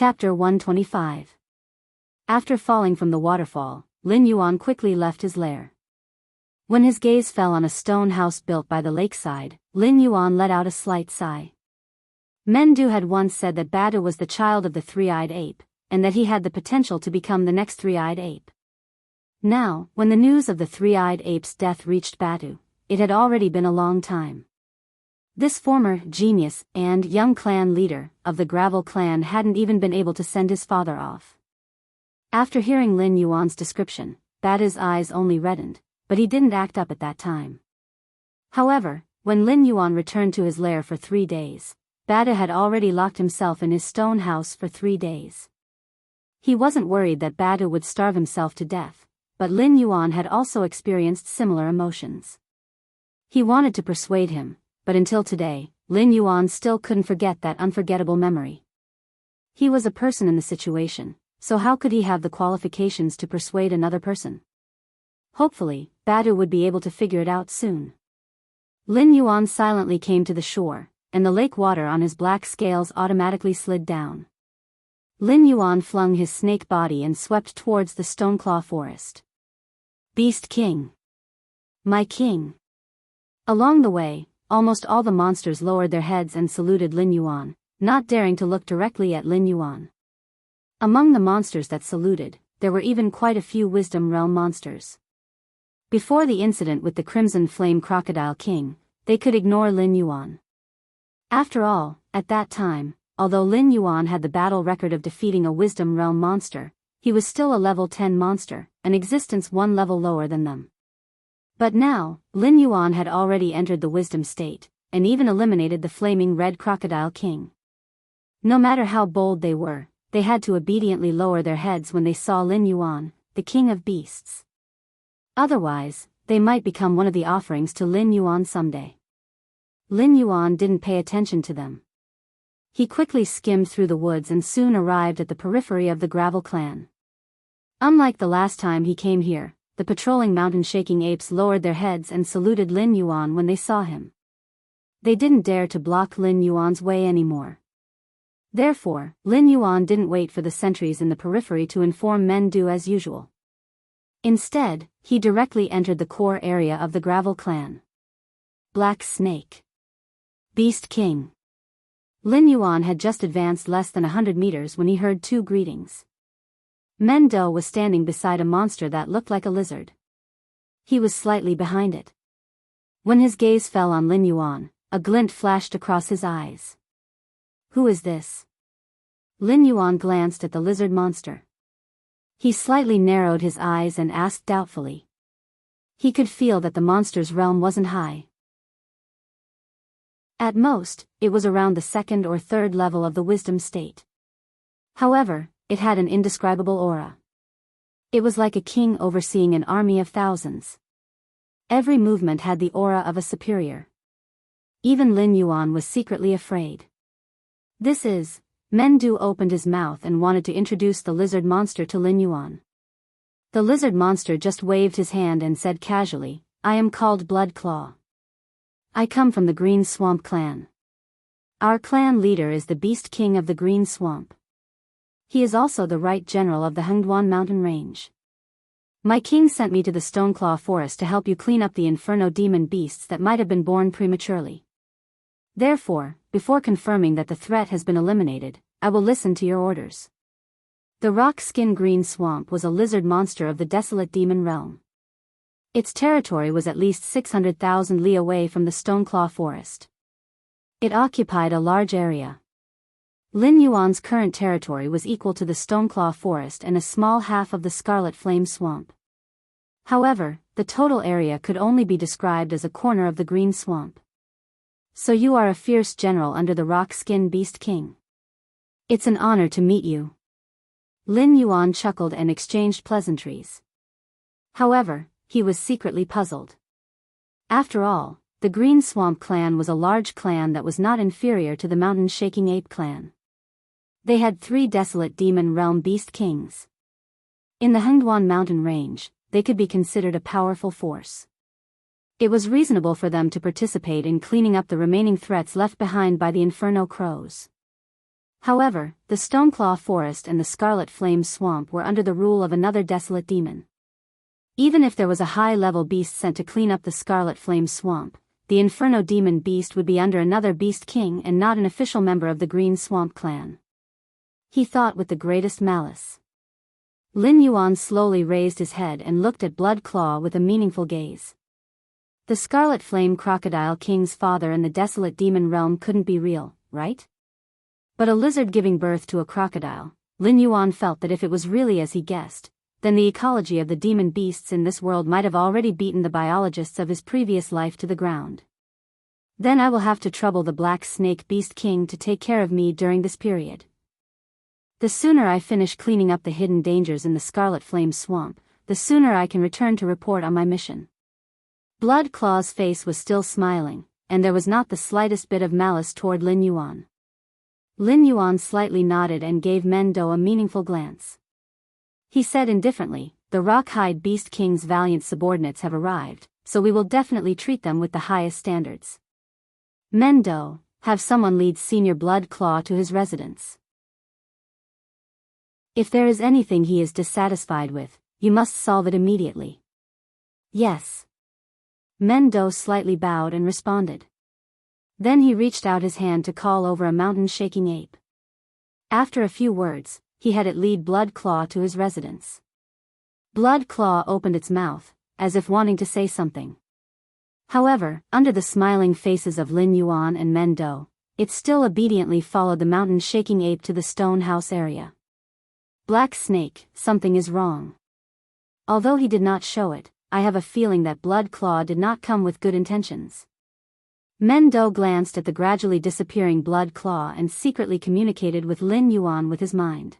Chapter 125. After falling from the waterfall, Lin Yuan quickly left his lair. When his gaze fell on a stone house built by the lakeside, Lin Yuan let out a slight sigh. Mendu had once said that Badu was the child of the three-eyed ape, and that he had the potential to become the next three-eyed ape. Now, when the news of the three-eyed ape's death reached Badu, it had already been a long time. This former genius and young clan leader of the Gravel clan hadn't even been able to send his father off. After hearing Lin Yuan's description, Badu's eyes only reddened, but he didn't act up at that time. However, when Lin Yuan returned to his lair for 3 days, Badu had already locked himself in his stone house for 3 days. He wasn't worried that Badu would starve himself to death, but Lin Yuan had also experienced similar emotions. He wanted to persuade him, but until today, Lin Yuan still couldn't forget that unforgettable memory. He was a person in the situation, so how could he have the qualifications to persuade another person? Hopefully, Badu would be able to figure it out soon. Lin Yuan silently came to the shore, and the lake water on his black scales automatically slid down. Lin Yuan flung his snake body and swept towards the Stoneclaw forest. Beast King! My king! Along the way, almost all the monsters lowered their heads and saluted Lin Yuan, not daring to look directly at Lin Yuan. Among the monsters that saluted, there were even quite a few Wisdom Realm monsters. Before the incident with the Crimson Flame Crocodile King, they could ignore Lin Yuan. After all, at that time, although Lin Yuan had the battle record of defeating a Wisdom Realm monster, he was still a level 10 monster, an existence 1 level lower than them. But now, Lin Yuan had already entered the Wisdom state, and even eliminated the Flaming Red Crocodile King. No matter how bold they were, they had to obediently lower their heads when they saw Lin Yuan, the King of Beasts. Otherwise, they might become one of the offerings to Lin Yuan someday. Lin Yuan didn't pay attention to them. He quickly skimmed through the woods and soon arrived at the periphery of the Gravel clan. Unlike the last time he came here, the patrolling mountain-shaking apes lowered their heads and saluted Lin Yuan when they saw him. They didn't dare to block Lin Yuan's way anymore. Therefore, Lin Yuan didn't wait for the sentries in the periphery to inform Mendu as usual. Instead, he directly entered the core area of the Gravel clan. Black Snake. Beast King. Lin Yuan had just advanced less than 100 meters when he heard 2 greetings. Mendo was standing beside a monster that looked like a lizard. He was slightly behind it. When his gaze fell on Lin Yuan, a glint flashed across his eyes. Who is this? Lin Yuan glanced at the lizard monster. He slightly narrowed his eyes and asked doubtfully. He could feel that the monster's realm wasn't high. At most, it was around the 2nd or 3rd level of the Wisdom state. However, it had an indescribable aura. It was like a king overseeing an army of thousands. Every movement had the aura of a superior. Even Lin Yuan was secretly afraid. This is... Mendu opened his mouth and wanted to introduce the lizard monster to Lin Yuan. The lizard monster just waved his hand and said casually, I am called Blood Claw. I come from the Green Swamp clan. Our clan leader is the Beast King of the Green Swamp. He is also the right general of the Hengduan mountain range. My king sent me to the Stoneclaw forest to help you clean up the inferno demon beasts that might have been born prematurely. Therefore, before confirming that the threat has been eliminated, I will listen to your orders. The rock-skin Green Swamp was a lizard monster of the desolate demon realm. Its territory was at least 600,000 li away from the Stoneclaw forest. It occupied a large area. Lin Yuan's current territory was equal to the Stoneclaw forest and a small half of the Scarlet Flame Swamp. However, the total area could only be described as a corner of the Green Swamp. So you are a fierce general under the Rock-Skin Beast King. It's an honor to meet you. Lin Yuan chuckled and exchanged pleasantries. However, he was secretly puzzled. After all, the Green Swamp clan was a large clan that was not inferior to the mountain-shaking ape clan. They had 3 desolate demon realm beast kings. In the Hengduan mountain range, they could be considered a powerful force. It was reasonable for them to participate in cleaning up the remaining threats left behind by the Inferno Crows. However, the Stoneclaw Forest and the Scarlet Flame Swamp were under the rule of another desolate demon. Even if there was a high-level beast sent to clean up the Scarlet Flame Swamp, the Inferno Demon Beast would be under another Beast King and not an official member of the Green Swamp clan. He thought with the greatest malice. Lin Yuan slowly raised his head and looked at Blood Claw with a meaningful gaze. The Scarlet Flame Crocodile King's father in the desolate demon realm couldn't be real, right? But a lizard giving birth to a crocodile, Lin Yuan felt that if it was really as he guessed, then the ecology of the demon beasts in this world might have already beaten the biologists of his previous life to the ground. Then I will have to trouble the Black Snake Beast King to take care of me during this period. The sooner I finish cleaning up the hidden dangers in the Scarlet Flame Swamp, the sooner I can return to report on my mission. Blood Claw's face was still smiling, and there was not the slightest bit of malice toward Lin Yuan. Lin Yuan slightly nodded and gave Mendo a meaningful glance. He said indifferently, "The Rockhide Beast King's valiant subordinates have arrived, so we will definitely treat them with the highest standards. Mendo, have someone lead Senior Blood Claw to his residence. If there is anything he is dissatisfied with, you must solve it immediately." "Yes." Mendo slightly bowed and responded. Then he reached out his hand to call over a mountain-shaking ape. After a few words, he had it lead Blood Claw to his residence. Blood Claw opened its mouth, as if wanting to say something. However, under the smiling faces of Lin Yuan and Mendo, it still obediently followed the mountain-shaking ape to the stone house area. "Black Snake, something is wrong. Although he did not show it, I have a feeling that Blood Claw did not come with good intentions." Mendo glanced at the gradually disappearing Blood Claw and secretly communicated with Lin Yuan with his mind.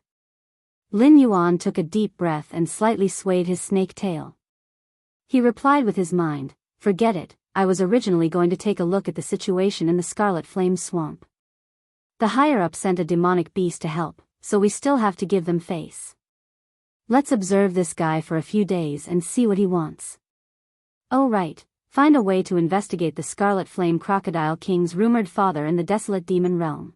Lin Yuan took a deep breath and slightly swayed his snake tail. He replied with his mind, "Forget it, I was originally going to take a look at the situation in the Scarlet Flame Swamp. The higher-up sent a demonic beast to help, so we still have to give them face. Let's observe this guy for a few days and see what he wants. Oh right. Find a way to investigate the Scarlet Flame Crocodile King's rumored father in the desolate demon realm.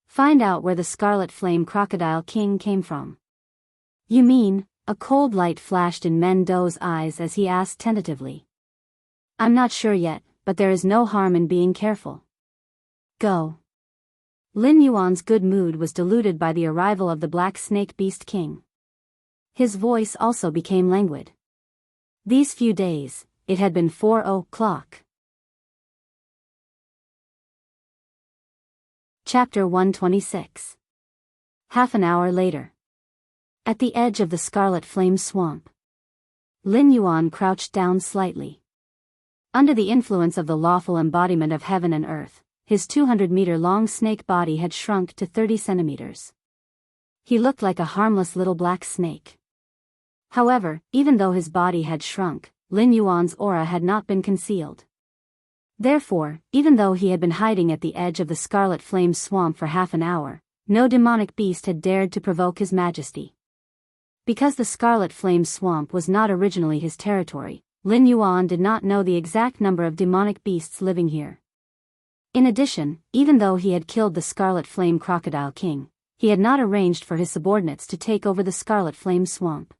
Find out where the Scarlet Flame Crocodile King came from." "You mean?" A cold light flashed in Mendo's eyes as he asked tentatively. "I'm not sure yet, but there is no harm in being careful. Go." Lin Yuan's good mood was diluted by the arrival of the Black Snake Beast King. His voice also became languid. These few days, it had been 4:00. Chapter 126. Half an hour later. At the edge of the Scarlet Flame Swamp. Lin Yuan crouched down slightly. Under the influence of the lawful embodiment of heaven and earth, his 200-meter-long snake body had shrunk to 30 centimeters. He looked like a harmless little black snake. However, even though his body had shrunk, Lin Yuan's aura had not been concealed. Therefore, even though he had been hiding at the edge of the Scarlet Flame Swamp for half an hour, no demonic beast had dared to provoke his majesty. Because the Scarlet Flame Swamp was not originally his territory, Lin Yuan did not know the exact number of demonic beasts living here. In addition, even though he had killed the Scarlet Flame Crocodile King, he had not arranged for his subordinates to take over the Scarlet Flame Swamp.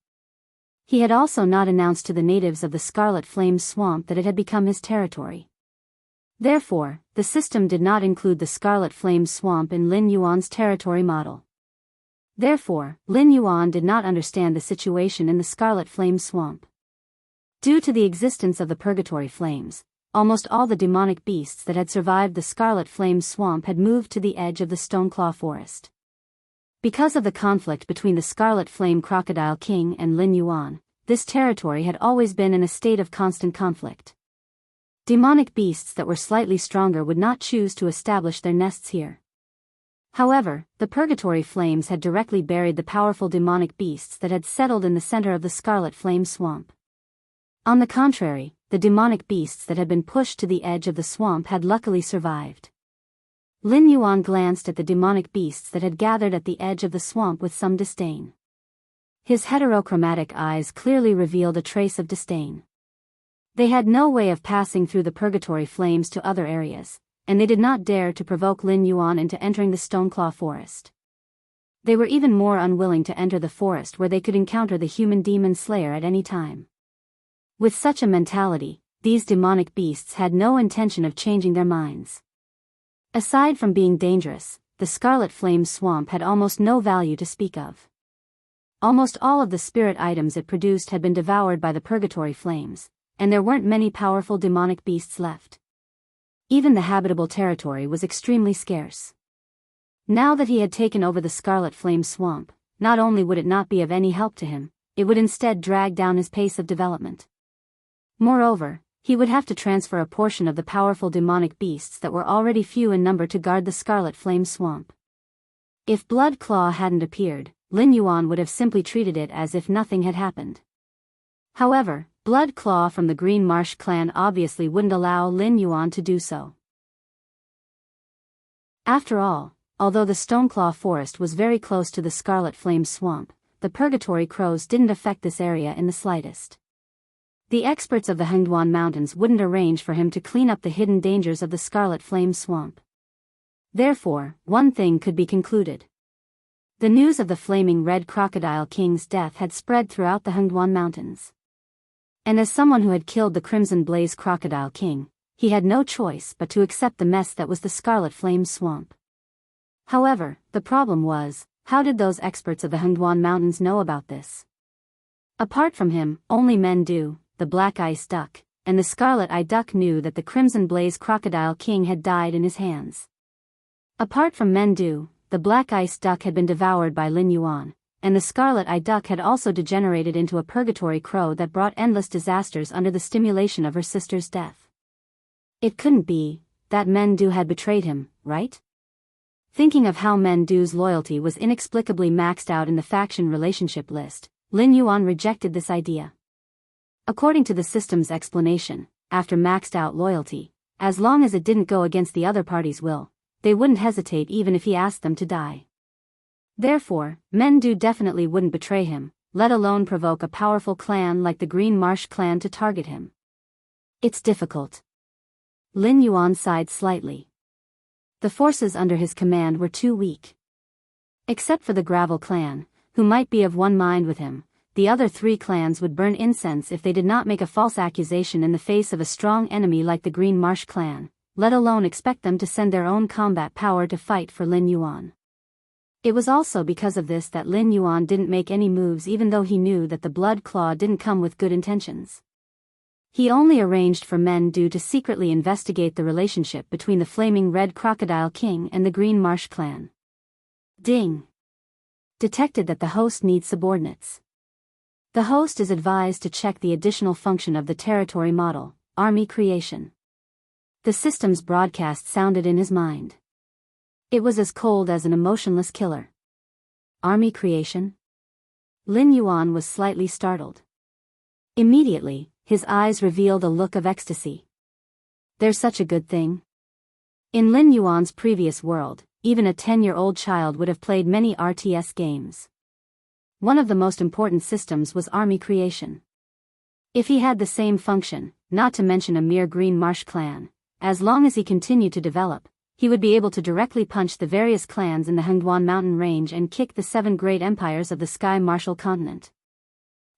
He had also not announced to the natives of the Scarlet Flame Swamp that it had become his territory. Therefore, the system did not include the Scarlet Flame Swamp in Lin Yuan's territory model. Therefore, Lin Yuan did not understand the situation in the Scarlet Flame Swamp. Due to the existence of the Purgatory Flames, almost all the demonic beasts that had survived the Scarlet Flame Swamp had moved to the edge of the Stoneclaw Forest. Because of the conflict between the Scarlet Flame Crocodile King and Lin Yuan, this territory had always been in a state of constant conflict. Demonic beasts that were slightly stronger would not choose to establish their nests here. However, the Purgatory Flames had directly buried the powerful demonic beasts that had settled in the center of the Scarlet Flame Swamp. On the contrary, the demonic beasts that had been pushed to the edge of the swamp had luckily survived. Lin Yuan glanced at the demonic beasts that had gathered at the edge of the swamp with some disdain. His heterochromatic eyes clearly revealed a trace of disdain. They had no way of passing through the Purgatory Flames to other areas, and they did not dare to provoke Lin Yuan into entering the Stoneclaw forest. They were even more unwilling to enter the forest where they could encounter the human demon slayer at any time. With such a mentality, these demonic beasts had no intention of changing their minds. Aside from being dangerous, the Scarlet Flame Swamp had almost no value to speak of. Almost all of the spirit items it produced had been devoured by the purgatory flames, and there weren't many powerful demonic beasts left. Even the habitable territory was extremely scarce. Now that he had taken over the Scarlet Flame Swamp, not only would it not be of any help to him, it would instead drag down his pace of development. Moreover, he would have to transfer a portion of the powerful demonic beasts that were already few in number to guard the Scarlet Flame Swamp. If Blood Claw hadn't appeared, Lin Yuan would have simply treated it as if nothing had happened. However, Blood Claw from the Green Marsh clan obviously wouldn't allow Lin Yuan to do so. After all, although the Stoneclaw forest was very close to the Scarlet Flame Swamp, the Purgatory Crows didn't affect this area in the slightest. The experts of the Hengduan Mountains wouldn't arrange for him to clean up the hidden dangers of the Scarlet Flame Swamp. Therefore, one thing could be concluded. The news of the Flaming Red Crocodile King's death had spread throughout the Hengduan Mountains. And as someone who had killed the Crimson Blaze Crocodile King, he had no choice but to accept the mess that was the Scarlet Flame Swamp. However, the problem was, how did those experts of the Hengduan Mountains know about this? Apart from him, only Mendu, the Black Ice Duck, and the Scarlet Eye Duck knew that the Crimson Blaze Crocodile King had died in his hands. Apart from Mendu, the Black Ice Duck had been devoured by Lin Yuan, and the Scarlet Eye Duck had also degenerated into a purgatory crow that brought endless disasters under the stimulation of her sister's death. It couldn't be that Mendu had betrayed him, right? Thinking of how Mendu's loyalty was inexplicably maxed out in the faction relationship list, Lin Yuan rejected this idea. According to the system's explanation, after maxed out loyalty, as long as it didn't go against the other party's will, they wouldn't hesitate even if he asked them to die. Therefore, Mendu definitely wouldn't betray him, let alone provoke a powerful clan like the Green Marsh clan to target him. It's difficult. Lin Yuan sighed slightly. The forces under his command were too weak. Except for the Gravel clan, who might be of one mind with him, the other three clans would burn incense if they did not make a false accusation in the face of a strong enemy like the Green Marsh clan, let alone expect them to send their own combat power to fight for Lin Yuan. It was also because of this that Lin Yuan didn't make any moves even though he knew that the Blood Claw didn't come with good intentions. He only arranged for Mendu to secretly investigate the relationship between the Flaming Red Crocodile King and the Green Marsh clan. Ding! Detected that the host needs subordinates. The host is advised to check the additional function of the territory model, army creation. The system's broadcast sounded in his mind. It was as cold as an emotionless killer. Army creation? Lin Yuan was slightly startled. Immediately, his eyes revealed a look of ecstasy. There's such a good thing. In Lin Yuan's previous world, even a 10-year-old child would have played many RTS games. One of the most important systems was army creation. If he had the same function, not to mention a mere Green Marsh clan, as long as he continued to develop, he would be able to directly punch the various clans in the Hengduan mountain range and kick the 7 great empires of the Sky Martial continent.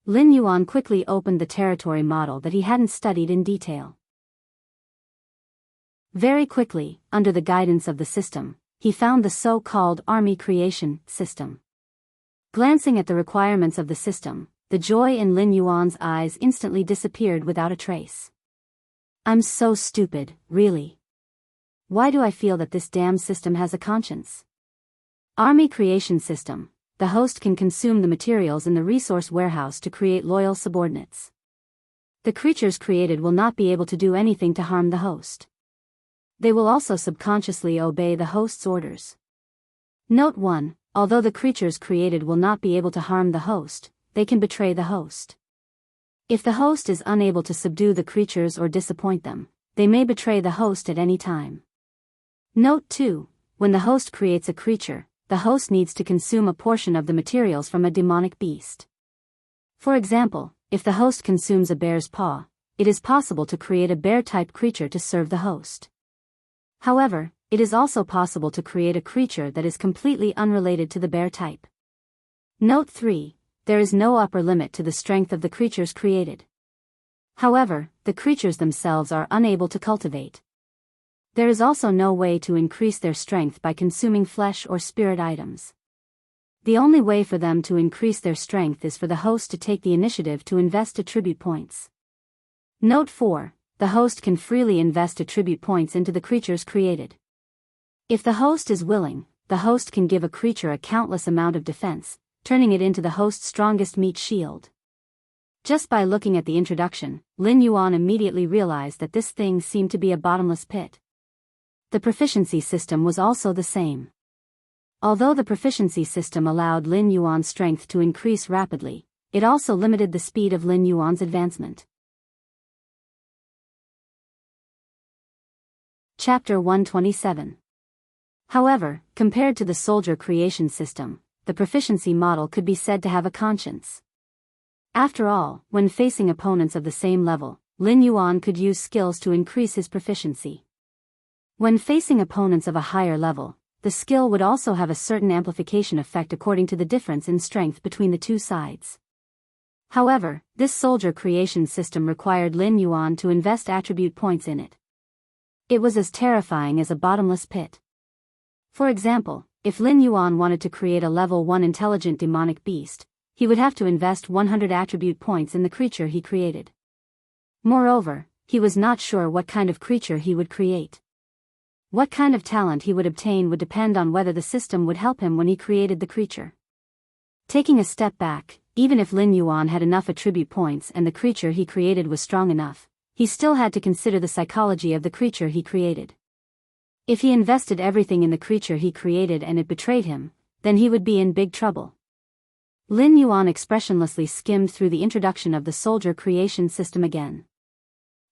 Lin Yuan quickly opened the territory model that he hadn't studied in detail. Very quickly, under the guidance of the system, he found the so-called army creation system. Glancing at the requirements of the system, the joy in Lin Yuan's eyes instantly disappeared without a trace. I'm so stupid, really. Why do I feel that this damn system has a conscience? Army creation system. The host can consume the materials in the resource warehouse to create loyal subordinates. The creatures created will not be able to do anything to harm the host. They will also subconsciously obey the host's orders. Note 1. Although the creatures created will not be able to harm the host, they can betray the host. If the host is unable to subdue the creatures or disappoint them, they may betray the host at any time. Note 2. When the host creates a creature, the host needs to consume a portion of the materials from a demonic beast. For example, if the host consumes a bear's paw, it is possible to create a bear-type creature to serve the host. However, it is also possible to create a creature that is completely unrelated to the bear type. Note 3. There is no upper limit to the strength of the creatures created. However, the creatures themselves are unable to cultivate. There is also no way to increase their strength by consuming flesh or spirit items. The only way for them to increase their strength is for the host to take the initiative to invest attribute points. Note 4. The host can freely invest attribute points into the creatures created. If the host is willing, the host can give a creature a countless amount of defense, turning it into the host's strongest meat shield. Just by looking at the introduction, Lin Yuan immediately realized that this thing seemed to be a bottomless pit. The proficiency system was also the same. Although the proficiency system allowed Lin Yuan's strength to increase rapidly, it also limited the speed of Lin Yuan's advancement. Chapter 127. However, compared to the soldier creation system, the proficiency model could be said to have a conscience. After all, when facing opponents of the same level, Lin Yuan could use skills to increase his proficiency. When facing opponents of a higher level, the skill would also have a certain amplification effect according to the difference in strength between the two sides. However, this soldier creation system required Lin Yuan to invest attribute points in it. It was as terrifying as a bottomless pit. For example, if Lin Yuan wanted to create a level 1 intelligent demonic beast, he would have to invest 100 attribute points in the creature he created. Moreover, he was not sure what kind of creature he would create. What kind of talent he would obtain would depend on whether the system would help him when he created the creature. Taking a step back, even if Lin Yuan had enough attribute points and the creature he created was strong enough, he still had to consider the psychology of the creature he created. If he invested everything in the creature he created and it betrayed him, then he would be in big trouble. Lin Yuan expressionlessly skimmed through the introduction of the soldier creation system again.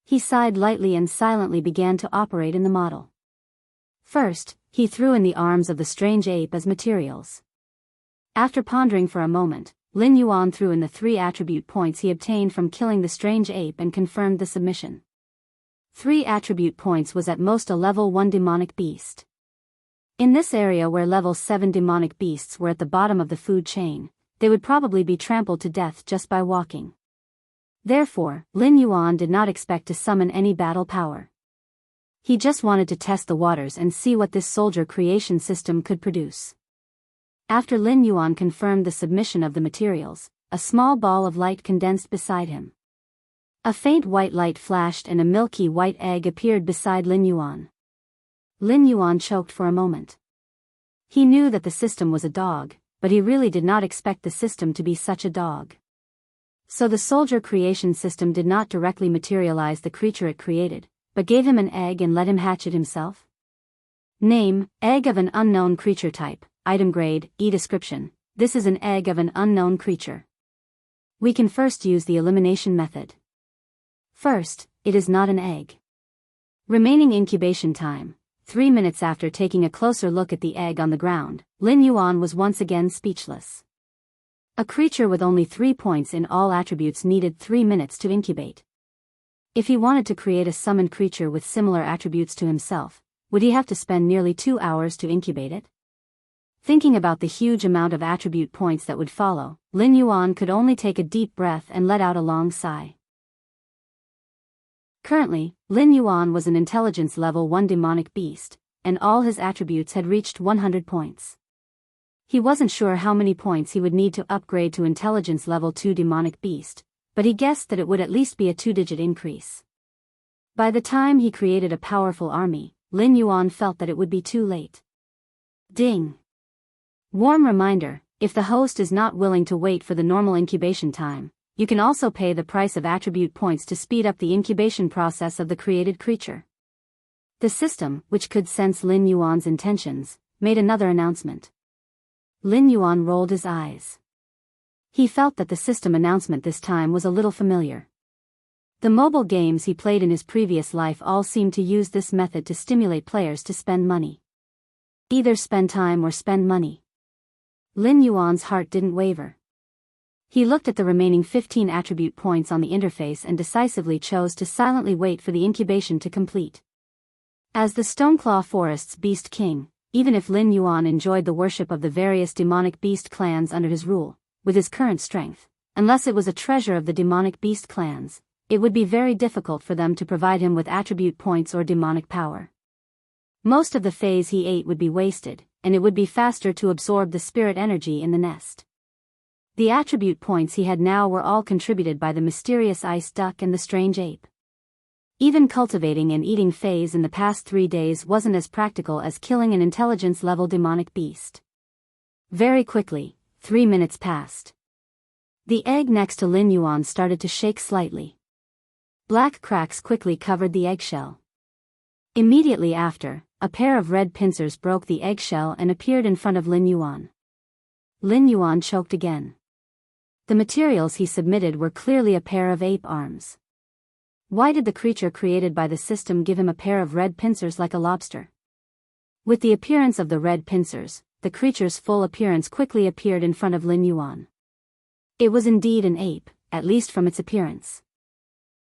He sighed lightly and silently began to operate in the model. First, he threw in the arms of the strange ape as materials. After pondering for a moment, Lin Yuan threw in the 3 attribute points he obtained from killing the strange ape and confirmed the submission. 3 attribute points was at most a level 1 demonic beast. In this area where level 7 demonic beasts were at the bottom of the food chain, they would probably be trampled to death just by walking. Therefore, Lin Yuan did not expect to summon any battle power. He just wanted to test the waters and see what this soldier creation system could produce. After Lin Yuan confirmed the submission of the materials, a small ball of light condensed beside him. A faint white light flashed and a milky white egg appeared beside Lin Yuan. Lin Yuan choked for a moment. He knew that the system was a dog, but he really did not expect the system to be such a dog. So the soldier creation system did not directly materialize the creature it created, but gave him an egg and let him hatch it himself? Name, egg of an unknown creature type, item grade, description. This is an egg of an unknown creature. We can first use the elimination method. First, it is not an egg. Remaining incubation time, 3 minutes. After taking a closer look at the egg on the ground, Lin Yuan was once again speechless. A creature with only 3 points in all attributes needed 3 minutes to incubate. If he wanted to create a summoned creature with similar attributes to himself, would he have to spend nearly 2 hours to incubate it? Thinking about the huge amount of attribute points that would follow, Lin Yuan could only take a deep breath and let out a long sigh. Currently, Lin Yuan was an intelligence level 1 demonic beast, and all his attributes had reached 100 points. He wasn't sure how many points he would need to upgrade to intelligence level 2 demonic beast, but he guessed that it would at least be a 2-digit increase. By the time he created a powerful army, Lin Yuan felt that it would be too late. Ding! Warm reminder, if the host is not willing to wait for the normal incubation time, you can also pay the price of attribute points to speed up the incubation process of the created creature. The system, which could sense Lin Yuan's intentions, made another announcement. Lin Yuan rolled his eyes. He felt that the system announcement this time was a little familiar. The mobile games he played in his previous life all seemed to use this method to stimulate players to spend money. Either spend time or spend money. Lin Yuan's heart didn't waver. He looked at the remaining 15 attribute points on the interface and decisively chose to silently wait for the incubation to complete. As the Stoneclaw Forest's Beast King, even if Lin Yuan enjoyed the worship of the various demonic beast clans under his rule, with his current strength, unless it was a treasure of the demonic beast clans, it would be very difficult for them to provide him with attribute points or demonic power. Most of the phase he ate would be wasted, and it would be faster to absorb the spirit energy in the nest. The attribute points he had now were all contributed by the mysterious ice duck and the strange ape. Even cultivating and eating phase in the past 3 days wasn't as practical as killing an intelligence-level demonic beast. Very quickly, 3 minutes passed. The egg next to Lin Yuan started to shake slightly. Black cracks quickly covered the eggshell. Immediately after, a pair of red pincers broke the eggshell and appeared in front of Lin Yuan. Lin Yuan choked again. The materials he submitted were clearly a pair of ape arms. Why did the creature created by the system give him a pair of red pincers like a lobster? With the appearance of the red pincers, the creature's full appearance quickly appeared in front of Lin Yuan. It was indeed an ape, at least from its appearance.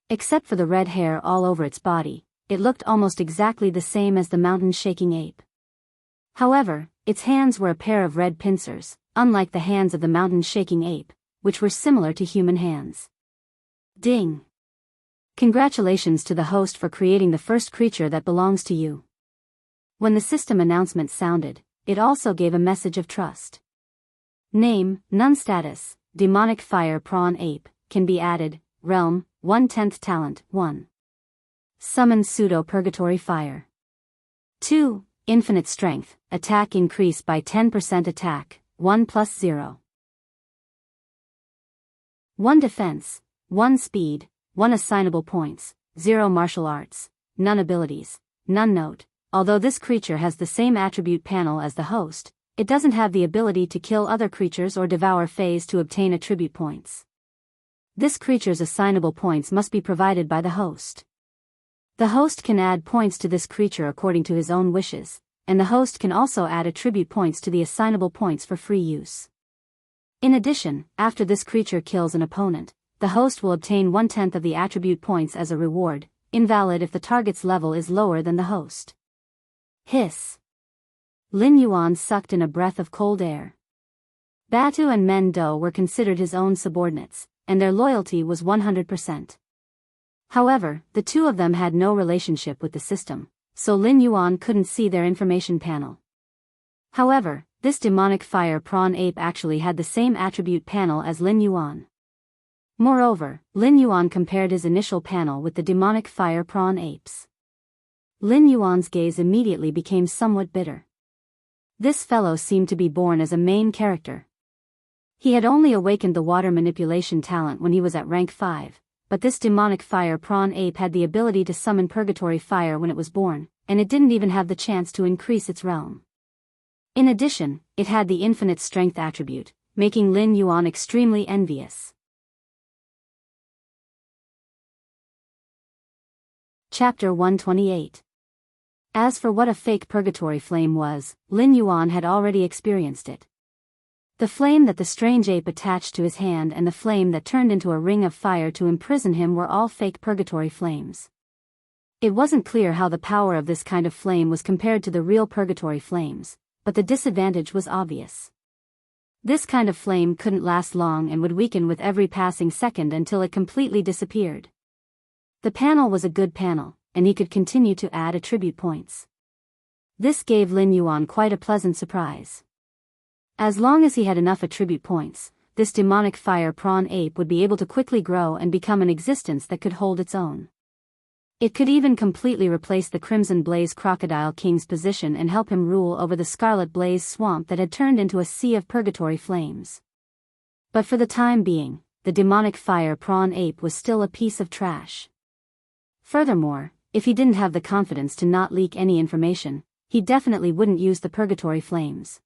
Except for the red hair all over its body, it looked almost exactly the same as the mountain-shaking ape. However, its hands were a pair of red pincers, unlike the hands of the mountain-shaking ape, which were similar to human hands. Ding! Congratulations to the host for creating the first creature that belongs to you. When the system announcement sounded, it also gave a message of trust. Name, none status, demonic fire prawn ape, can be added, realm, 1/10 talent, 1. Summon pseudo-purgatory fire. 2. Infinite strength, attack increase by 10% attack, 1 + 0. 1 defense, 1 speed, 1 assignable points, 0 martial arts, none abilities, none note. Although this creature has the same attribute panel as the host, it doesn't have the ability to kill other creatures or devour phase to obtain attribute points. This creature's assignable points must be provided by the host. The host can add points to this creature according to his own wishes, and the host can also add attribute points to the assignable points for free use. In addition, after this creature kills an opponent, the host will obtain 1/10 of the attribute points as a reward, invalid if the target's level is lower than the host. Hiss. Lin Yuan sucked in a breath of cold air. Batu and Men Do were considered his own subordinates, and their loyalty was 100%. However, the two of them had no relationship with the system, so Lin Yuan couldn't see their information panel. However, this demonic fire prawn ape actually had the same attribute panel as Lin Yuan. Moreover, Lin Yuan compared his initial panel with the demonic fire prawn apes. Lin Yuan's gaze immediately became somewhat bitter. This fellow seemed to be born as a main character. He had only awakened the water manipulation talent when he was at rank 5, but this demonic fire prawn ape had the ability to summon purgatory fire when it was born, and it didn't even have the chance to increase its realm. In addition, it had the infinite strength attribute, making Lin Yuan extremely envious. Chapter 128. As for what a fake purgatory flame was, Lin Yuan had already experienced it. The flame that the strange ape attached to his hand and the flame that turned into a ring of fire to imprison him were all fake purgatory flames. It wasn't clear how the power of this kind of flame was compared to the real purgatory flames, but the disadvantage was obvious. This kind of flame couldn't last long and would weaken with every passing second until it completely disappeared. The panel was a good panel, and he could continue to add attribute points. This gave Lin Yuan quite a pleasant surprise. As long as he had enough attribute points, this demonic fire prawn ape would be able to quickly grow and become an existence that could hold its own. It could even completely replace the Crimson Blaze Crocodile King's position and help him rule over the Scarlet Blaze Swamp that had turned into a sea of purgatory flames. But for the time being, the demonic fire prawn ape was still a piece of trash. Furthermore, if he didn't have the confidence to not leak any information, he definitely wouldn't use the purgatory flames.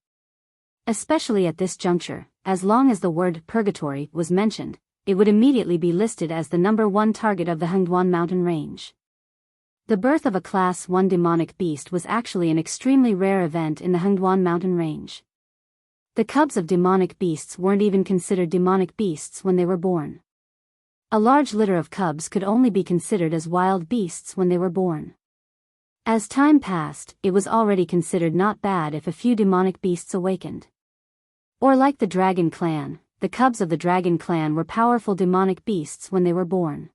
Especially at this juncture, as long as the word purgatory was mentioned, it would immediately be listed as the #1 target of the Hengduan mountain range. The birth of a Class 1 demonic beast was actually an extremely rare event in the Hengduan mountain range. The cubs of demonic beasts weren't even considered demonic beasts when they were born. A large litter of cubs could only be considered as wild beasts when they were born. As time passed, it was already considered not bad if a few demonic beasts awakened. Or like the dragon clan, the cubs of the dragon clan were powerful demonic beasts when they were born.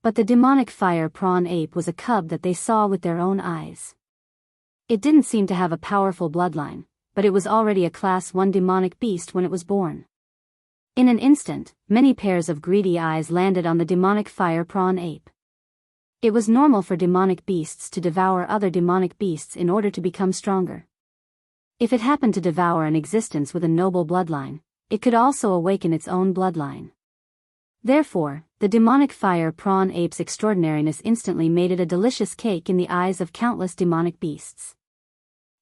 But the demonic fire prawn ape was a cub that they saw with their own eyes. It didn't seem to have a powerful bloodline, but it was already a class 1 demonic beast when it was born. In an instant, many pairs of greedy eyes landed on the demonic fire prawn ape. It was normal for demonic beasts to devour other demonic beasts in order to become stronger. If it happened to devour an existence with a noble bloodline, it could also awaken its own bloodline. Therefore, the demonic fire prawn ape's extraordinariness instantly made it a delicious cake in the eyes of countless demonic beasts.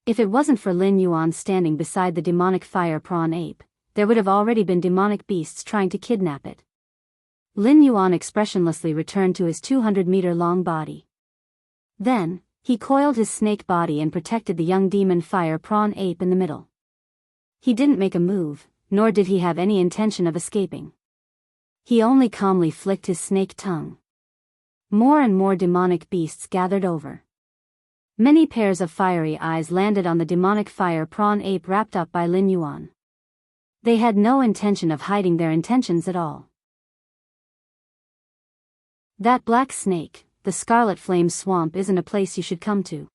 If it wasn't for Lin Yuan standing beside the demonic fire prawn ape, there would have already been demonic beasts trying to kidnap it. Lin Yuan expressionlessly returned to his 200-meter-long body. Then, he coiled his snake body and protected the young demon fire prawn ape in the middle. He didn't make a move, nor did he have any intention of escaping. He only calmly flicked his snake tongue. More and more demonic beasts gathered over. Many pairs of fiery eyes landed on the demonic fire prawn ape wrapped up by Lin Yuan. They had no intention of hiding their intentions at all. That black snake, the Scarlet Flame Swamp, isn't a place you should come to.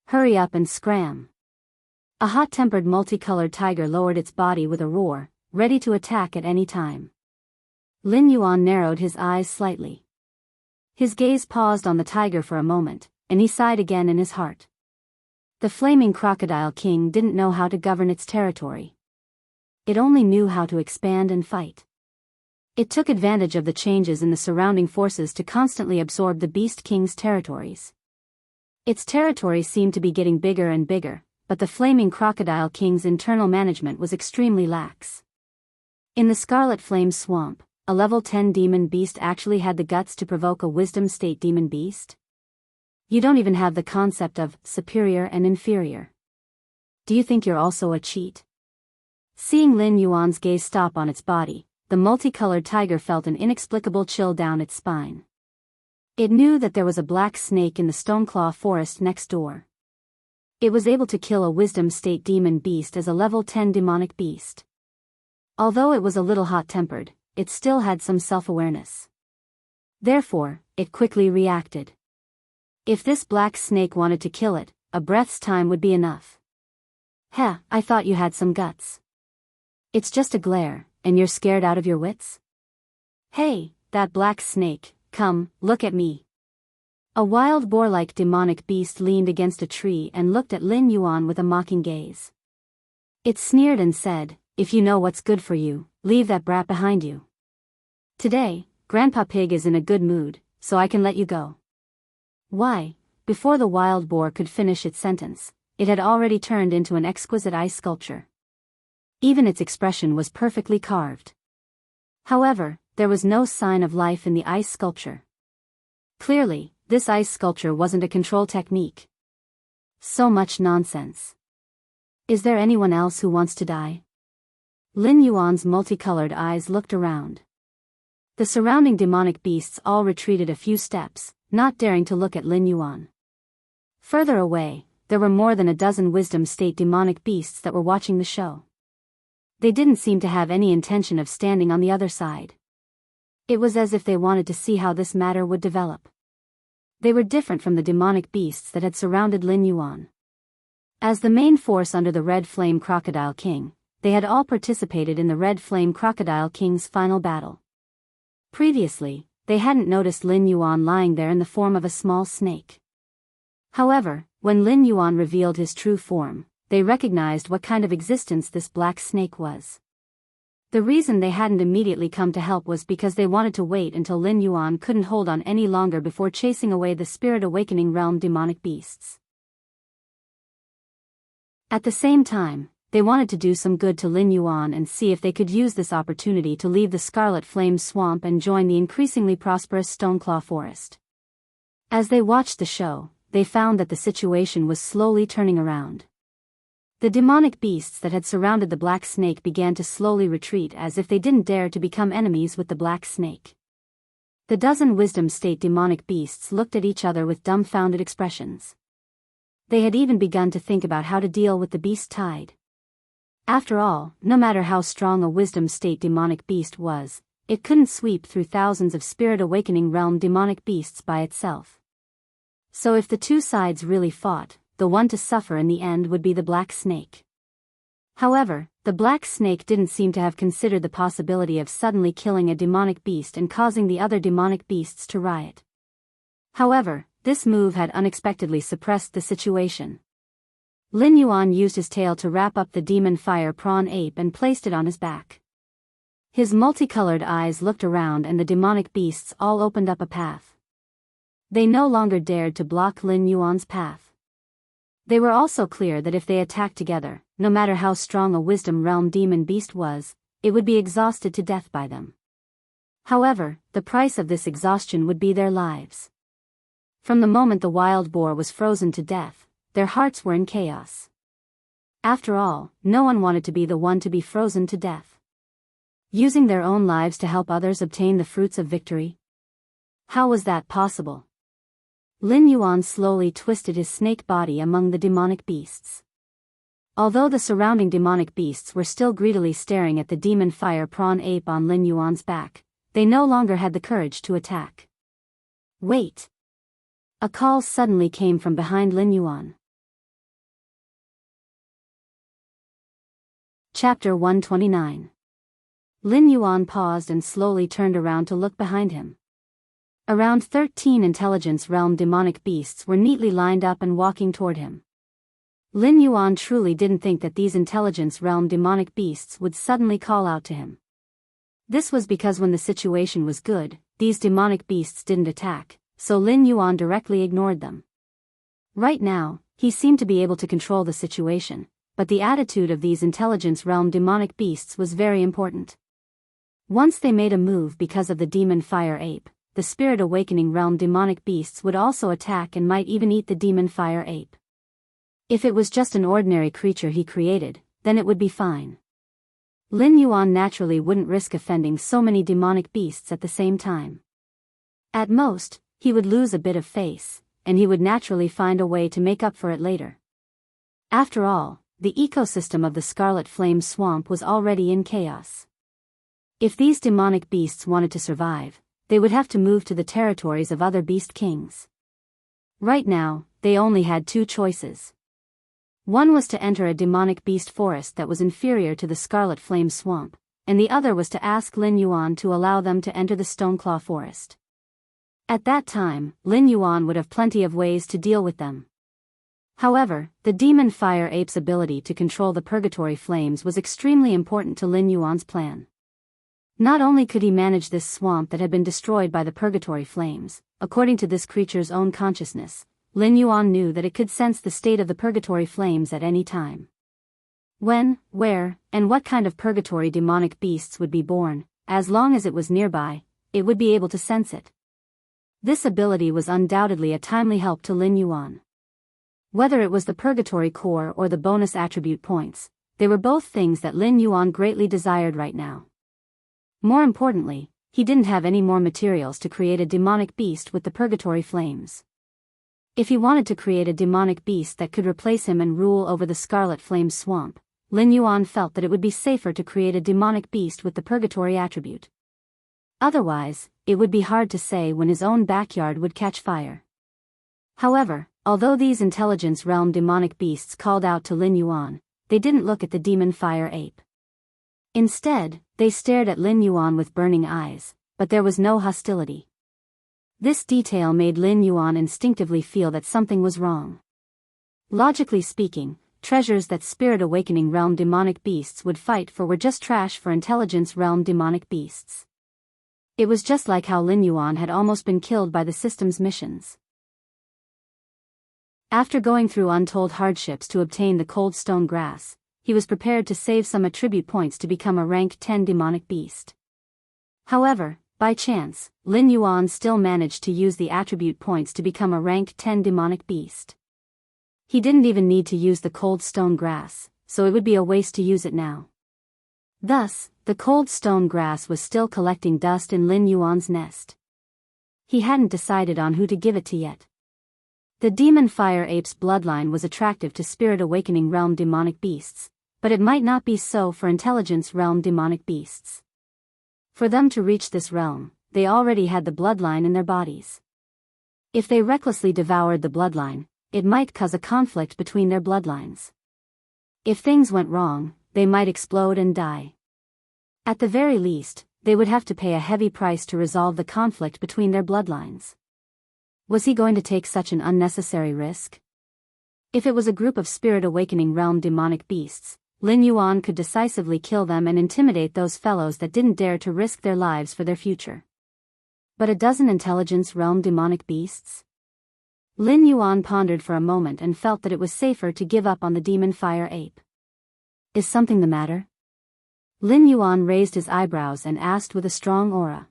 Hurry up and scram. A hot-tempered multicolored tiger lowered its body with a roar, ready to attack at any time. Lin Yuan narrowed his eyes slightly. His gaze paused on the tiger for a moment, and he sighed again in his heart. The flaming crocodile king didn't know how to govern its territory. It only knew how to expand and fight. It took advantage of the changes in the surrounding forces to constantly absorb the Beast King's territories. Its territory seemed to be getting bigger and bigger, but the flaming crocodile king's internal management was extremely lax. In the Scarlet Flame Swamp, a level 10 demon beast actually had the guts to provoke a wisdom state demon beast? You don't even have the concept of superior and inferior. Do you think you're also a cheat? Seeing Lin Yuan's gaze stop on its body, the multicolored tiger felt an inexplicable chill down its spine. It knew that there was a black snake in the Stoneclaw forest next door. It was able to kill a wisdom state demon beast as a level 10 demonic beast. Although it was a little hot-tempered, it still had some self-awareness. Therefore, it quickly reacted. If this black snake wanted to kill it, a breath's time would be enough. Heh, I thought you had some guts. It's just a glare, and you're scared out of your wits? Hey, that black snake, come, look at me. A wild boar-like demonic beast leaned against a tree and looked at Lin Yuan with a mocking gaze. It sneered and said, if you know what's good for you, leave that brat behind you. Today, Grandpa Pig is in a good mood, so I can let you go. Why? Before the wild boar could finish its sentence, it had already turned into an exquisite ice sculpture. Even its expression was perfectly carved. However, there was no sign of life in the ice sculpture. Clearly, this ice sculpture wasn't a control technique. So much nonsense. Is there anyone else who wants to die? Lin Yuan's multicolored eyes looked around. The surrounding demonic beasts all retreated a few steps, not daring to look at Lin Yuan. Further away, there were more than a dozen wisdom state demonic beasts that were watching the show. They didn't seem to have any intention of standing on the other side. It was as if they wanted to see how this matter would develop. They were different from the demonic beasts that had surrounded Lin Yuan. As the main force under the Red Flame Crocodile King, they had all participated in the Red Flame Crocodile King's final battle. Previously, they hadn't noticed Lin Yuan lying there in the form of a small snake. However, when Lin Yuan revealed his true form, they recognized what kind of existence this black snake was. The reason they hadn't immediately come to help was because they wanted to wait until Lin Yuan couldn't hold on any longer before chasing away the Spirit Awakening Realm demonic beasts. At the same time, they wanted to do some good to Lin Yuan and see if they could use this opportunity to leave the Scarlet Flame Swamp and join the increasingly prosperous Stoneclaw Forest. As they watched the show, they found that the situation was slowly turning around. The demonic beasts that had surrounded the black snake began to slowly retreat as if they didn't dare to become enemies with the black snake. The dozen wisdom state demonic beasts looked at each other with dumbfounded expressions. They had even begun to think about how to deal with the beast tide. After all, no matter how strong a wisdom state demonic beast was, it couldn't sweep through thousands of spirit awakening realm demonic beasts by itself. So if the two sides really fought, the one to suffer in the end would be the black snake. However, the black snake didn't seem to have considered the possibility of suddenly killing a demonic beast and causing the other demonic beasts to riot. However, this move had unexpectedly suppressed the situation. Lin Yuan used his tail to wrap up the demon fire prawn ape and placed it on his back. His multicolored eyes looked around and the demonic beasts all opened up a path. They no longer dared to block Lin Yuan's path. They were also clear that if they attacked together, no matter how strong a wisdom realm demon beast was, it would be exhausted to death by them. However, the price of this exhaustion would be their lives. From the moment the wild boar was frozen to death, their hearts were in chaos. After all, no one wanted to be the one to be frozen to death. Using their own lives to help others obtain the fruits of victory? How was that possible? Lin Yuan slowly twisted his snake body among the demonic beasts. Although the surrounding demonic beasts were still greedily staring at the demon fire prawn ape on Lin Yuan's back, they no longer had the courage to attack. Wait! A call suddenly came from behind Lin Yuan. Chapter 129. Lin Yuan paused and slowly turned around to look behind him. Around 13 intelligence realm demonic beasts were neatly lined up and walking toward him. Lin Yuan truly didn't think that these intelligence realm demonic beasts would suddenly call out to him. This was because when the situation was good, these demonic beasts didn't attack, so Lin Yuan directly ignored them. Right now, he seemed to be able to control the situation, but the attitude of these intelligence realm demonic beasts was very important. Once they made a move because of the demon fire ape, the spirit awakening realm demonic beasts would also attack and might even eat the demon fire ape. If it was just an ordinary creature he created, then it would be fine. Lin Yuan naturally wouldn't risk offending so many demonic beasts at the same time. At most, he would lose a bit of face, and he would naturally find a way to make up for it later. After all, the ecosystem of the Scarlet Flame Swamp was already in chaos. If these demonic beasts wanted to survive, they would have to move to the territories of other beast kings. Right now, they only had two choices. One was to enter a demonic beast forest that was inferior to the Scarlet Flame Swamp, and the other was to ask Lin Yuan to allow them to enter the Stoneclaw Forest. At that time, Lin Yuan would have plenty of ways to deal with them. However, the demon fire ape's ability to control the purgatory flames was extremely important to Lin Yuan's plan. Not only could he manage this swamp that had been destroyed by the purgatory flames, according to this creature's own consciousness, Lin Yuan knew that it could sense the state of the purgatory flames at any time. When, where, and what kind of purgatory demonic beasts would be born, as long as it was nearby, it would be able to sense it. This ability was undoubtedly a timely help to Lin Yuan. Whether it was the purgatory core or the bonus attribute points, they were both things that Lin Yuan greatly desired right now. More importantly, he didn't have any more materials to create a demonic beast with the purgatory flames. If he wanted to create a demonic beast that could replace him and rule over the Scarlet Flame Swamp, Lin Yuan felt that it would be safer to create a demonic beast with the purgatory attribute. Otherwise, it would be hard to say when his own backyard would catch fire. However, although these intelligence realm demonic beasts called out to Lin Yuan, they didn't look at the demon fire ape. Instead, they stared at Lin Yuan with burning eyes, but there was no hostility. This detail made Lin Yuan instinctively feel that something was wrong. Logically speaking, treasures that Spirit Awakening Realm demonic beasts would fight for were just trash for Intelligence Realm demonic beasts. It was just like how Lin Yuan had almost been killed by the system's missions. After going through untold hardships to obtain the cold stone grass, he was prepared to save some attribute points to become a rank 10 demonic beast. However, by chance, Lin Yuan still managed to use the attribute points to become a rank 10 demonic beast. He didn't even need to use the cold stone grass, so it would be a waste to use it now. Thus, the cold stone grass was still collecting dust in Lin Yuan's nest. he hadn't decided on who to give it to yet. The demon fire ape's bloodline was attractive to spirit awakening realm demonic beasts, but it might not be so for intelligence realm demonic beasts. For them to reach this realm, they already had the bloodline in their bodies. If they recklessly devoured the bloodline, it might cause a conflict between their bloodlines. If things went wrong, they might explode and die. At the very least, they would have to pay a heavy price to resolve the conflict between their bloodlines. Was he going to take such an unnecessary risk? If it was a group of spirit awakening realm demonic beasts, Lin Yuan could decisively kill them and intimidate those fellows that didn't dare to risk their lives for their future. But a dozen intelligence realm demonic beasts? Lin Yuan pondered for a moment and felt that it was safer to give up on the demon fire ape. Is something the matter? Lin Yuan raised his eyebrows and asked with a strong aura.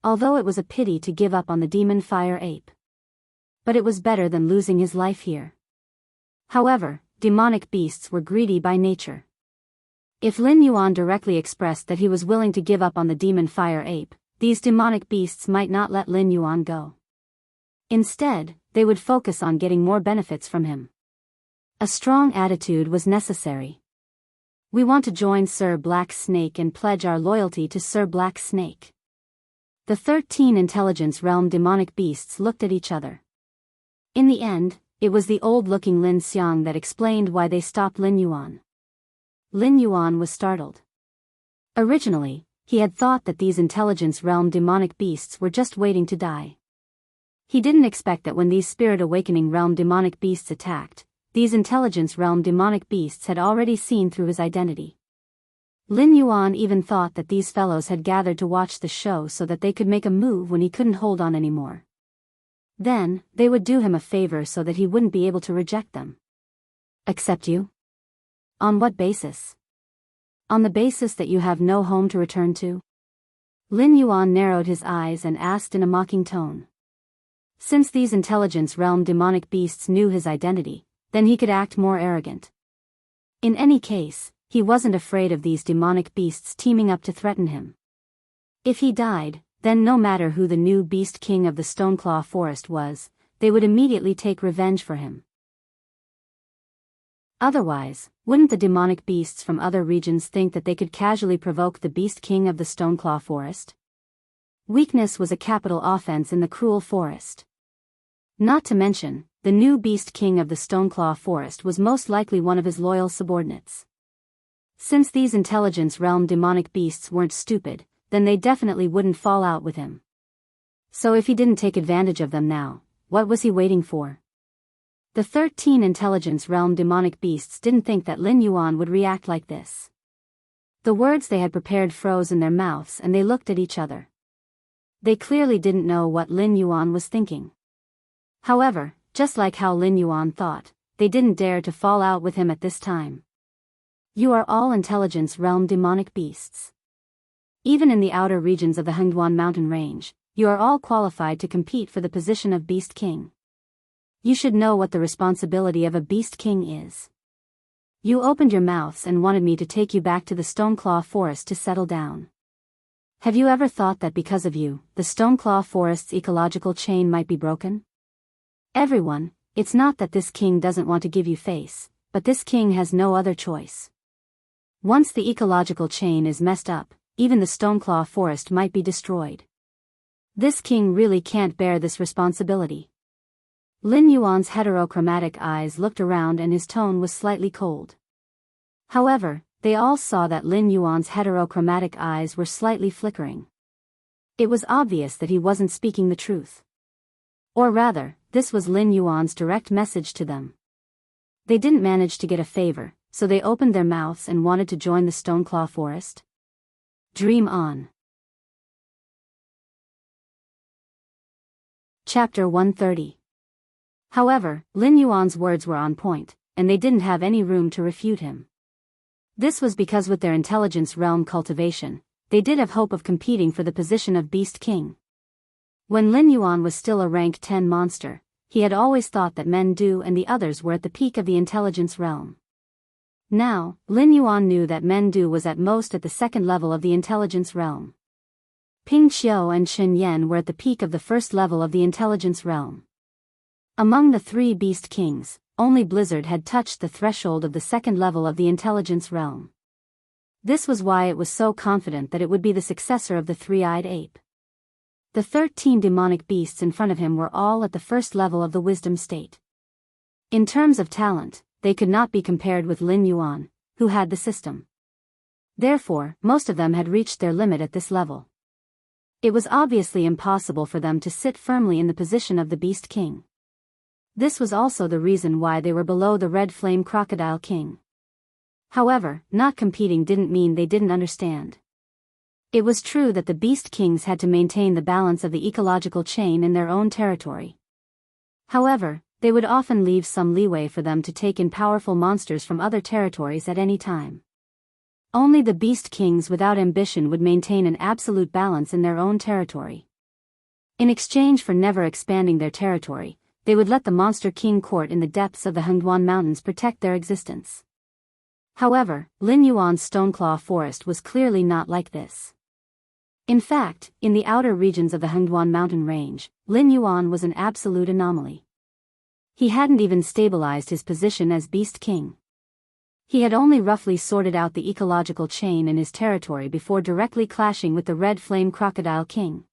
Although it was a pity to give up on the demon fire ape. But it was better than losing his life here. However, demonic beasts were greedy by nature. If Lin Yuan directly expressed that he was willing to give up on the demon fire ape, these demonic beasts might not let Lin Yuan go. Instead, they would focus on getting more benefits from him. A strong attitude was necessary. We want to join Sir Black Snake and pledge our loyalty to Sir Black Snake. The 13 intelligence realm demonic beasts looked at each other. In the end, it was the old-looking Lin Xiang that explained why they stopped Lin Yuan. Lin Yuan was startled. Originally, he had thought that these intelligence realm demonic beasts were just waiting to die. He didn't expect that when these spirit awakening realm demonic beasts attacked, these intelligence realm demonic beasts had already seen through his identity. Lin Yuan even thought that these fellows had gathered to watch the show so that they could make a move when he couldn't hold on anymore. Then, they would do him a favor so that he wouldn't be able to reject them. Accept you? On what basis? On the basis that you have no home to return to? Lin Yuan narrowed his eyes and asked in a mocking tone. Since these intelligence realm demonic beasts knew his identity, then he could act more arrogant. In any case, he wasn't afraid of these demonic beasts teaming up to threaten him. If he died, then no matter who the new beast king of the Stoneclaw Forest was, they would immediately take revenge for him. Otherwise, wouldn't the demonic beasts from other regions think that they could casually provoke the beast king of the Stoneclaw Forest? Weakness was a capital offense in the cruel forest. Not to mention, the new beast king of the Stoneclaw Forest was most likely one of his loyal subordinates. Since these intelligence realm demonic beasts weren't stupid, then they definitely wouldn't fall out with him. So if he didn't take advantage of them now, what was he waiting for? The 13 intelligence realm demonic beasts didn't think that Lin Yuan would react like this. The words they had prepared froze in their mouths and they looked at each other. They clearly didn't know what Lin Yuan was thinking. However, just like how Lin Yuan thought, they didn't dare to fall out with him at this time. You are all intelligence realm demonic beasts. Even in the outer regions of the Hengduan mountain range, you are all qualified to compete for the position of Beast King. You should know what the responsibility of a Beast King is. You opened your mouths and wanted me to take you back to the Stoneclaw Forest to settle down. Have you ever thought that because of you, the Stoneclaw Forest's ecological chain might be broken? Everyone, it's not that this king doesn't want to give you face, but this king has no other choice. Once the ecological chain is messed up, even the Stoneclaw Forest might be destroyed. This king really can't bear this responsibility. Lin Yuan's heterochromatic eyes looked around and his tone was slightly cold. However, they all saw that Lin Yuan's heterochromatic eyes were slightly flickering. It was obvious that he wasn't speaking the truth. Or rather, this was Lin Yuan's direct message to them. They didn't manage to get a favor, so they opened their mouths and wanted to join the Stoneclaw Forest. Dream on. Chapter 130. However, Lin Yuan's words were on point, and they didn't have any room to refute him. This was because with their intelligence realm cultivation, they did have hope of competing for the position of Beast King. When Lin Yuan was still a rank 10 monster, he had always thought that Men Du and the others were at the peak of the intelligence realm. Now, Lin Yuan knew that Men Du was at most at the second level of the intelligence realm. Ping Qiu and Shen Yan were at the peak of the first level of the intelligence realm. Among the three beast kings, only Blizzard had touched the threshold of the second level of the intelligence realm. This was why it was so confident that it would be the successor of the three-eyed ape. The 13 demonic beasts in front of him were all at the first level of the wisdom state. In terms of talent, they could not be compared with Lin Yuan, who had the system. Therefore, most of them had reached their limit at this level. It was obviously impossible for them to sit firmly in the position of the Beast King. This was also the reason why they were below the Red Flame Crocodile King. However, not competing didn't mean they didn't understand. It was true that the Beast Kings had to maintain the balance of the ecological chain in their own territory. However, they would often leave some leeway for them to take in powerful monsters from other territories at any time. Only the Beast Kings without ambition would maintain an absolute balance in their own territory. In exchange for never expanding their territory, they would let the Monster King court in the depths of the Hengduan Mountains protect their existence. However, Lin Yuan's Stoneclaw Forest was clearly not like this. In fact, in the outer regions of the Hengduan mountain range, Lin Yuan was an absolute anomaly. He hadn't even stabilized his position as Beast King. He had only roughly sorted out the ecological chain in his territory before directly clashing with the Red Flame Crocodile King.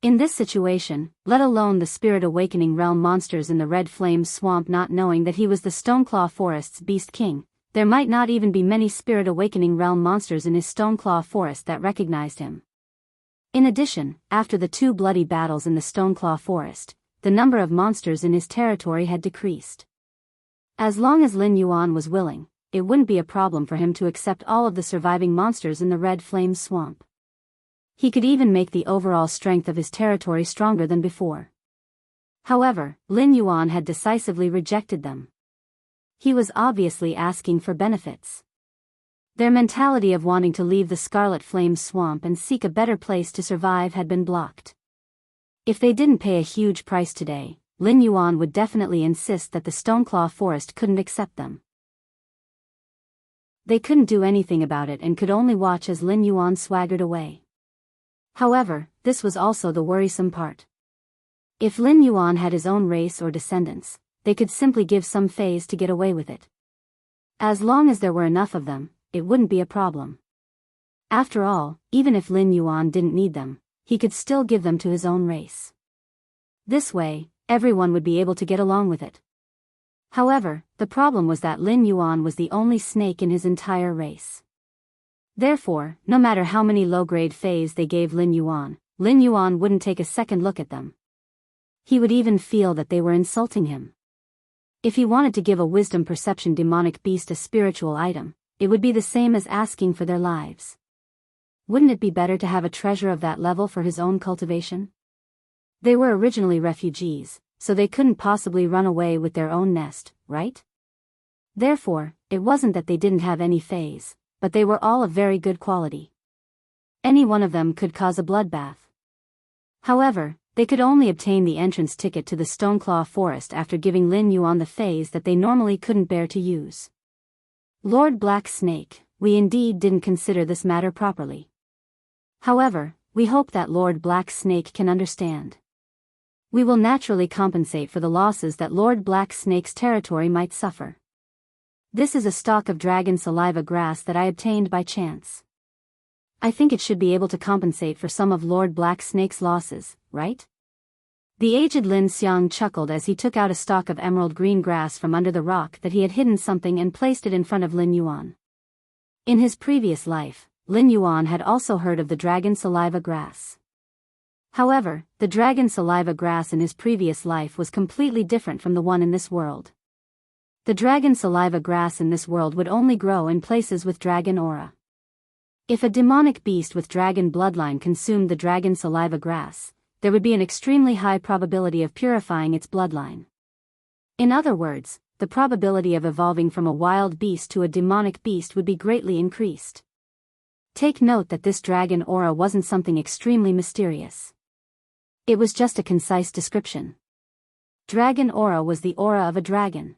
In this situation, let alone the Spirit Awakening realm monsters in the Red Flame Swamp not knowing that he was the Stoneclaw Forest's Beast King, there might not even be many Spirit Awakening realm monsters in his Stoneclaw Forest that recognized him. In addition, after the two bloody battles in the Stoneclaw Forest, the number of monsters in his territory had decreased. As long as Lin Yuan was willing, it wouldn't be a problem for him to accept all of the surviving monsters in the Red Flame Swamp. He could even make the overall strength of his territory stronger than before. However, Lin Yuan had decisively rejected them. He was obviously asking for benefits. Their mentality of wanting to leave the Scarlet Flame Swamp and seek a better place to survive had been blocked. If they didn't pay a huge price today, Lin Yuan would definitely insist that the Stoneclaw Forest couldn't accept them. They couldn't do anything about it and could only watch as Lin Yuan swaggered away. However, this was also the worrisome part. If Lin Yuan had his own race or descendants, they could simply give some phase to get away with it. As long as there were enough of them, it wouldn't be a problem. After all, even if Lin Yuan didn't need them, he could still give them to his own race. This way, everyone would be able to get along with it. However, the problem was that Lin Yuan was the only snake in his entire race. Therefore, no matter how many low-grade phase they gave Lin Yuan wouldn't take a second look at them. He would even feel that they were insulting him. If he wanted to give a wisdom perception demonic beast a spiritual item, it would be the same as asking for their lives. Wouldn't it be better to have a treasure of that level for his own cultivation? They were originally refugees, so they couldn't possibly run away with their own nest, right? Therefore, it wasn't that they didn't have any phase, but they were all of very good quality. Any one of them could cause a bloodbath. However, they could only obtain the entrance ticket to the Stoneclaw Forest after giving Lin Yuan the phase that they normally couldn't bear to use. Lord Black Snake, we indeed didn't consider this matter properly. However, we hope that Lord Black Snake can understand. We will naturally compensate for the losses that Lord Black Snake's territory might suffer. This is a stalk of dragon saliva grass that I obtained by chance. I think it should be able to compensate for some of Lord Black Snake's losses, right? The aged Lin Xiang chuckled as he took out a stalk of emerald green grass from under the rock that he had hidden something and placed it in front of Lin Yuan. In his previous life, Lin Yuan had also heard of the dragon saliva grass. However, the dragon saliva grass in his previous life was completely different from the one in this world. The dragon saliva grass in this world would only grow in places with dragon aura. If a demonic beast with dragon bloodline consumed the dragon saliva grass, there would be an extremely high probability of purifying its bloodline. In other words, the probability of evolving from a wild beast to a demonic beast would be greatly increased. Take note that this dragon aura wasn't something extremely mysterious. It was just a concise description. Dragon aura was the aura of a dragon.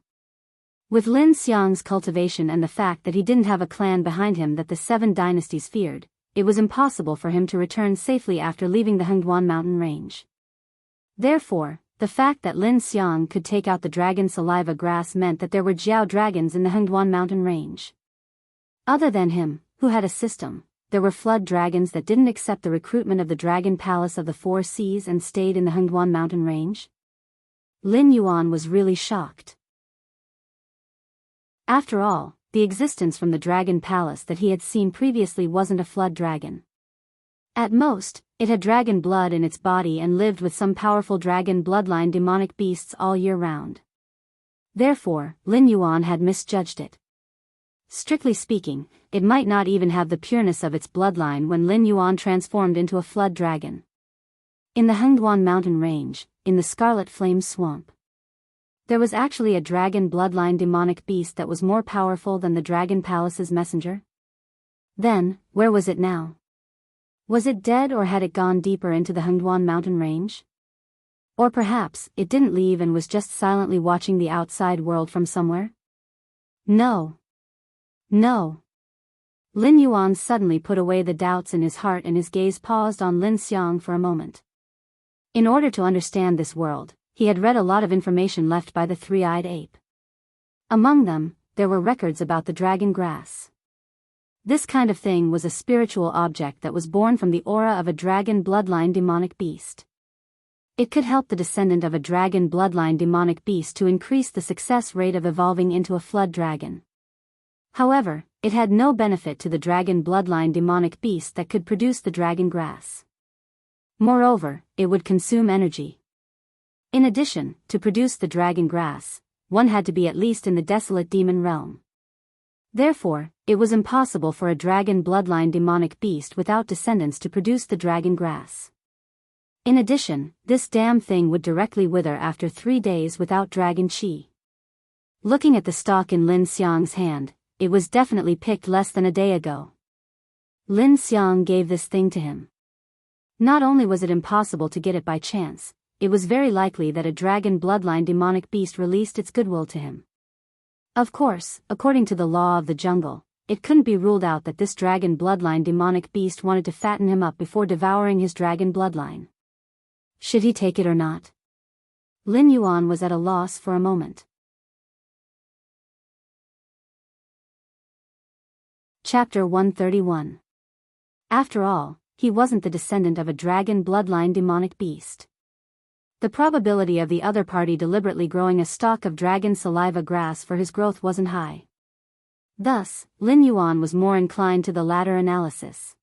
With Lin Xiang's cultivation and the fact that he didn't have a clan behind him that the 7 dynasties feared, it was impossible for him to return safely after leaving the Hengduan mountain range. Therefore, the fact that Lin Xiang could take out the dragon saliva grass meant that there were Jiao dragons in the Hengduan mountain range. Other than him, who had a system, there were flood dragons that didn't accept the recruitment of the Dragon Palace of the Four Seas and stayed in the Hengduan mountain range. Lin Yuan was really shocked. After all, the existence from the Dragon Palace that he had seen previously wasn't a flood dragon. At most, it had dragon blood in its body and lived with some powerful dragon bloodline demonic beasts all year round. Therefore, Lin Yuan had misjudged it. Strictly speaking, it might not even have the pureness of its bloodline when Lin Yuan transformed into a flood dragon. In the Hengduan mountain range, in the Scarlet Flame Swamp, there was actually a dragon bloodline demonic beast that was more powerful than the Dragon Palace's messenger. Then, where was it now? Was it dead, or had it gone deeper into the Hengduan mountain range? Or perhaps, it didn't leave and was just silently watching the outside world from somewhere? No. No. Lin Yuan suddenly put away the doubts in his heart and his gaze paused on Lin Xiang for a moment. In order to understand this world, he had read a lot of information left by the three-eyed ape. Among them, there were records about the dragon grass. This kind of thing was a spiritual object that was born from the aura of a dragon bloodline demonic beast. It could help the descendant of a dragon bloodline demonic beast to increase the success rate of evolving into a flood dragon. However, it had no benefit to the dragon bloodline demonic beast that could produce the dragon grass. Moreover, it would consume energy. In addition, to produce the dragon grass, one had to be at least in the desolate demon realm. Therefore, it was impossible for a dragon bloodline demonic beast without descendants to produce the dragon grass. In addition, this damn thing would directly wither after 3 days without dragon chi. Looking at the stalk in Lin Xiang's hand, it was definitely picked less than a day ago. Lin Xiang gave this thing to him. Not only was it impossible to get it by chance, it was very likely that a dragon bloodline demonic beast released its goodwill to him. Of course, according to the law of the jungle, it couldn't be ruled out that this dragon bloodline demonic beast wanted to fatten him up before devouring his dragon bloodline. Should he take it or not? Lin Yuan was at a loss for a moment. Chapter 131. After all, he wasn't the descendant of a dragon bloodline demonic beast. The probability of the other party deliberately growing a stalk of dragon saliva grass for his growth wasn't high. Thus, Lin Yuan was more inclined to the latter analysis.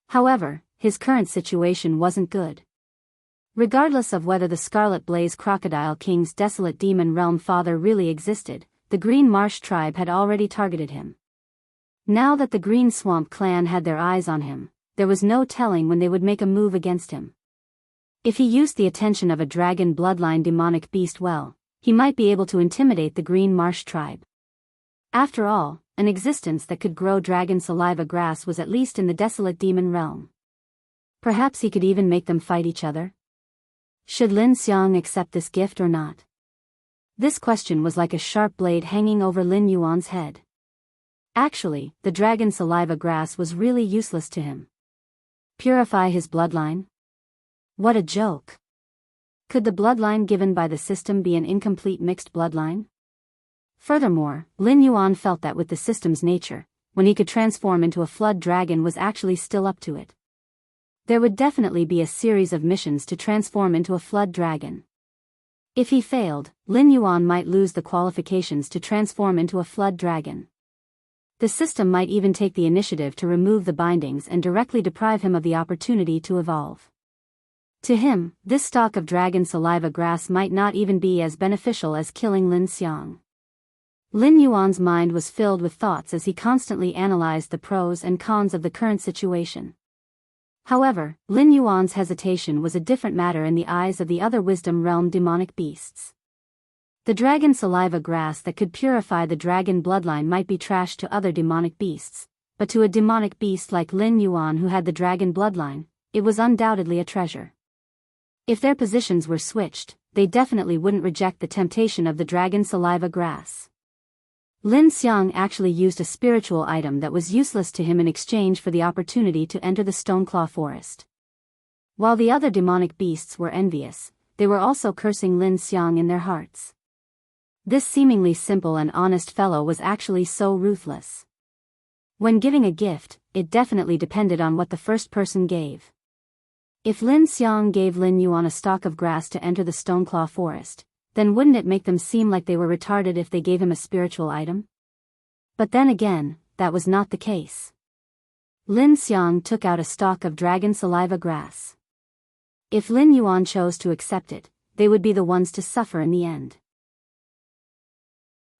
However, his current situation wasn't good. Regardless of whether the Scarlet Blaze Crocodile King's desolate demon realm father really existed, the Green Marsh tribe had already targeted him. Now that the Green Swamp clan had their eyes on him, there was no telling when they would make a move against him. If he used the attention of a dragon bloodline demonic beast well, he might be able to intimidate the Green Marsh tribe. After all, an existence that could grow dragon saliva grass was at least in the desolate demon realm. Perhaps he could even make them fight each other? Should Lin Xiang accept this gift or not? This question was like a sharp blade hanging over Lin Yuan's head. Actually, the dragon saliva grass was really useless to him. Purify his bloodline? What a joke. Could the bloodline given by the system be an incomplete mixed bloodline? Furthermore, Lin Yuan felt that with the system's nature, when he could transform into a flood dragon was actually still up to it. There would definitely be a series of missions to transform into a flood dragon. If he failed, Lin Yuan might lose the qualifications to transform into a flood dragon. The system might even take the initiative to remove the bindings and directly deprive him of the opportunity to evolve. To him, this stalk of dragon saliva grass might not even be as beneficial as killing Lin Xiang. Lin Yuan's mind was filled with thoughts as he constantly analyzed the pros and cons of the current situation. However, Lin Yuan's hesitation was a different matter in the eyes of the other wisdom realm demonic beasts. The dragon saliva grass that could purify the dragon bloodline might be trash to other demonic beasts, but to a demonic beast like Lin Yuan who had the dragon bloodline, it was undoubtedly a treasure. If their positions were switched, they definitely wouldn't reject the temptation of the dragon saliva grass. Lin Xiang actually used a spiritual item that was useless to him in exchange for the opportunity to enter the Stoneclaw forest. While the other demonic beasts were envious, they were also cursing Lin Xiang in their hearts. This seemingly simple and honest fellow was actually so ruthless. When giving a gift, it definitely depended on what the first person gave. If Lin Xiang gave Lin Yuan a stalk of grass to enter the Stoneclaw forest, then wouldn't it make them seem like they were retarded if they gave him a spiritual item? But then again, that was not the case. Lin Xiang took out a stalk of dragon saliva grass. If Lin Yuan chose to accept it, they would be the ones to suffer in the end.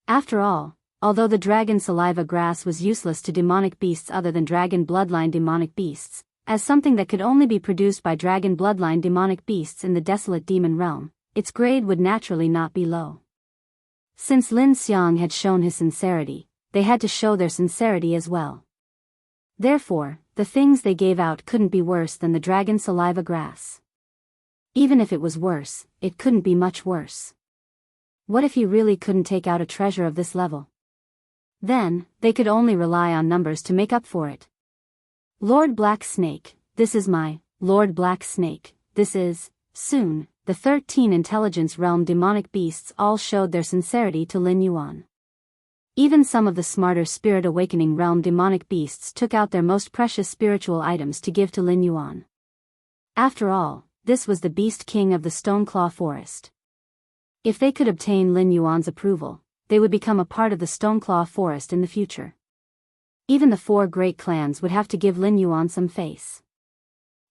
After all, although the dragon saliva grass was useless to demonic beasts other than dragon bloodline demonic beasts, as something that could only be produced by dragon bloodline demonic beasts in the desolate demon realm, its grade would naturally not be low. Since Lin Xiang had shown his sincerity, they had to show their sincerity as well. Therefore, the things they gave out couldn't be worse than the dragon saliva grass. Even if it was worse, it couldn't be much worse. What if he really couldn't take out a treasure of this level? Then, they could only rely on numbers to make up for it. Lord Black Snake, this is my, Lord Black Snake, this is, soon, the 13 intelligence realm demonic beasts all showed their sincerity to Lin Yuan. Even some of the smarter spirit awakening realm demonic beasts took out their most precious spiritual items to give to Lin Yuan. After all, this was the beast king of the Stoneclaw forest. If they could obtain Lin Yuan's approval, they would become a part of the Stoneclaw forest in the future. Even the 4 great clans would have to give Lin Yuan some face.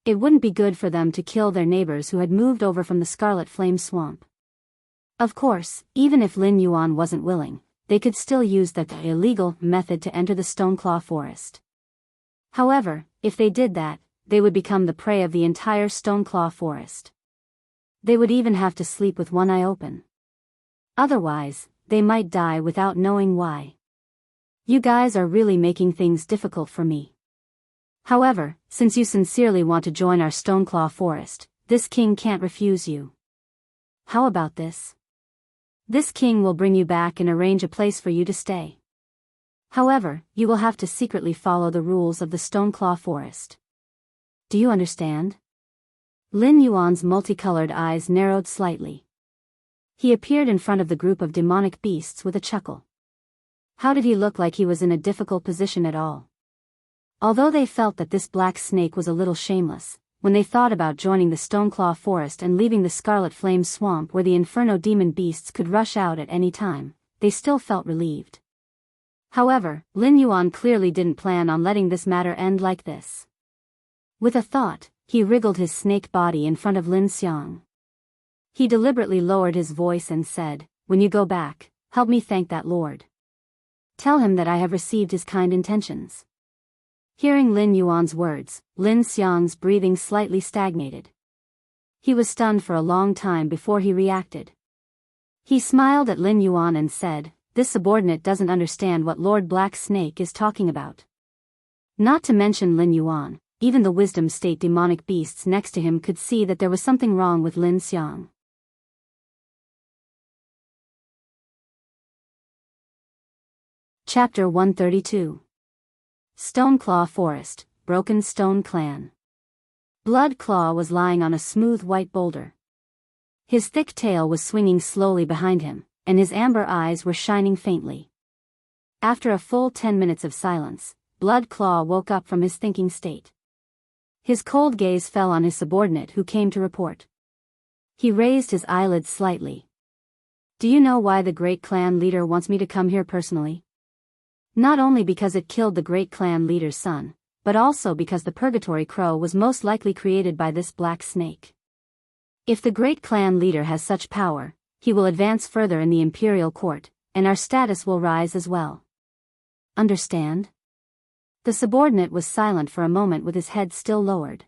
It wouldn't be good for them to kill their neighbors who had moved over from the Scarlet Flame Swamp. Of course, even if Lin Yuan wasn't willing, they could still use that illegal method to enter the Stoneclaw forest. However, if they did that, they would become the prey of the entire Stoneclaw forest. They would even have to sleep with one eye open. Otherwise, they might die without knowing why. You guys are really making things difficult for me. However, since you sincerely want to join our Stoneclaw forest, this king can't refuse you. How about this? This king will bring you back and arrange a place for you to stay. However, you will have to secretly follow the rules of the Stoneclaw forest. Do you understand? Lin Yuan's multicolored eyes narrowed slightly. He appeared in front of the group of demonic beasts with a chuckle. How did he look like he was in a difficult position at all? Although they felt that this black snake was a little shameless, when they thought about joining the Stoneclaw forest and leaving the Scarlet Flame Swamp where the Inferno demon beasts could rush out at any time, they still felt relieved. However, Lin Yuan clearly didn't plan on letting this matter end like this. With a thought, he wriggled his snake body in front of Lin Xiang. He deliberately lowered his voice and said, "When you go back, help me thank that lord. Tell him that I have received his kind intentions." Hearing Lin Yuan's words, Lin Xiang's breathing slightly stagnated. He was stunned for a long time before he reacted. He smiled at Lin Yuan and said, "This subordinate doesn't understand what Lord Black Snake is talking about." Not to mention Lin Yuan, even the Wisdom State demonic beasts next to him could see that there was something wrong with Lin Xiang. Chapter 132. Stoneclaw Forest, Broken Stone Clan. Blood Claw was lying on a smooth white boulder. His thick tail was swinging slowly behind him, and his amber eyes were shining faintly. After a full 10 minutes of silence, Blood Claw woke up from his thinking state. His cold gaze fell on his subordinate who came to report. He raised his eyelids slightly. "Do you know why the great clan leader wants me to come here personally? Not only because it killed the great clan leader's son, but also because the Purgatory Crow was most likely created by this black snake. If the great clan leader has such power, he will advance further in the imperial court, and our status will rise as well. Understand?" The subordinate was silent for a moment with his head still lowered.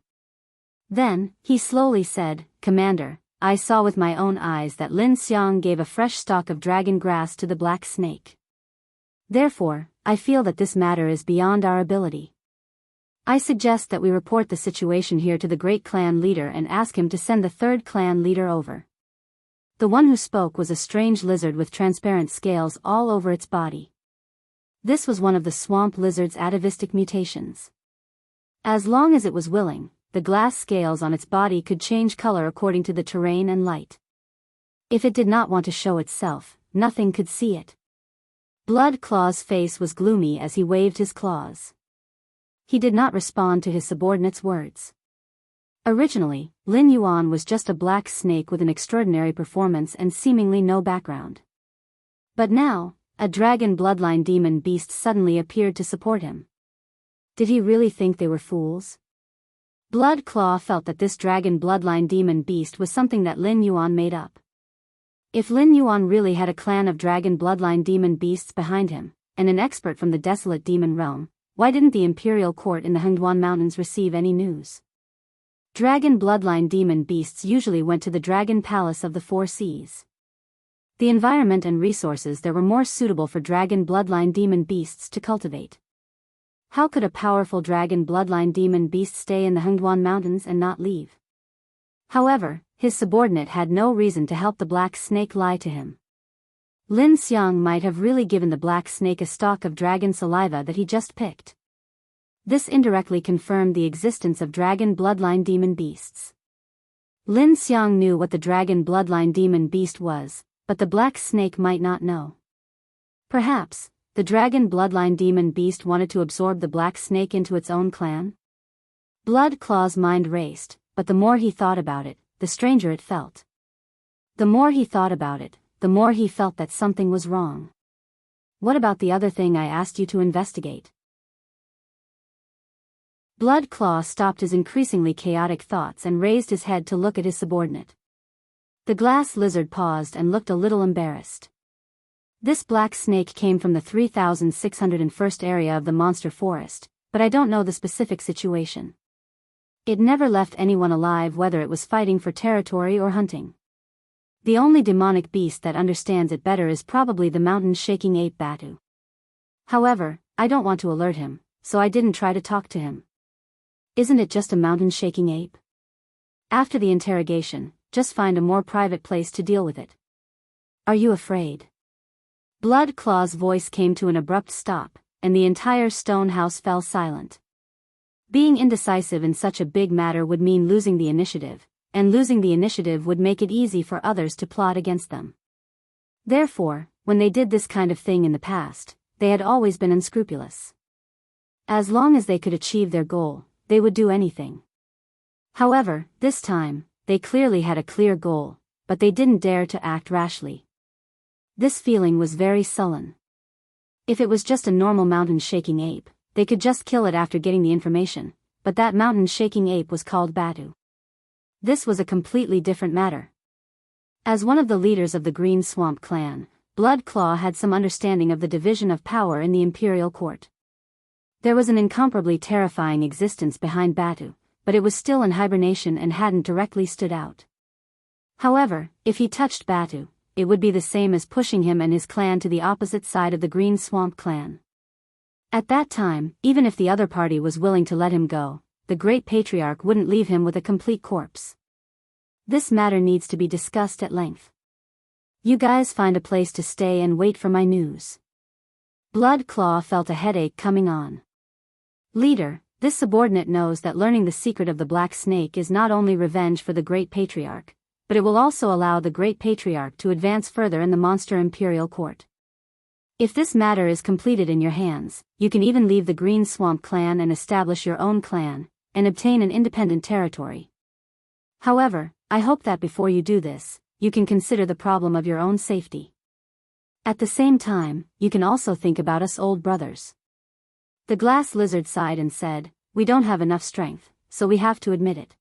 Then, he slowly said, "Commander, I saw with my own eyes that Lin Xiang gave a fresh stalk of dragon grass to the black snake. Therefore, I feel that this matter is beyond our ability. I suggest that we report the situation here to the great clan leader and ask him to send the third clan leader over." The one who spoke was a strange lizard with transparent scales all over its body. This was one of the swamp lizard's atavistic mutations. As long as it was willing, the glass scales on its body could change color according to the terrain and light. If it did not want to show itself, nothing could see it. Blood Claw's face was gloomy as he waved his claws. He did not respond to his subordinate's words. Originally, Lin Yuan was just a black snake with an extraordinary performance and seemingly no background. But now, a dragon bloodline demon beast suddenly appeared to support him. Did he really think they were fools? Blood Claw felt that this dragon bloodline demon beast was something that Lin Yuan made up. If Lin Yuan really had a clan of dragon bloodline demon beasts behind him, and an expert from the desolate demon realm, why didn't the imperial court in the Hengduan Mountains receive any news? Dragon bloodline demon beasts usually went to the dragon palace of the Four Seas. The environment and resources there were more suitable for dragon bloodline demon beasts to cultivate. How could a powerful dragon bloodline demon beast stay in the Hengduan Mountains and not leave? However, his subordinate had no reason to help the black snake lie to him. Lin Xiang might have really given the black snake a stalk of dragon saliva that he just picked. This indirectly confirmed the existence of dragon bloodline demon beasts. Lin Xiang knew what the dragon bloodline demon beast was, but the black snake might not know. Perhaps, the dragon bloodline demon beast wanted to absorb the black snake into its own clan? Blood Claw's mind raced, but the more he thought about it, the stranger it felt. The more he thought about it, the more he felt that something was wrong. What about the other thing I asked you to investigate? Blood Claw stopped his increasingly chaotic thoughts and raised his head to look at his subordinate. The glass lizard paused and looked a little embarrassed. This black snake came from the 3601st area of the monster forest, but I don't know the specific situation. It never left anyone alive whether it was fighting for territory or hunting. The only demonic beast that understands it better is probably the mountain-shaking ape Batu. However, I don't want to alert him, so I didn't try to talk to him. Isn't it just a mountain-shaking ape? After the interrogation, just find a more private place to deal with it. Are you afraid? Blood Claw's voice came to an abrupt stop, and the entire stone house fell silent. Being indecisive in such a big matter would mean losing the initiative, and losing the initiative would make it easy for others to plot against them. Therefore, when they did this kind of thing in the past, they had always been unscrupulous. As long as they could achieve their goal, they would do anything. However, this time, they clearly had a clear goal, but they didn't dare to act rashly. This feeling was very sullen. If it was just a normal mountain-shaking ape, they could just kill it after getting the information, but that mountain-shaking ape was called Batu. This was a completely different matter. As one of the leaders of the Green Swamp clan, Blood Claw had some understanding of the division of power in the imperial court. There was an incomparably terrifying existence behind Batu, but it was still in hibernation and hadn't directly stood out. However, if he touched Batu, it would be the same as pushing him and his clan to the opposite side of the Green Swamp clan. At that time, even if the other party was willing to let him go, the Great Patriarch wouldn't leave him with a complete corpse. This matter needs to be discussed at length. You guys find a place to stay and wait for my news. Blood Claw felt a headache coming on. Leader, this subordinate knows that learning the secret of the Black Snake is not only revenge for the Great Patriarch, but it will also allow the Great Patriarch to advance further in the monster imperial court. If this matter is completed in your hands, you can even leave the Green Swamp clan and establish your own clan, and obtain an independent territory. However, I hope that before you do this, you can consider the problem of your own safety. At the same time, you can also think about us old brothers. The glass lizard sighed and said, we don't have enough strength, so we have to admit it.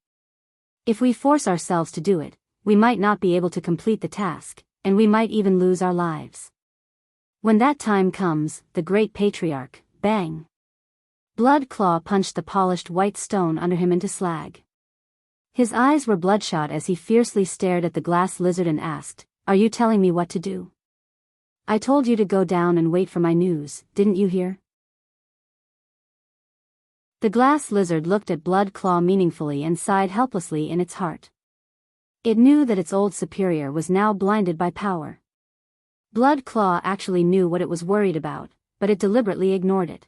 If we force ourselves to do it, we might not be able to complete the task, and we might even lose our lives. When that time comes, the Great Patriarch, bang! Blood Claw punched the polished white stone under him into slag. His eyes were bloodshot as he fiercely stared at the glass lizard and asked, are you telling me what to do? I told you to go down and wait for my news, didn't you hear? The glass lizard looked at Blood Claw meaningfully and sighed helplessly in its heart. It knew that its old superior was now blinded by power. Blood Claw actually knew what it was worried about, but it deliberately ignored it.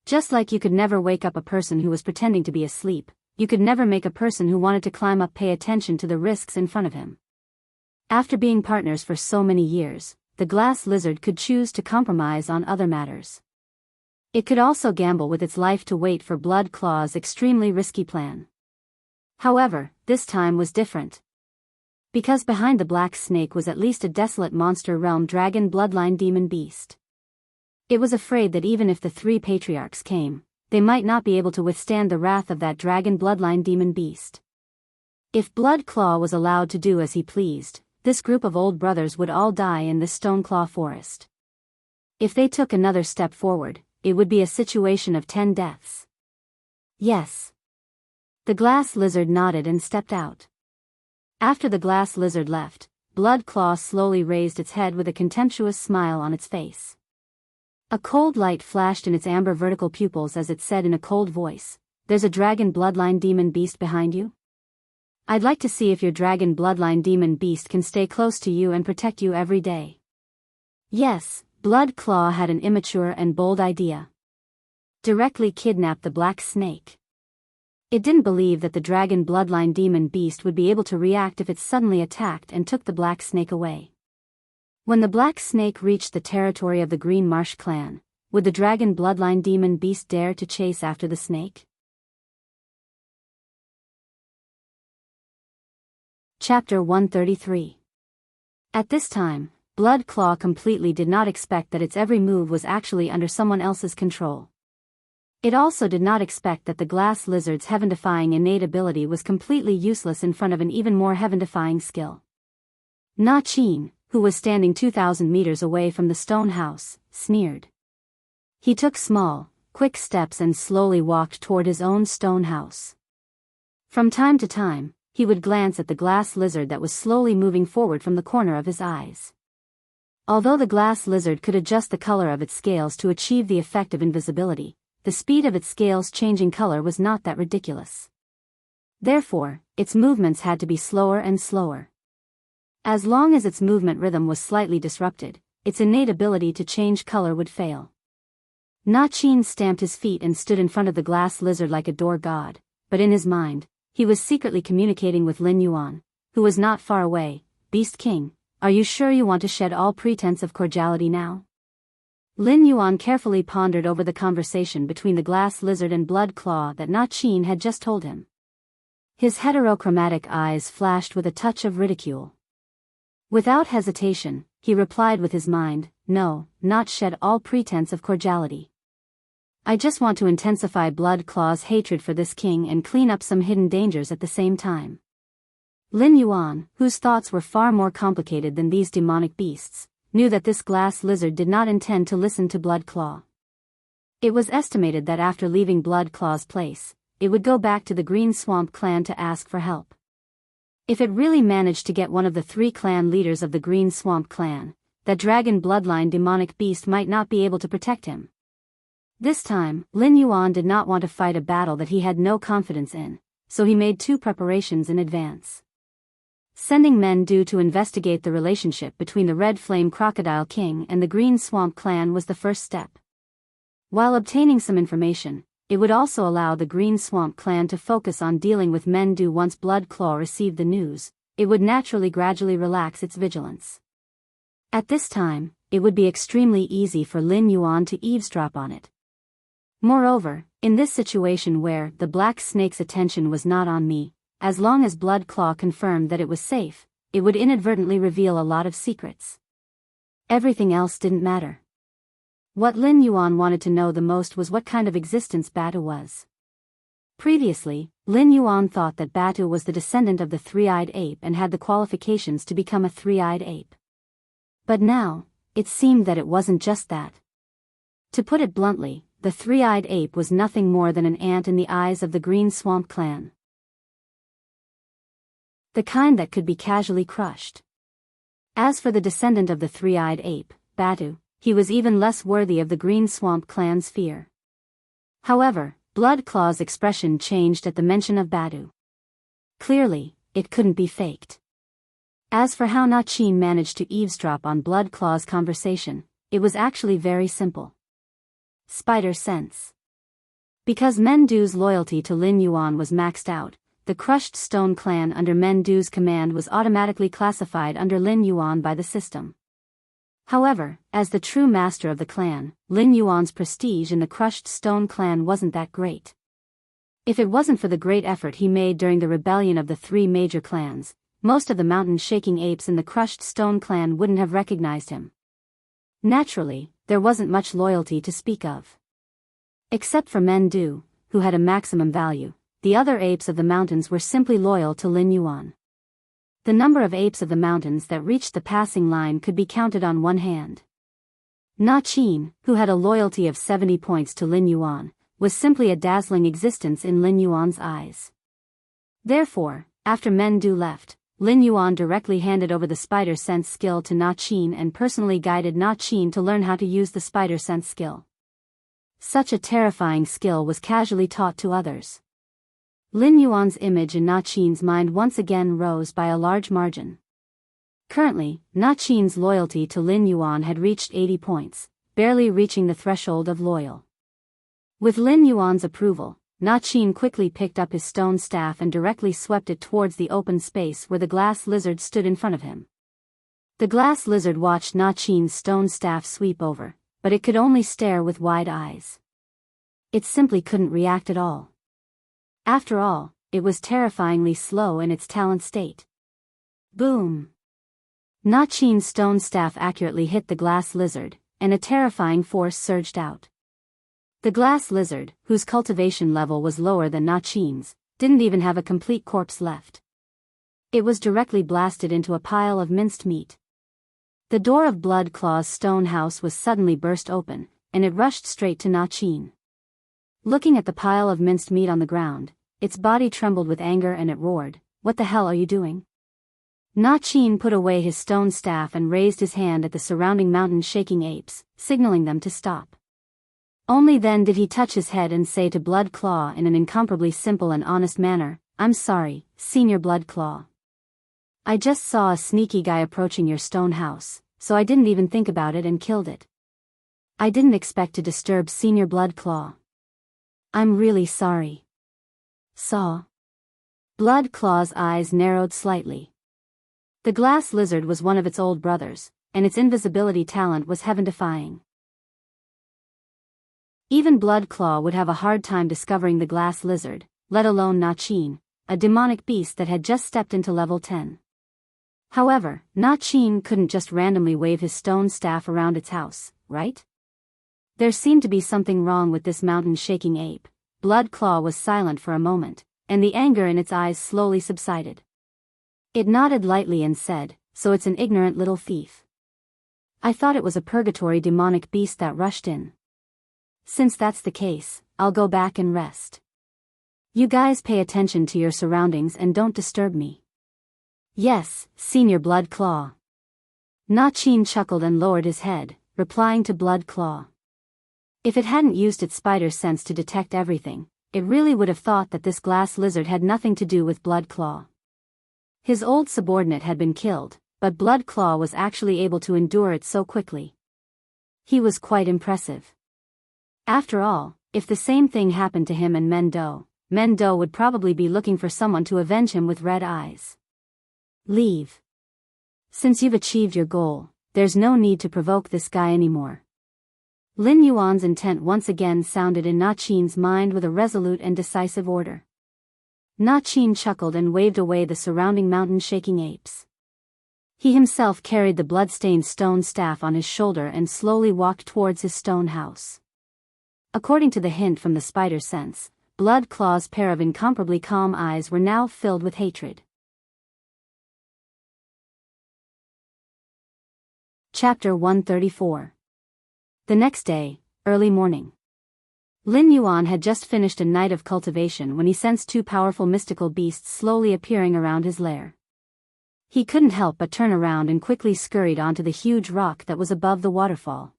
Just like you could never wake up a person who was pretending to be asleep, you could never make a person who wanted to climb up pay attention to the risks in front of him. After being partners for so many years, the glass lizard could choose to compromise on other matters. It could also gamble with its life to wait for Blood Claw's extremely risky plan. However, this time was different. Because behind the black snake was at least a desolate monster realm dragon bloodline demon beast. It was afraid that even if the three patriarchs came, they might not be able to withstand the wrath of that dragon bloodline demon beast. If Blood Claw was allowed to do as he pleased, this group of old brothers would all die in this Stoneclaw forest. If they took another step forward, it would be a situation of 10 deaths. Yes. The glass lizard nodded and stepped out. After the glass lizard left, Blood Claw slowly raised its head with a contemptuous smile on its face. A cold light flashed in its amber vertical pupils as it said in a cold voice, "There's a dragon bloodline demon beast behind you? I'd like to see if your dragon bloodline demon beast can stay close to you and protect you every day." Yes, Blood Claw had an immature and bold idea. Directly kidnap the black snake. It didn't believe that the dragon bloodline demon beast would be able to react if it suddenly attacked and took the black snake away. When the black snake reached the territory of the Green Marsh clan, would the dragon bloodline demon beast dare to chase after the snake? Chapter 133. At this time, Blood Claw completely did not expect that its every move was actually under someone else's control. It also did not expect that the glass lizard's heaven-defying innate ability was completely useless in front of an even more heaven-defying skill. Na Chin, who was standing 2,000 meters away from the stone house, sneered. He took small, quick steps and slowly walked toward his own stone house. From time to time, he would glance at the glass lizard that was slowly moving forward from the corner of his eyes. Although the glass lizard could adjust the color of its scales to achieve the effect of invisibility, the speed of its scales changing color was not that ridiculous. Therefore, its movements had to be slower and slower. As long as its movement rhythm was slightly disrupted, its innate ability to change color would fail. Na Chin stamped his feet and stood in front of the glass lizard like a door god, but in his mind, he was secretly communicating with Lin Yuan, who was not far away. "Beast King, are you sure you want to shed all pretense of cordiality now?" Lin Yuan carefully pondered over the conversation between the glass lizard and Blood Claw that Na Chin had just told him. His heterochromatic eyes flashed with a touch of ridicule. Without hesitation, he replied with his mind, "No, not shed all pretense of cordiality. I just want to intensify Blood Claw's hatred for this king and clean up some hidden dangers at the same time." Lin Yuan, whose thoughts were far more complicated than these demonic beasts, knew that this glass lizard did not intend to listen to Blood Claw. It was estimated that after leaving Blood Claw's place, it would go back to the Green Swamp clan to ask for help. If it really managed to get one of the 3 clan leaders of the Green Swamp clan, that dragon bloodline demonic beast might not be able to protect him. This time, Lin Yuan did not want to fight a battle that he had no confidence in, so he made 2 preparations in advance. Sending men due to investigate the relationship between the Red Flame Crocodile King and the Green Swamp clan was the first step. While obtaining some information, it would also allow the Green Swamp clan to focus on dealing with men due. Once Blood Claw received the news, it would naturally gradually relax its vigilance. At this time, it would be extremely easy for Lin Yuan to eavesdrop on it. Moreover, in this situation where the black snake's attention was not on me, as long as Blood Claw confirmed that it was safe, it would inadvertently reveal a lot of secrets. Everything else didn't matter. What Lin Yuan wanted to know the most was what kind of existence Batu was. Previously, Lin Yuan thought that Batu was the descendant of the three-eyed ape and had the qualifications to become a three-eyed ape. But now, it seemed that it wasn't just that. To put it bluntly, the three-eyed ape was nothing more than an ant in the eyes of the Green Swamp clan. The kind that could be casually crushed. As for the descendant of the three-eyed ape, Batu, he was even less worthy of the Green Swamp clan's fear. However, Blood Claw's expression changed at the mention of Batu. Clearly, it couldn't be faked. As for how Na Chin managed to eavesdrop on Blood Claw's conversation, it was actually very simple. Spider sense. Because Mendu's loyalty to Lin Yuan was maxed out, the Crushed Stone clan under Mendu's command was automatically classified under Lin Yuan by the system. However, as the true master of the clan, Lin Yuan's prestige in the Crushed Stone clan wasn't that great. If it wasn't for the great effort he made during the rebellion of the three major clans, most of the mountain-shaking apes in the Crushed Stone clan wouldn't have recognized him. Naturally, there wasn't much loyalty to speak of. Except for Mendu, who had a maximum value, the other apes of the mountains were simply loyal to Lin Yuan. The number of apes of the mountains that reached the passing line could be counted on one hand. Na Qin, who had a loyalty of 70 points to Lin Yuan, was simply a dazzling existence in Lin Yuan's eyes. Therefore, after Mendu left, Lin Yuan directly handed over the spider sense skill to Na Qin and personally guided Na Qin to learn how to use the spider sense skill. Such a terrifying skill was casually taught to others. Lin Yuan's image in Na Qin's mind once again rose by a large margin. Currently, Na Qin's loyalty to Lin Yuan had reached 80 points, barely reaching the threshold of loyal. With Lin Yuan's approval, Na Qin quickly picked up his stone staff and directly swept it towards the open space where the glass lizard stood in front of him. The glass lizard watched Na Qin's stone staff sweep over, but it could only stare with wide eyes. It simply couldn't react at all. After all, it was terrifyingly slow in its talent state. Boom! Na Qin's stone staff accurately hit the glass lizard, and a terrifying force surged out. The glass lizard, whose cultivation level was lower than Na Qin's, didn't even have a complete corpse left. It was directly blasted into a pile of minced meat. The door of Blood Claw's stone house was suddenly burst open, and it rushed straight to Na Qin. Looking at the pile of minced meat on the ground, its body trembled with anger and it roared, "What the hell are you doing?" Na Qin put away his stone staff and raised his hand at the surrounding mountain-shaking apes, signaling them to stop. Only then did he touch his head and say to Blood Claw in an incomparably simple and honest manner, "I'm sorry, Senior Blood Claw. I just saw a sneaky guy approaching your stone house, so I didn't even think about it and killed it. I didn't expect to disturb Senior Blood Claw. I'm really sorry." Saw. Blood Claw's eyes narrowed slightly. The glass lizard was one of its old brothers, and its invisibility talent was heaven-defying. Even Blood Claw would have a hard time discovering the glass lizard, let alone Na Qin, a demonic beast that had just stepped into level 10. However, Na Qin couldn't just randomly wave his stone staff around its house, right? There seemed to be something wrong with this mountain-shaking ape. Blood Claw was silent for a moment, and the anger in its eyes slowly subsided. It nodded lightly and said, "So it's an ignorant little thief. I thought it was a purgatory demonic beast that rushed in. Since that's the case, I'll go back and rest. You guys pay attention to your surroundings and don't disturb me." "Yes, Senior Blood Claw." Na Qin chuckled and lowered his head, replying to Blood Claw. If it hadn't used its spider sense to detect everything, it really would have thought that this glass lizard had nothing to do with Blood Claw. His old subordinate had been killed, but Blood Claw was actually able to endure it so quickly. He was quite impressive. After all, if the same thing happened to him and Mendo would probably be looking for someone to avenge him with red eyes. "Leave. Since you've achieved your goal, there's no need to provoke this guy anymore." Lin Yuan's intent once again sounded in Na Qin's mind with a resolute and decisive order. Na Qin chuckled and waved away the surrounding mountain-shaking apes. He himself carried the blood-stained stone staff on his shoulder and slowly walked towards his stone house. According to the hint from the spider sense, Blood Claw's pair of incomparably calm eyes were now filled with hatred. Chapter 134. The next day, early morning. Lin Yuan had just finished a night of cultivation when he sensed two powerful mystical beasts slowly appearing around his lair. He couldn't help but turn around and quickly scurried onto the huge rock that was above the waterfall.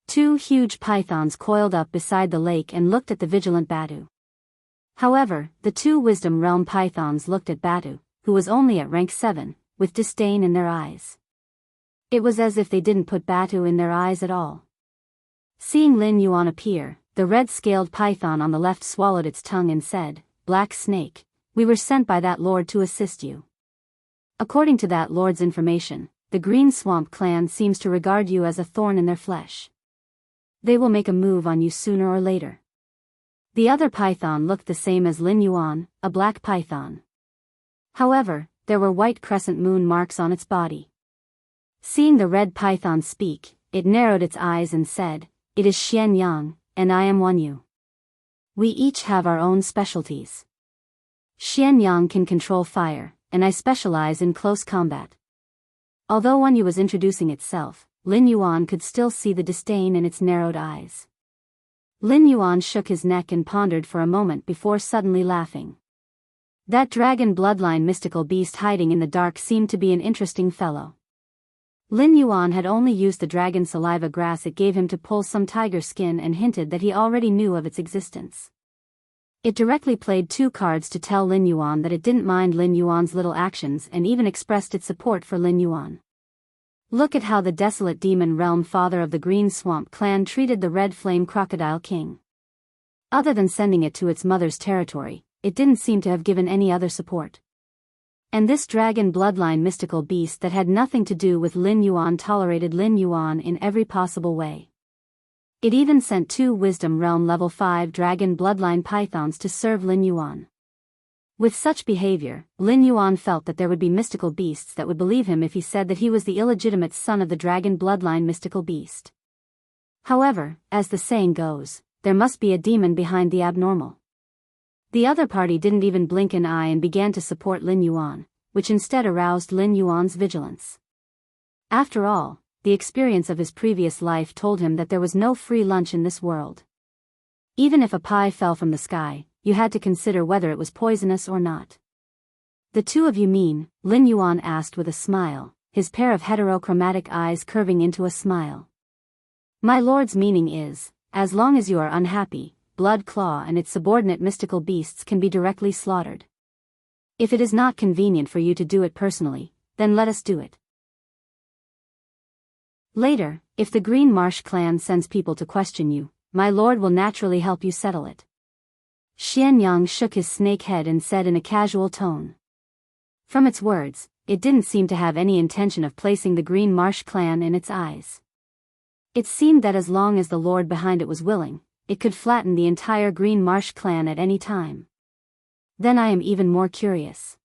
Two huge pythons coiled up beside the lake and looked at the vigilant Batu. However, the two Wisdom Realm pythons looked at Batu, who was only at rank 7, with disdain in their eyes. It was as if they didn't put Batu in their eyes at all. Seeing Lin Yuan appear, the red-scaled python on the left swallowed its tongue and said, "Black Snake, we were sent by that lord to assist you. According to that lord's information, the Green Swamp clan seems to regard you as a thorn in their flesh. They will make a move on you sooner or later." The other python looked the same as Lin Yuan, a black python. However, there were white crescent moon marks on its body. Seeing the red python speak, it narrowed its eyes and said, "It is Xian Yang, and I am Wanyu. We each have our own specialties. Xian Yang can control fire, and I specialize in close combat." Although Wanyu was introducing itself, Lin Yuan could still see the disdain in its narrowed eyes. Lin Yuan shook his neck and pondered for a moment before suddenly laughing. That dragon bloodline mystical beast hiding in the dark seemed to be an interesting fellow. Lin Yuan had only used the dragon saliva grass it gave him to pull some tiger skin and hinted that he already knew of its existence. It directly played 2 cards to tell Lin Yuan that it didn't mind Lin Yuan's little actions and even expressed its support for Lin Yuan. Look at how the desolate demon realm father of the Green Swamp clan treated the Red Flame Crocodile King. Other than sending it to its mother's territory, it didn't seem to have given any other support. And this dragon bloodline mystical beast that had nothing to do with Lin Yuan tolerated Lin Yuan in every possible way. It even sent 2 Wisdom Realm level 5 dragon bloodline pythons to serve Lin Yuan. With such behavior, Lin Yuan felt that there would be mystical beasts that would believe him if he said that he was the illegitimate son of the dragon bloodline mystical beast. However, as the saying goes, there must be a demon behind the abnormal. The other party didn't even blink an eye and began to support Lin Yuan, which instead aroused Lin Yuan's vigilance. After all, the experience of his previous life told him that there was no free lunch in this world. Even if a pie fell from the sky, you had to consider whether it was poisonous or not. "The 2 of you mean?" Lin Yuan asked with a smile, his pair of heterochromatic eyes curving into a smile. "My lord's meaning is, as long as you are unhappy, Blood Claw and its subordinate mystical beasts can be directly slaughtered. If it is not convenient for you to do it personally, then let us do it. Later, if the Green Marsh clan sends people to question you, my lord will naturally help you settle it." Xian Yang shook his snake head and said in a casual tone. From its words, it didn't seem to have any intention of placing the Green Marsh clan in its eyes. It seemed that as long as the lord behind it was willing, it could flatten the entire Green Marsh clan at any time. Then I am even more curious.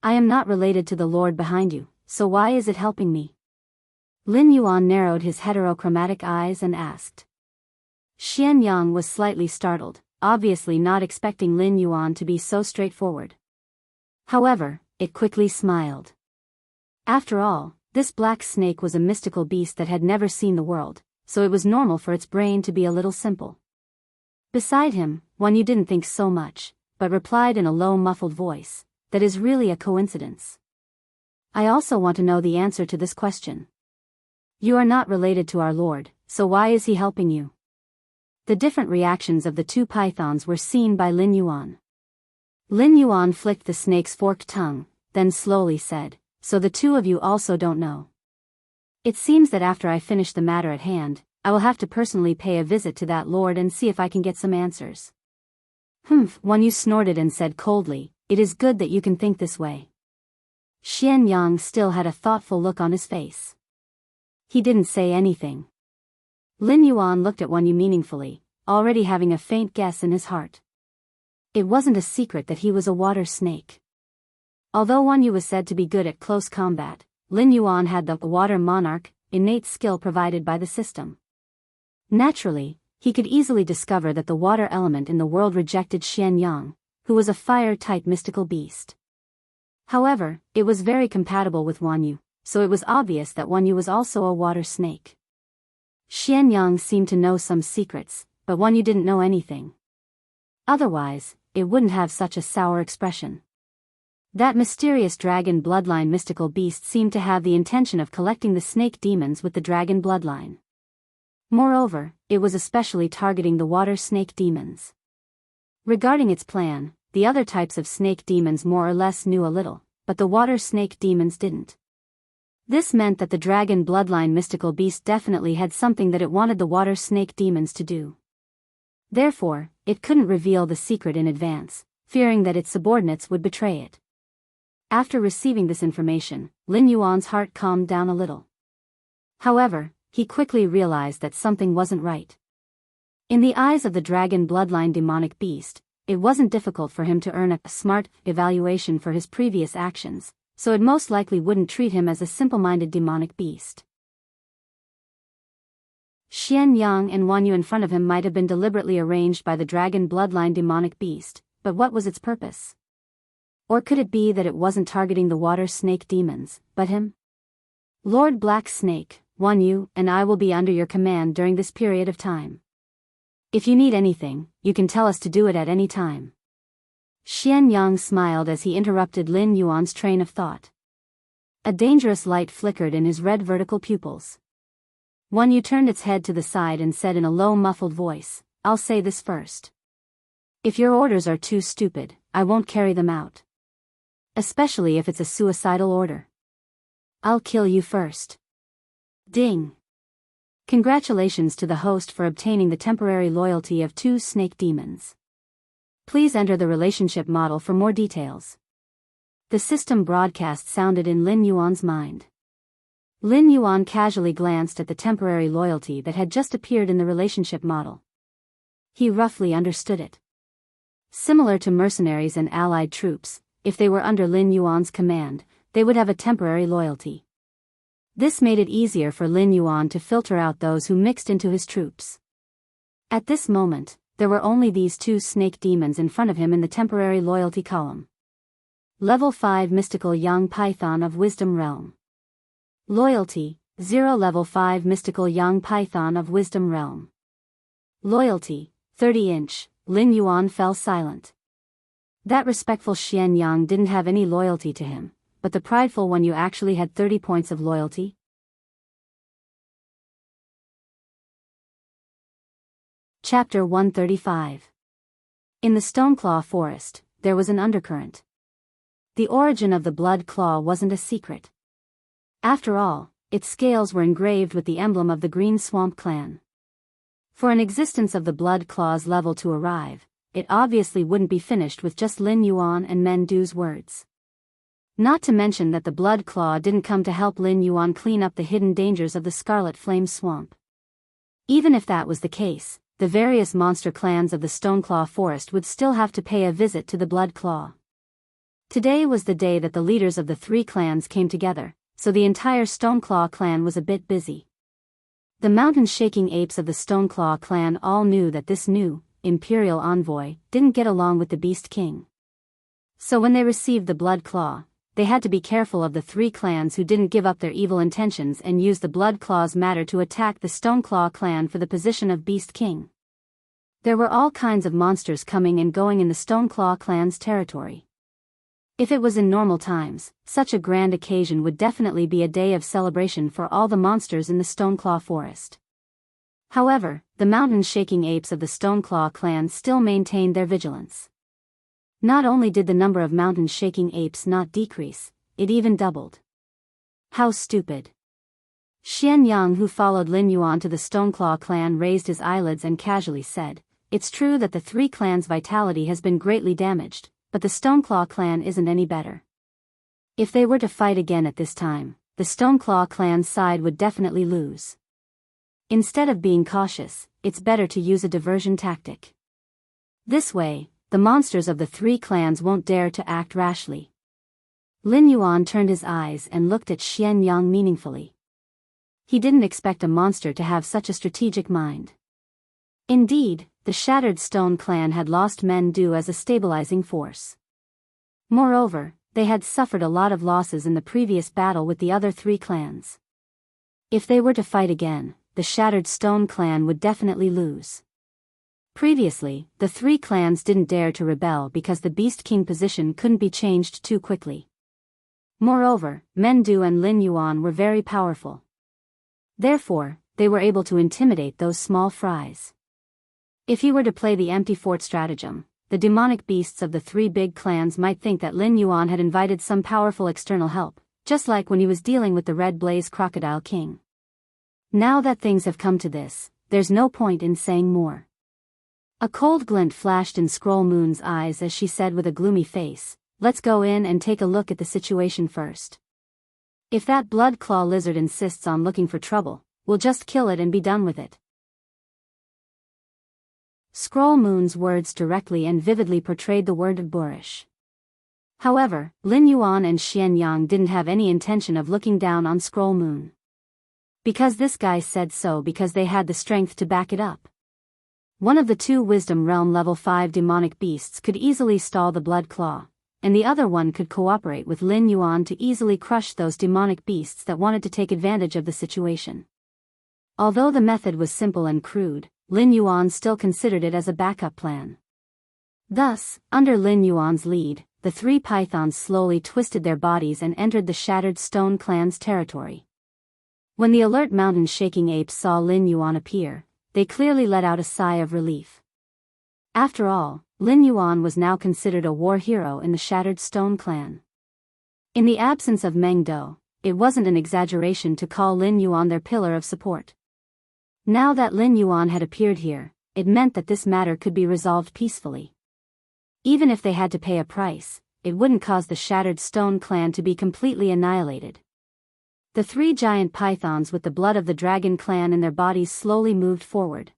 I am not related to the lord behind you, so why is it helping me? Lin Yuan narrowed his heterochromatic eyes and asked. Xian Yang was slightly startled, obviously not expecting Lin Yuan to be so straightforward. However, it quickly smiled. After all, this black snake was a mystical beast that had never seen the world, so it was normal for its brain to be a little simple. Beside him, Wanyu didn't think so much, but replied in a low muffled voice, "That is really a coincidence. I also want to know the answer to this question. You are not related to our lord, so why is he helping you?" The different reactions of the 2 pythons were seen by Lin Yuan. Lin Yuan flicked the snake's forked tongue, then slowly said, "So the 2 of you also don't know. It seems that after I finish the matter at hand, I will have to personally pay a visit to that lord and see if I can get some answers." "Humph," Wanyu snorted and said coldly, "It is good that you can think this way." Xian Yang still had a thoughtful look on his face. He didn't say anything. Lin Yuan looked at Wanyu meaningfully, already having a faint guess in his heart. It wasn't a secret that he was a water snake. Although Wanyu was said to be good at close combat, Lin Yuan had the water monarch innate skill provided by the system. Naturally, he could easily discover that the water element in the world rejected Xian Yang, who was a fire-type mystical beast. However, it was very compatible with Wanyu, so it was obvious that Wanyu was also a water snake. Xian Yang seemed to know some secrets, but Wanyu didn't know anything. Otherwise, it wouldn't have such a sour expression. That mysterious dragon bloodline mystical beast seemed to have the intention of collecting the snake demons with the dragon bloodline. Moreover, it was especially targeting the water snake demons. Regarding its plan, the other types of snake demons more or less knew a little, but the water snake demons didn't. This meant that the dragon bloodline mystical beast definitely had something that it wanted the water snake demons to do. Therefore, it couldn't reveal the secret in advance, fearing that its subordinates would betray it. After receiving this information, Lin Yuan's heart calmed down a little. However, he quickly realized that something wasn't right. In the eyes of the dragon bloodline demonic beast, it wasn't difficult for him to earn a smart evaluation for his previous actions, so it most likely wouldn't treat him as a simple-minded demonic beast. Xian Yang and Wan Yu in front of him might have been deliberately arranged by the dragon bloodline demonic beast, but what was its purpose? Or could it be that it wasn't targeting the water snake demons, but him? Lord Black Snake, Wan Yu and I will be under your command during this period of time. If you need anything, you can tell us to do it at any time. Xian Yang smiled as he interrupted Lin Yuan's train of thought. A dangerous light flickered in his red vertical pupils. Wan Yu turned its head to the side and said in a low muffled voice, "I'll say this first. If your orders are too stupid, I won't carry them out. Especially if it's a suicidal order. I'll kill you first." Ding! Congratulations to the host for obtaining the temporary loyalty of 2 snake demons. Please enter the relationship model for more details. The system broadcast sounded in Lin Yuan's mind. Lin Yuan casually glanced at the temporary loyalty that had just appeared in the relationship model. He roughly understood it. Similar to mercenaries and allied troops, if they were under Lin Yuan's command, they would have a temporary loyalty. This made it easier for Lin Yuan to filter out those who mixed into his troops. At this moment, there were only these 2 snake demons in front of him in the temporary loyalty column. Level 5 Mystical Young Python of Wisdom Realm. Loyalty, 0 Level 5 Mystical Young Python of Wisdom Realm. Loyalty, 30-inch, Lin Yuan fell silent. That respectful Xian Yang didn't have any loyalty to him, but the prideful Wan Yu actually had 30 points of loyalty. Chapter 135. In the Stoneclaw Forest, there was an undercurrent. The origin of the Blood Claw wasn't a secret. After all, its scales were engraved with the emblem of the Green Swamp clan. For an existence of the Blood Claw's level to arrive, it obviously wouldn't be finished with just Lin Yuan and Men Du's words. Not to mention that the Blood Claw didn't come to help Lin Yuan clean up the hidden dangers of the Scarlet Flame Swamp. Even if that was the case, the various monster clans of the Stoneclaw Forest would still have to pay a visit to the Blood Claw. Today was the day that the leaders of the 3 clans came together, so the entire Stoneclaw clan was a bit busy. The mountain-shaking apes of the Stoneclaw clan all knew that this new, imperial envoy, didn't get along with the Beast King. So when they received the Blood Claw, they had to be careful of the 3 clans who didn't give up their evil intentions and use the Blood Claw's matter to attack the Stoneclaw clan for the position of Beast King. There were all kinds of monsters coming and going in the Stoneclaw clan's territory. If it was in normal times, such a grand occasion would definitely be a day of celebration for all the monsters in the Stoneclaw Forest. However, the mountain-shaking apes of the Stoneclaw clan still maintained their vigilance. Not only did the number of mountain-shaking apes not decrease, it even doubled. How stupid. Xian Yang, who followed Lin Yuan to the Stoneclaw clan, raised his eyelids and casually said, "It's true that the 3 clans' vitality has been greatly damaged, but the Stoneclaw clan isn't any better. If they were to fight again at this time, the Stoneclaw clan's side would definitely lose. Instead of being cautious, it's better to use a diversion tactic. This way, the monsters of the 3 clans won't dare to act rashly." Lin Yuan turned his eyes and looked at Xian Yang meaningfully. He didn't expect a monster to have such a strategic mind. Indeed, the Shattered Stone clan had lost Men Du as a stabilizing force. Moreover, they had suffered a lot of losses in the previous battle with the other 3 clans. If they were to fight again, the Shattered Stone clan would definitely lose. Previously, the 3 clans didn't dare to rebel because the Beast King position couldn't be changed too quickly. Moreover, Men Du and Lin Yuan were very powerful. Therefore, they were able to intimidate those small fries. If he were to play the empty fort stratagem, the demonic beasts of the 3 big clans might think that Lin Yuan had invited some powerful external help, just like when he was dealing with the Red Blaze Crocodile King. Now that things have come to this, there's no point in saying more. A cold glint flashed in Scroll Moon's eyes as she said with a gloomy face, "Let's go in and take a look at the situation first. If that Blood Claw lizard insists on looking for trouble, we'll just kill it and be done with it." Scroll Moon's words directly and vividly portrayed the word of boorish. However, Lin Yuan and Xian Yang didn't have any intention of looking down on Scroll Moon. Because this guy said so, because they had the strength to back it up. One of the two Wisdom Realm Level 5 demonic beasts could easily stall the Blood Claw, and the other one could cooperate with Lin Yuan to easily crush those demonic beasts that wanted to take advantage of the situation. Although the method was simple and crude, Lin Yuan still considered it as a backup plan. Thus, under Lin Yuan's lead, the three pythons slowly twisted their bodies and entered the Shattered Stone Clan's territory. When the alert mountain-shaking apes saw Lin Yuan appear, they clearly let out a sigh of relief. After all, Lin Yuan was now considered a war hero in the Shattered Stone Clan. In the absence of Meng Do, it wasn't an exaggeration to call Lin Yuan their pillar of support. Now that Lin Yuan had appeared here, it meant that this matter could be resolved peacefully. Even if they had to pay a price, it wouldn't cause the Shattered Stone Clan to be completely annihilated. The three giant pythons with the blood of the Dragon Clan in their bodies slowly moved forward.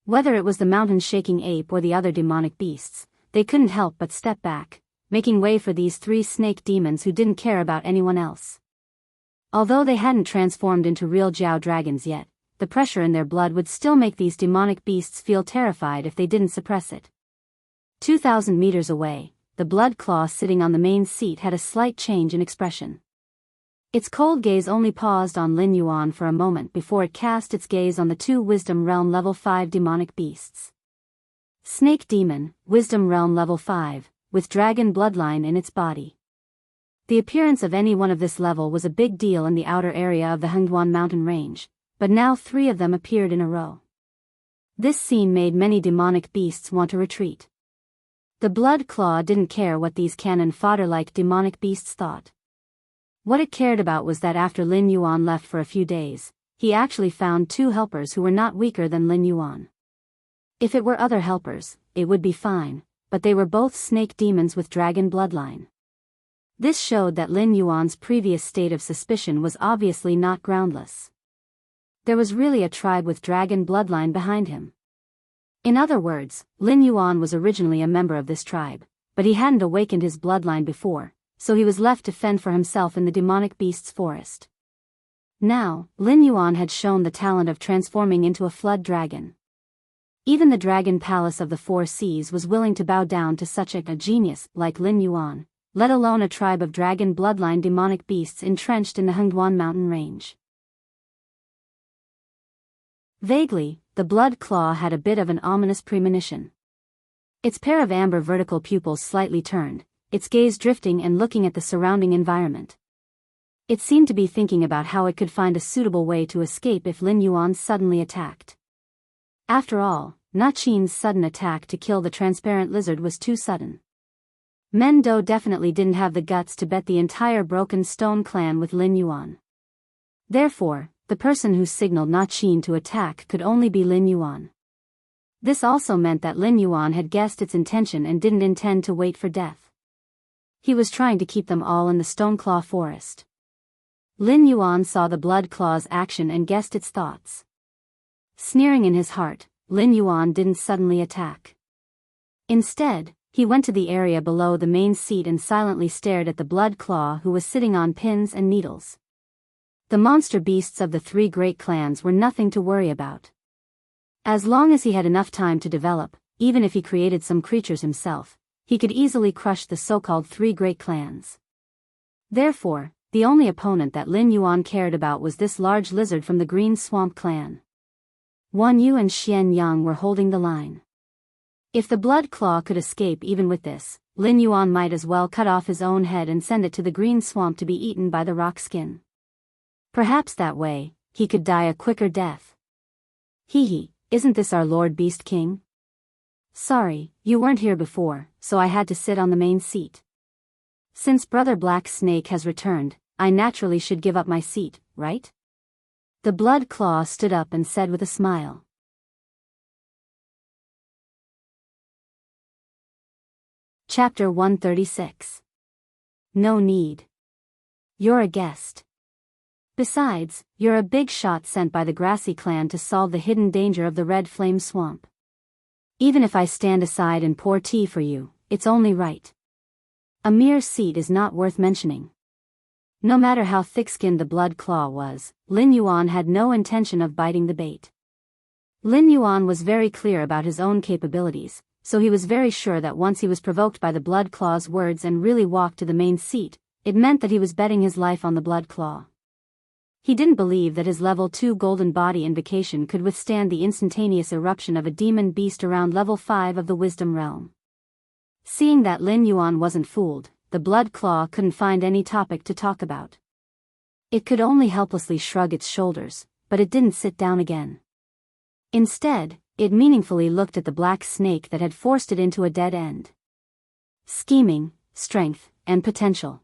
Whether it was the mountain-shaking ape or the other demonic beasts, they couldn't help but step back, making way for these three snake demons who didn't care about anyone else. Although they hadn't transformed into real Jiao dragons yet, the pressure in their blood would still make these demonic beasts feel terrified if they didn't suppress it. 2,000 meters away, the Blood Claw sitting on the main seat had a slight change in expression. Its cold gaze only paused on Lin Yuan for a moment before it cast its gaze on the two Wisdom Realm Level 5 demonic beasts. Snake Demon, Wisdom Realm Level 5, with dragon bloodline in its body. The appearance of any one of this level was a big deal in the outer area of the Hengduan mountain range, but now three of them appeared in a row. This scene made many demonic beasts want to retreat. The Blood Claw didn't care what these cannon fodder-like demonic beasts thought. What it cared about was that after Lin Yuan left for a few days, he actually found two helpers who were not weaker than Lin Yuan. If it were other helpers, it would be fine, but they were both snake demons with dragon bloodline. This showed that Lin Yuan's previous state of suspicion was obviously not groundless. There was really a tribe with dragon bloodline behind him. In other words, Lin Yuan was originally a member of this tribe, but he hadn't awakened his bloodline before, so he was left to fend for himself in the demonic beast's forest. Now, Lin Yuan had shown the talent of transforming into a flood dragon. Even the Dragon Palace of the Four Seas was willing to bow down to such a genius like Lin Yuan, let alone a tribe of dragon bloodline demonic beasts entrenched in the Hengduan mountain range. Vaguely, the Blood Claw had a bit of an ominous premonition. Its pair of amber vertical pupils slightly turned, its gaze drifting and looking at the surrounding environment. It seemed to be thinking about how it could find a suitable way to escape if Lin Yuan suddenly attacked. After all, Na Qin's sudden attack to kill the transparent lizard was too sudden. Men Do definitely didn't have the guts to bet the entire Broken Stone clan with Lin Yuan. Therefore, the person who signaled Na Qin to attack could only be Lin Yuan. This also meant that Lin Yuan had guessed its intention and didn't intend to wait for death. He was trying to keep them all in the Stoneclaw forest. Lin Yuan saw the Blood Claw's action and guessed its thoughts. Sneering in his heart, Lin Yuan didn't suddenly attack. Instead, he went to the area below the main seat and silently stared at the Blood Claw who was sitting on pins and needles. The monster beasts of the three great clans were nothing to worry about. As long as he had enough time to develop, even if he created some creatures himself, he could easily crush the so-called three great clans. Therefore, the only opponent that Lin Yuan cared about was this large lizard from the Green Swamp clan. Wan Yu and Xian Yang were holding the line. If the Blood Claw could escape even with this, Lin Yuan might as well cut off his own head and send it to the Green Swamp to be eaten by the rock skin. Perhaps that way, he could die a quicker death. Hee, isn't this our Lord Beast King? Sorry, you weren't here before, so I had to sit on the main seat. Since Brother Black Snake has returned, I naturally should give up my seat, right? The Blood Claw stood up and said with a smile. Chapter 136. No need. You're a guest. Besides, you're a big shot sent by the Grassy clan to solve the hidden danger of the Red Flame Swamp. Even if I stand aside and pour tea for you, it's only right. A mere seat is not worth mentioning. No matter how thick-skinned the Blood Claw was, Lin Yuan had no intention of biting the bait. Lin Yuan was very clear about his own capabilities, so he was very sure that once he was provoked by the Blood Claw's words and really walked to the main seat, it meant that he was betting his life on the Blood Claw. He didn't believe that his level 2 golden body invocation could withstand the instantaneous eruption of a demon beast around level 5 of the Wisdom Realm. Seeing that Lin Yuan wasn't fooled, the Blood Claw couldn't find any topic to talk about. It could only helplessly shrug its shoulders, but it didn't sit down again. Instead, it meaningfully looked at the black snake that had forced it into a dead end. Scheming, strength, and potential.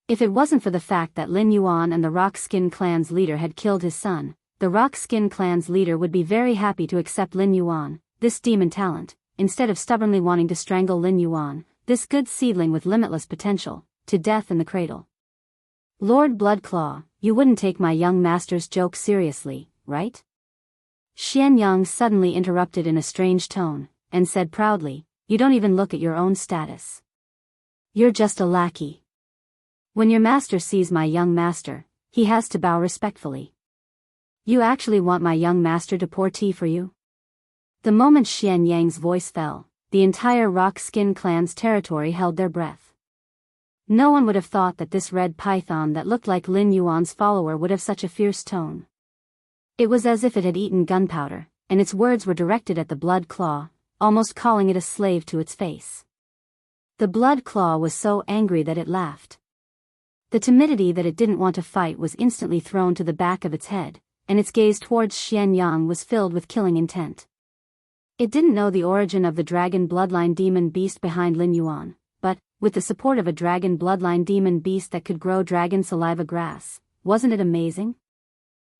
If it wasn't for the fact that Lin Yuan and the Rock Skin Clan's leader had killed his son, the Rock Skin Clan's leader would be very happy to accept Lin Yuan, this demon talent, instead of stubbornly wanting to strangle Lin Yuan, this good seedling with limitless potential, to death in the cradle. Lord Bloodclaw, you wouldn't take my young master's joke seriously, right? Xian Yang suddenly interrupted in a strange tone, and said proudly, you don't even look at your own status. You're just a lackey. When your master sees my young master, he has to bow respectfully. You actually want my young master to pour tea for you? The moment Xian Yang's voice fell, the entire Rock Skin Clan's territory held their breath. No one would have thought that this red python that looked like Lin Yuan's follower would have such a fierce tone. It was as if it had eaten gunpowder, and its words were directed at the Blood Claw, almost calling it a slave to its face. The Blood Claw was so angry that it laughed. The timidity that it didn't want to fight was instantly thrown to the back of its head, and its gaze towards Xian Yang was filled with killing intent. It didn't know the origin of the dragon bloodline demon beast behind Lin Yuan, but, with the support of a dragon bloodline demon beast that could grow dragon saliva grass, wasn't it amazing?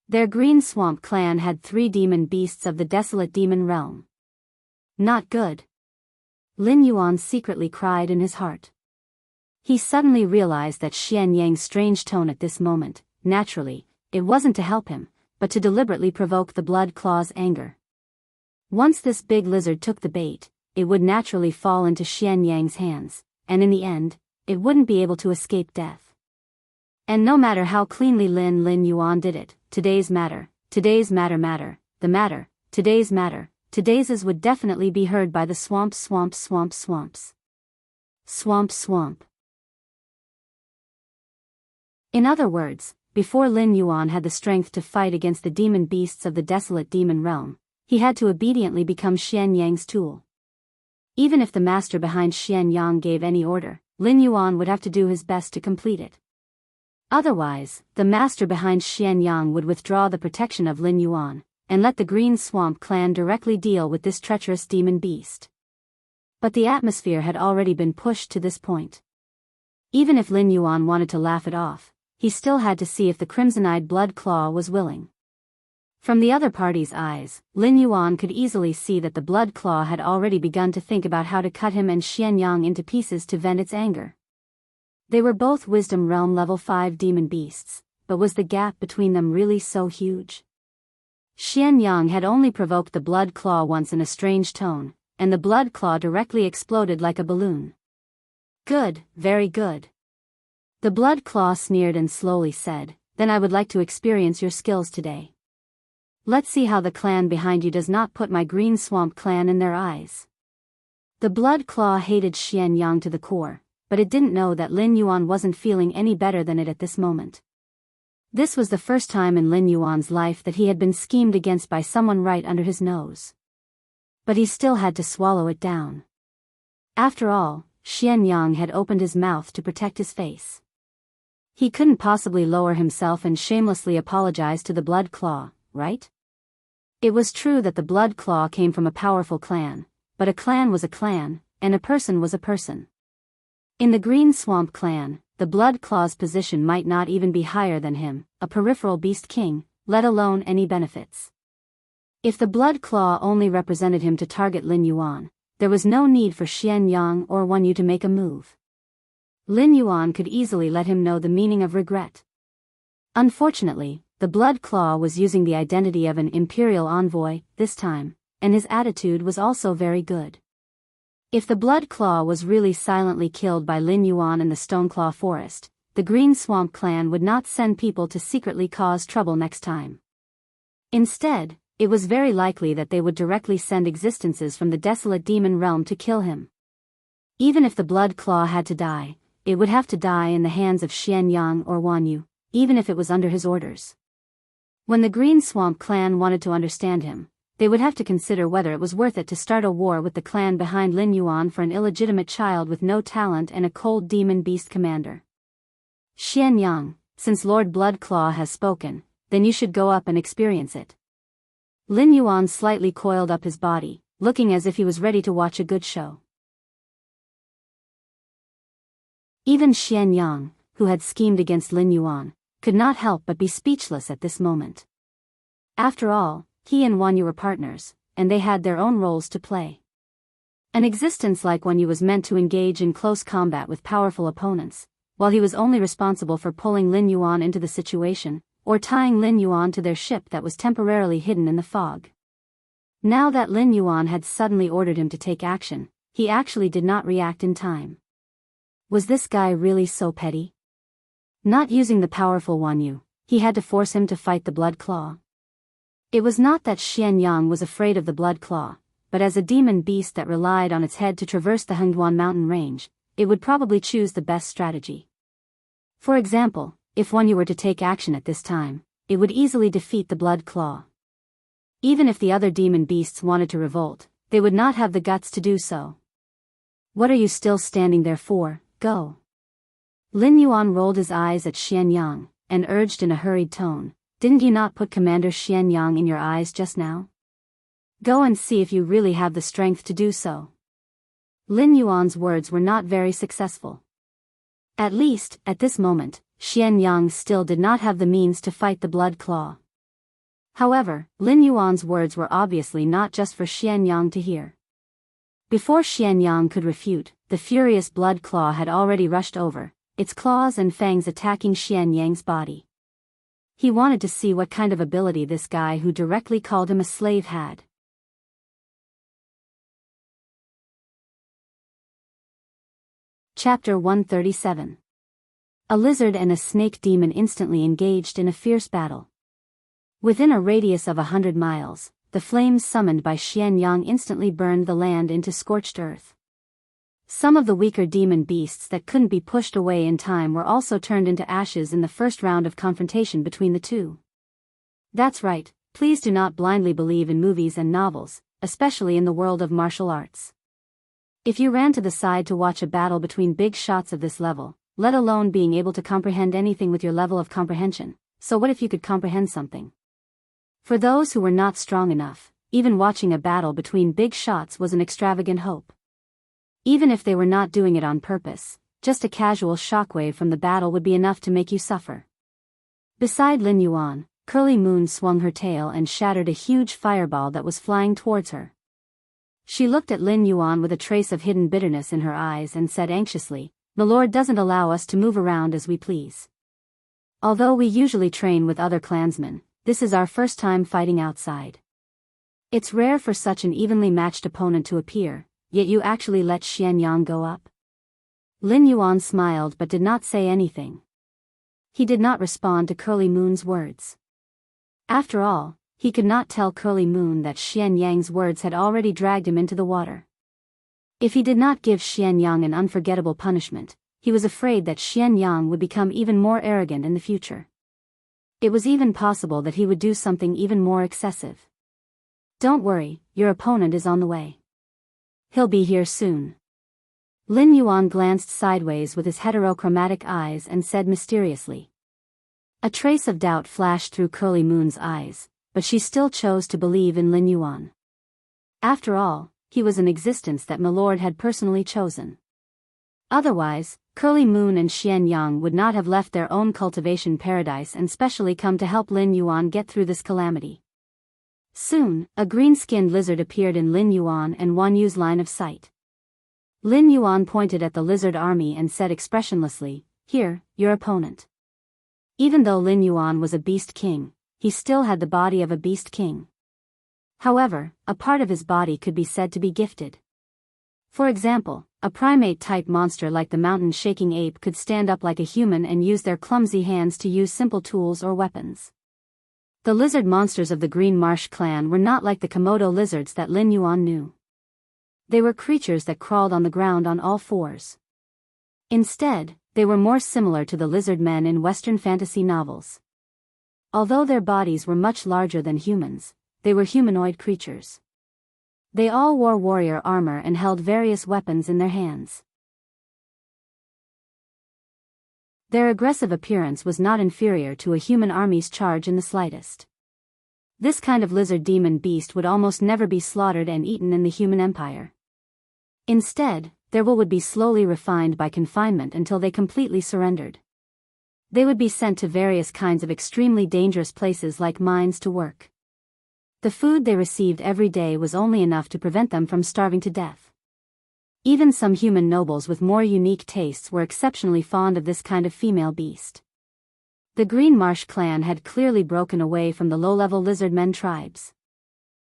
Their Green Swamp clan had 3 demon beasts of the desolate demon realm. Not good. Lin Yuan secretly cried in his heart. He suddenly realized that Xian Yang's strange tone at this moment, naturally, it wasn't to help him, but to deliberately provoke the Blood Claw's anger. Once this big lizard took the bait, it would naturally fall into Xian Yang's hands, and in the end, it wouldn't be able to escape death. And no matter how cleanly Lin Yuan did it, today's matter, today's matter, today's would definitely be heard by the swamps. Swamp. In other words, before Lin Yuan had the strength to fight against the demon beasts of the desolate demon realm, he had to obediently become Xian Yang's tool. Even if the master behind Xian Yang gave any order, Lin Yuan would have to do his best to complete it. Otherwise, the master behind Xian Yang would withdraw the protection of Lin Yuan, and let the Green Swamp clan directly deal with this treacherous demon beast. But the atmosphere had already been pushed to this point. Even if Lin Yuan wanted to laugh it off, he still had to see if the crimson-eyed Blood Claw was willing. From the other party's eyes, Lin Yuan could easily see that the Blood Claw had already begun to think about how to cut him and Xian Yang into pieces to vent its anger. They were both Wisdom Realm level 5 demon beasts, but was the gap between them really so huge? Xian Yang had only provoked the Blood Claw once in a strange tone, and the Blood Claw directly exploded like a balloon. Good, very good. The Blood Claw sneered and slowly said, then I would like to experience your skills today. Let's see how the clan behind you does not put my Green Swamp clan in their eyes. The Blood Claw hated Xian Yang to the core, but it didn't know that Lin Yuan wasn't feeling any better than it at this moment. This was the first time in Lin Yuan's life that he had been schemed against by someone right under his nose. But he still had to swallow it down. After all, Xian Yang had opened his mouth to protect his face. He couldn't possibly lower himself and shamelessly apologize to the Blood Claw, right? It was true that the Blood Claw came from a powerful clan, but a clan was a clan, and a person was a person. In the Green Swamp clan, the Blood Claw's position might not even be higher than him, a peripheral beast king, let alone any benefits. If the Blood Claw only represented him to target Lin Yuan, there was no need for Xian Yang or Wan Yu to make a move. Lin Yuan could easily let him know the meaning of regret. Unfortunately, the Blood Claw was using the identity of an imperial envoy, this time, and his attitude was also very good. If the Blood Claw was really silently killed by Lin Yuan in the Stoneclaw Forest, the Green Swamp clan would not send people to secretly cause trouble next time. Instead, it was very likely that they would directly send existences from the desolate demon realm to kill him. Even if the Blood Claw had to die, it would have to die in the hands of Xian Yang or Wan Yu, even if it was under his orders. When the Green Swamp clan wanted to understand him, they would have to consider whether it was worth it to start a war with the clan behind Lin Yuan for an illegitimate child with no talent and a cold demon beast commander. Xian Yang, since Lord Bloodclaw has spoken, then you should go up and experience it. Lin Yuan slightly coiled up his body, looking as if he was ready to watch a good show. Even Xian Yang, who had schemed against Lin Yuan, could not help but be speechless at this moment. After all, he and Wan Yu were partners, and they had their own roles to play. An existence like Wan Yu was meant to engage in close combat with powerful opponents, while he was only responsible for pulling Lin Yuan into the situation, or tying Lin Yuan to their ship that was temporarily hidden in the fog. Now that Lin Yuan had suddenly ordered him to take action, he actually did not react in time. Was this guy really so petty? Not using the powerful Wan Yu, he had to force him to fight the Blood Claw. It was not that Xian Yang was afraid of the Blood Claw, but as a demon beast that relied on its head to traverse the Hengduan mountain range, it would probably choose the best strategy. For example, if Wan Yu were to take action at this time, it would easily defeat the Blood Claw. Even if the other demon beasts wanted to revolt, they would not have the guts to do so. What are you still standing there for? Go. Lin Yuan rolled his eyes at Xian Yang, and urged in a hurried tone, didn't you not put Commander Xian Yang in your eyes just now? Go and see if you really have the strength to do so. Lin Yuan's words were not very successful. At least, at this moment, Xian Yang still did not have the means to fight the Blood Claw. However, Lin Yuan's words were obviously not just for Xian Yang to hear. Before Xian Yang could refute, the furious Blood Claw had already rushed over, its claws and fangs attacking Xian Yang's body. He wanted to see what kind of ability this guy who directly called him a slave had. Chapter 137. A lizard and a snake demon instantly engaged in a fierce battle. Within a radius of 100 miles, the flames summoned by Xian Yang instantly burned the land into scorched earth. Some of the weaker demon beasts that couldn't be pushed away in time were also turned into ashes in the first round of confrontation between the two. That's right, please do not blindly believe in movies and novels, especially in the world of martial arts. If you ran to the side to watch a battle between big shots of this level, let alone being able to comprehend anything with your level of comprehension, so what if you could comprehend something? For those who were not strong enough, even watching a battle between big shots was an extravagant hope. Even if they were not doing it on purpose, just a casual shockwave from the battle would be enough to make you suffer. Beside Lin Yuan, Curly Moon swung her tail and shattered a huge fireball that was flying towards her. She looked at Lin Yuan with a trace of hidden bitterness in her eyes and said anxiously, "The Lord doesn't allow us to move around as we please. Although we usually train with other clansmen, this is our first time fighting outside. It's rare for such an evenly matched opponent to appear, yet you actually let Xian Yang go up?" Lin Yuan smiled but did not say anything. He did not respond to Curly Moon's words. After all, he could not tell Curly Moon that Xian Yang's words had already dragged him into the water. If he did not give Xian Yang an unforgettable punishment, he was afraid that Xian Yang would become even more arrogant in the future. It was even possible that he would do something even more excessive. Don't worry, your opponent is on the way. He'll be here soon. Lin Yuan glanced sideways with his heterochromatic eyes and said mysteriously. A trace of doubt flashed through Curly Moon's eyes, but she still chose to believe in Lin Yuan. After all, he was an existence that Milord had personally chosen. Otherwise, Curly Moon and Xian Yang would not have left their own cultivation paradise and specially come to help Lin Yuan get through this calamity. Soon, a green-skinned lizard appeared in Lin Yuan and Wan Yu's line of sight. Lin Yuan pointed at the lizard army and said expressionlessly, "Here, your opponent." Even though Lin Yuan was a beast king, he still had the body of a beast king. However, a part of his body could be said to be gifted. For example, a primate-type monster like the mountain-shaking ape could stand up like a human and use their clumsy hands to use simple tools or weapons. The lizard monsters of the Green Marsh clan were not like the Komodo lizards that Lin Yuan knew. They were creatures that crawled on the ground on all fours. Instead, they were more similar to the lizard men in Western fantasy novels. Although their bodies were much larger than humans, they were humanoid creatures. They all wore warrior armor and held various weapons in their hands. Their aggressive appearance was not inferior to a human army's charge in the slightest. This kind of lizard demon beast would almost never be slaughtered and eaten in the human empire. Instead, their will would be slowly refined by confinement until they completely surrendered. They would be sent to various kinds of extremely dangerous places like mines to work. The food they received every day was only enough to prevent them from starving to death. Even some human nobles with more unique tastes were exceptionally fond of this kind of female beast. The Green Marsh clan had clearly broken away from the low-level lizard men tribes.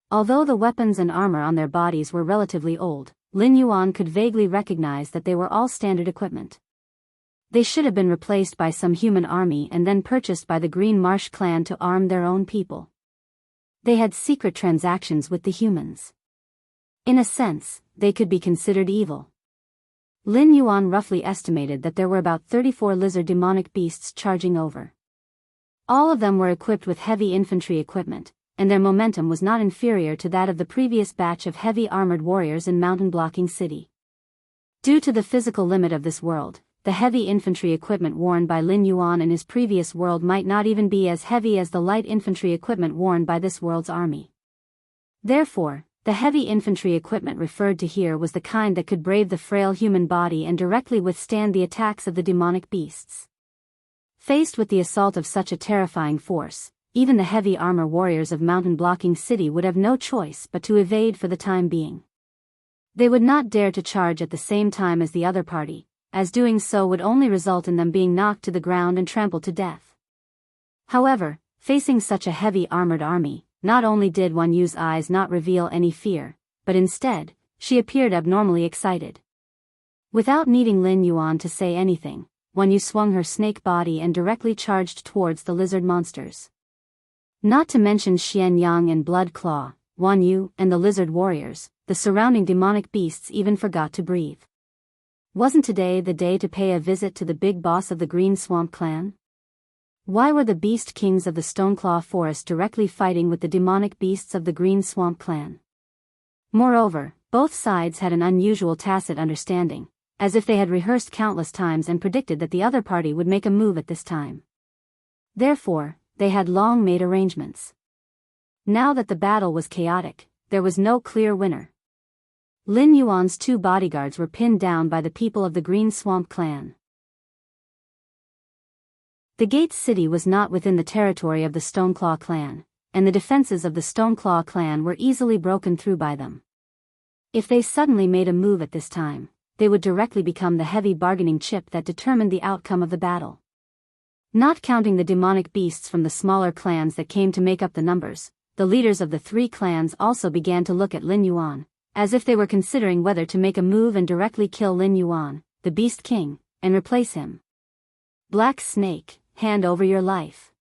Although the weapons and armor on their bodies were relatively old, Lin Yuan could vaguely recognize that they were all standard equipment. They should have been replaced by some human army and then purchased by the Green Marsh clan to arm their own people. They had secret transactions with the humans. In a sense, they could be considered evil. Lin Yuan roughly estimated that there were about 34 lizard demonic beasts charging over. All of them were equipped with heavy infantry equipment, and their momentum was not inferior to that of the previous batch of heavy armored warriors in Mountain Blocking City. Due to the physical limit of this world, the heavy infantry equipment worn by Lin Yuan in his previous world might not even be as heavy as the light infantry equipment worn by this world's army. Therefore, the heavy infantry equipment referred to here was the kind that could brave the frail human body and directly withstand the attacks of the demonic beasts. Faced with the assault of such a terrifying force, even the heavy armor warriors of Mountain Blocking City would have no choice but to evade for the time being. They would not dare to charge at the same time as the other party, as doing so would only result in them being knocked to the ground and trampled to death. However, facing such a heavy armored army, not only did Wan Yu's eyes not reveal any fear, but instead, she appeared abnormally excited. Without needing Lin Yuan to say anything, Wan Yu swung her snake body and directly charged towards the lizard monsters. Not to mention Xian Yang and Blood Claw, Wan Yu, and the lizard warriors, the surrounding demonic beasts even forgot to breathe. Wasn't today the day to pay a visit to the big boss of the Green Swamp clan? Why were the beast kings of the Stoneclaw Forest directly fighting with the demonic beasts of the Green Swamp clan? Moreover, both sides had an unusual tacit understanding, as if they had rehearsed countless times and predicted that the other party would make a move at this time. Therefore, they had long made arrangements. Now that the battle was chaotic, there was no clear winner. Lin Yuan's 2 bodyguards were pinned down by the people of the Green Swamp clan. The Gate City was not within the territory of the Stoneclaw clan, and the defenses of the Stoneclaw clan were easily broken through by them. If they suddenly made a move at this time, they would directly become the heavy bargaining chip that determined the outcome of the battle. Not counting the demonic beasts from the smaller clans that came to make up the numbers, the leaders of the 3 clans also began to look at Lin Yuan, as if they were considering whether to make a move and directly kill Lin Yuan, the Beast King, and replace him. Black Snake, hand over your life.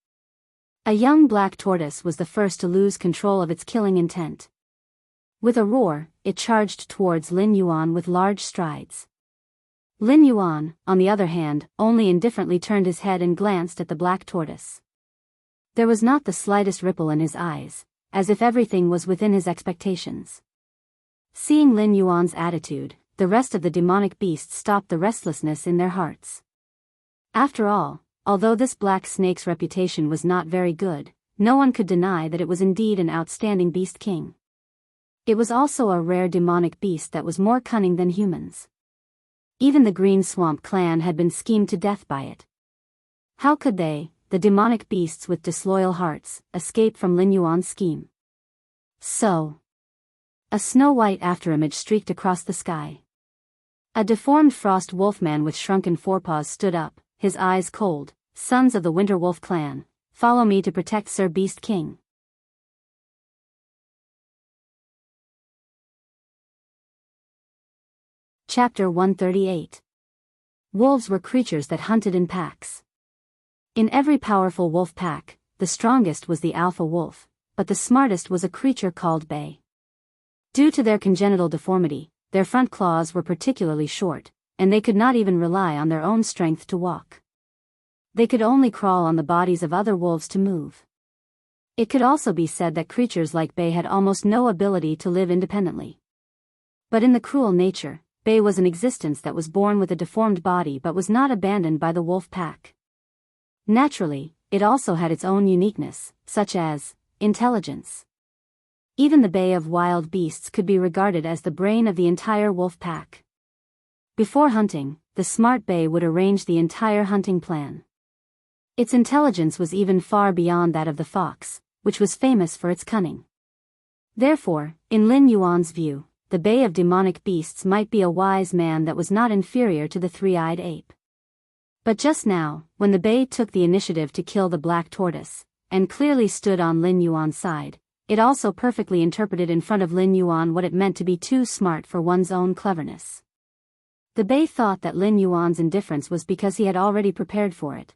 A young black tortoise was the first to lose control of its killing intent. With a roar, it charged towards Lin Yuan with large strides. Lin Yuan, on the other hand, only indifferently turned his head and glanced at the black tortoise. There was not the slightest ripple in his eyes, as if everything was within his expectations. Seeing Lin Yuan's attitude, the rest of the demonic beasts stopped the restlessness in their hearts. After all, although this black snake's reputation was not very good, no one could deny that it was indeed an outstanding beast king. It was also a rare demonic beast that was more cunning than humans. Even the Green Swamp clan had been schemed to death by it. How could they, the demonic beasts with disloyal hearts, escape from Lin Yuan's scheme? So, a snow-white afterimage streaked across the sky. A deformed frost wolfman with shrunken forepaws stood up, his eyes cold. Sons of the Winter Wolf clan, follow me to protect Sir Beast King. Chapter 138. Wolves were creatures that hunted in packs. In every powerful wolf pack, the strongest was the alpha wolf, but the smartest was a creature called Bay. Due to their congenital deformity, their front claws were particularly short, and they could not even rely on their own strength to walk. They could only crawl on the bodies of other wolves to move. It could also be said that creatures like Bay had almost no ability to live independently. But in the cruel nature, Bay was an existence that was born with a deformed body but was not abandoned by the wolf pack. Naturally, it also had its own uniqueness, such as intelligence. Even the Bay of wild beasts could be regarded as the brain of the entire wolf pack. Before hunting, the smart Bay would arrange the entire hunting plan. Its intelligence was even far beyond that of the fox, which was famous for its cunning. Therefore, in Lin Yuan's view, the Bay of demonic beasts might be a wise man that was not inferior to the three-eyed ape. But just now, when the Bay took the initiative to kill the black tortoise, and clearly stood on Lin Yuan's side, it also perfectly interpreted in front of Lin Yuan what it meant to be too smart for one's own cleverness. The Bay thought that Lin Yuan's indifference was because he had already prepared for it.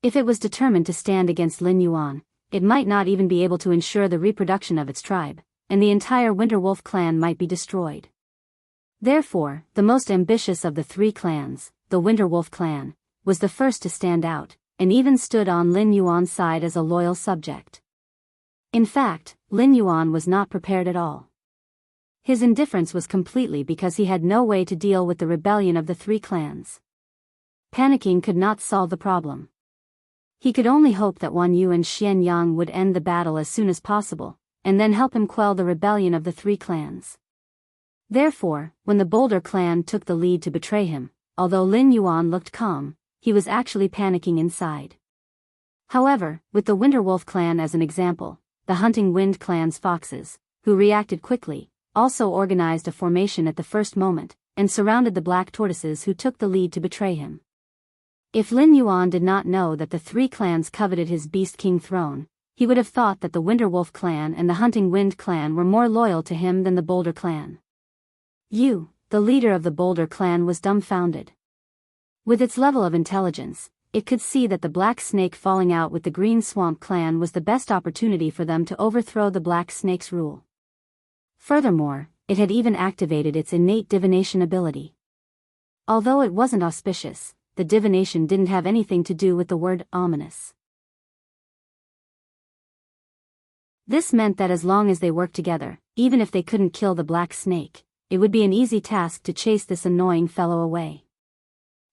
If it was determined to stand against Lin Yuan, it might not even be able to ensure the reproduction of its tribe, and the entire Winter Wolf clan might be destroyed. Therefore, the most ambitious of the three clans, the Winter Wolf clan, was the first to stand out, and even stood on Lin Yuan's side as a loyal subject. In fact, Lin Yuan was not prepared at all. His indifference was completely because he had no way to deal with the rebellion of the three clans. Panicking could not solve the problem. He could only hope that Wan Yu and Xian Yang would end the battle as soon as possible, and then help him quell the rebellion of the three clans. Therefore, when the Boulder clan took the lead to betray him, although Lin Yuan looked calm, he was actually panicking inside. However, with the Winter Wolf clan as an example, the Hunting Wind clan's foxes, who reacted quickly, also organized a formation at the first moment, and surrounded the black tortoises who took the lead to betray him. If Lin Yuan did not know that the three clans coveted his Beast King throne, he would have thought that the Winter Wolf clan and the Hunting Wind clan were more loyal to him than the Boulder clan. Yu, the leader of the Boulder clan, was dumbfounded. With its level of intelligence, it could see that the Black Snake falling out with the Green Swamp clan was the best opportunity for them to overthrow the Black Snake's rule. Furthermore, it had even activated its innate divination ability. Although it wasn't auspicious, the divination didn't have anything to do with the word ominous. This meant that as long as they worked together, even if they couldn't kill the Black Snake, it would be an easy task to chase this annoying fellow away.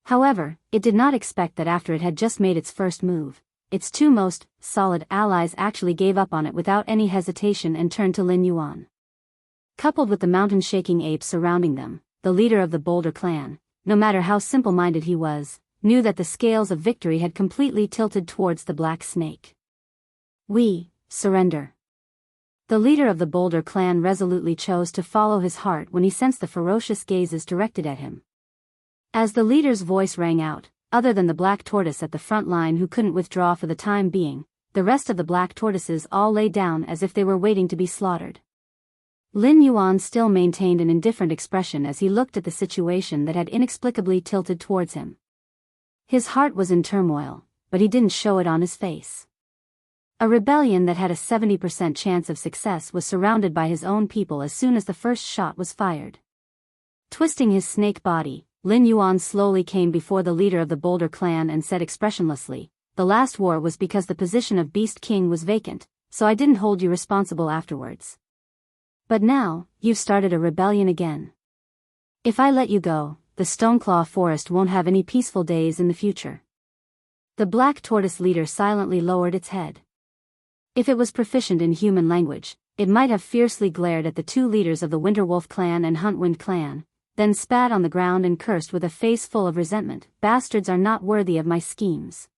However, it did not expect that after it had just made its first move, its two most solid allies actually gave up on it without any hesitation and turned to Lin Yuan. Coupled with the mountain-shaking apes surrounding them, the leader of the Boulder clan, no matter how simple-minded he was, knew that the scales of victory had completely tilted towards the Black Snake. We surrender. The leader of the Boulder clan resolutely chose to follow his heart when he sensed the ferocious gazes directed at him. As the leader's voice rang out, other than the black tortoise at the front line who couldn't withdraw for the time being, the rest of the black tortoises all lay down as if they were waiting to be slaughtered. Lin Yuan still maintained an indifferent expression as he looked at the situation that had inexplicably tilted towards him. His heart was in turmoil, but he didn't show it on his face. A rebellion that had a 70% chance of success was surrounded by his own people as soon as the first shot was fired. Twisting his snake body, Lin Yuan slowly came before the leader of the Boulder clan and said expressionlessly, "The last war was because the position of Beast King was vacant, so I didn't hold you responsible afterwards. But now, you've started a rebellion again. If I let you go, the Stoneclaw Forest won't have any peaceful days in the future." The black tortoise leader silently lowered its head. If it was proficient in human language, it might have fiercely glared at the two leaders of the Winter Wolf clan and Huntwind clan, then spat on the ground and cursed with a face full of resentment. Bastards are not worthy of my schemes.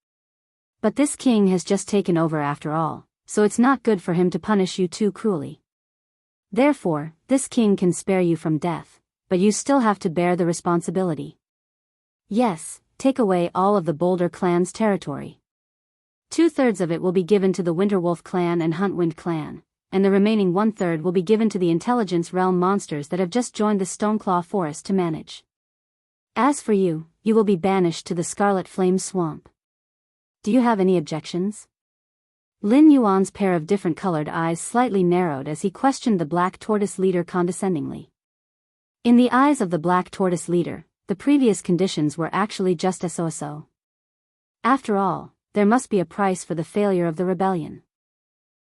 But this king has just taken over after all, so it's not good for him to punish you too cruelly. Therefore, this king can spare you from death, but you still have to bear the responsibility. Yes, take away all of the Boulder clan's territory. 2/3 of it will be given to the Winterwolf clan and Huntwind clan, and the remaining 1/3 will be given to the Intelligence Realm monsters that have just joined the Stoneclaw Forest to manage. As for you, you will be banished to the Scarlet Flame Swamp. Do you have any objections? Lin Yuan's pair of different-colored eyes slightly narrowed as he questioned the Black Tortoise leader condescendingly. In the eyes of the Black Tortoise leader, the previous conditions were actually just so. After all, there must be a price for the failure of the rebellion.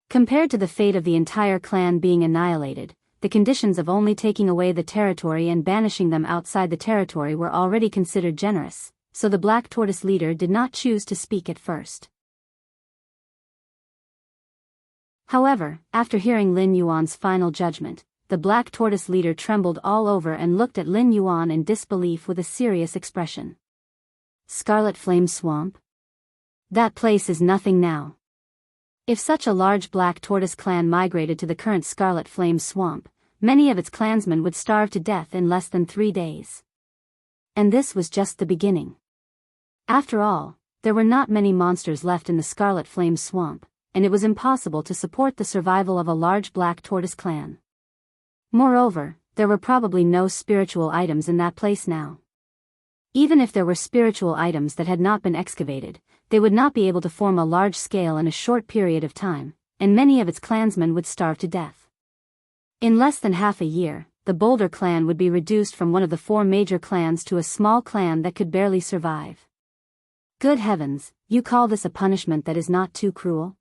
Compared to the fate of the entire clan being annihilated, the conditions of only taking away the territory and banishing them outside the territory were already considered generous, so the Black Tortoise leader did not choose to speak at first. However, after hearing Lin Yuan's final judgment, the Black Tortoise leader trembled all over and looked at Lin Yuan in disbelief with a serious expression. Scarlet Flame Swamp? That place is nothing now. If such a large Black Tortoise clan migrated to the current Scarlet Flame Swamp, many of its clansmen would starve to death in less than 3 days. And this was just the beginning. After all, there were not many monsters left in the Scarlet Flame Swamp, and it was impossible to support the survival of a large Black Tortoise clan. Moreover, there were probably no spiritual items in that place now. Even if there were spiritual items that had not been excavated, they would not be able to form a large scale in a short period of time, and many of its clansmen would starve to death. In less than half a year, the Boulder clan would be reduced from one of the 4 major clans to a small clan that could barely survive. Good heavens, you call this a punishment that is not too cruel?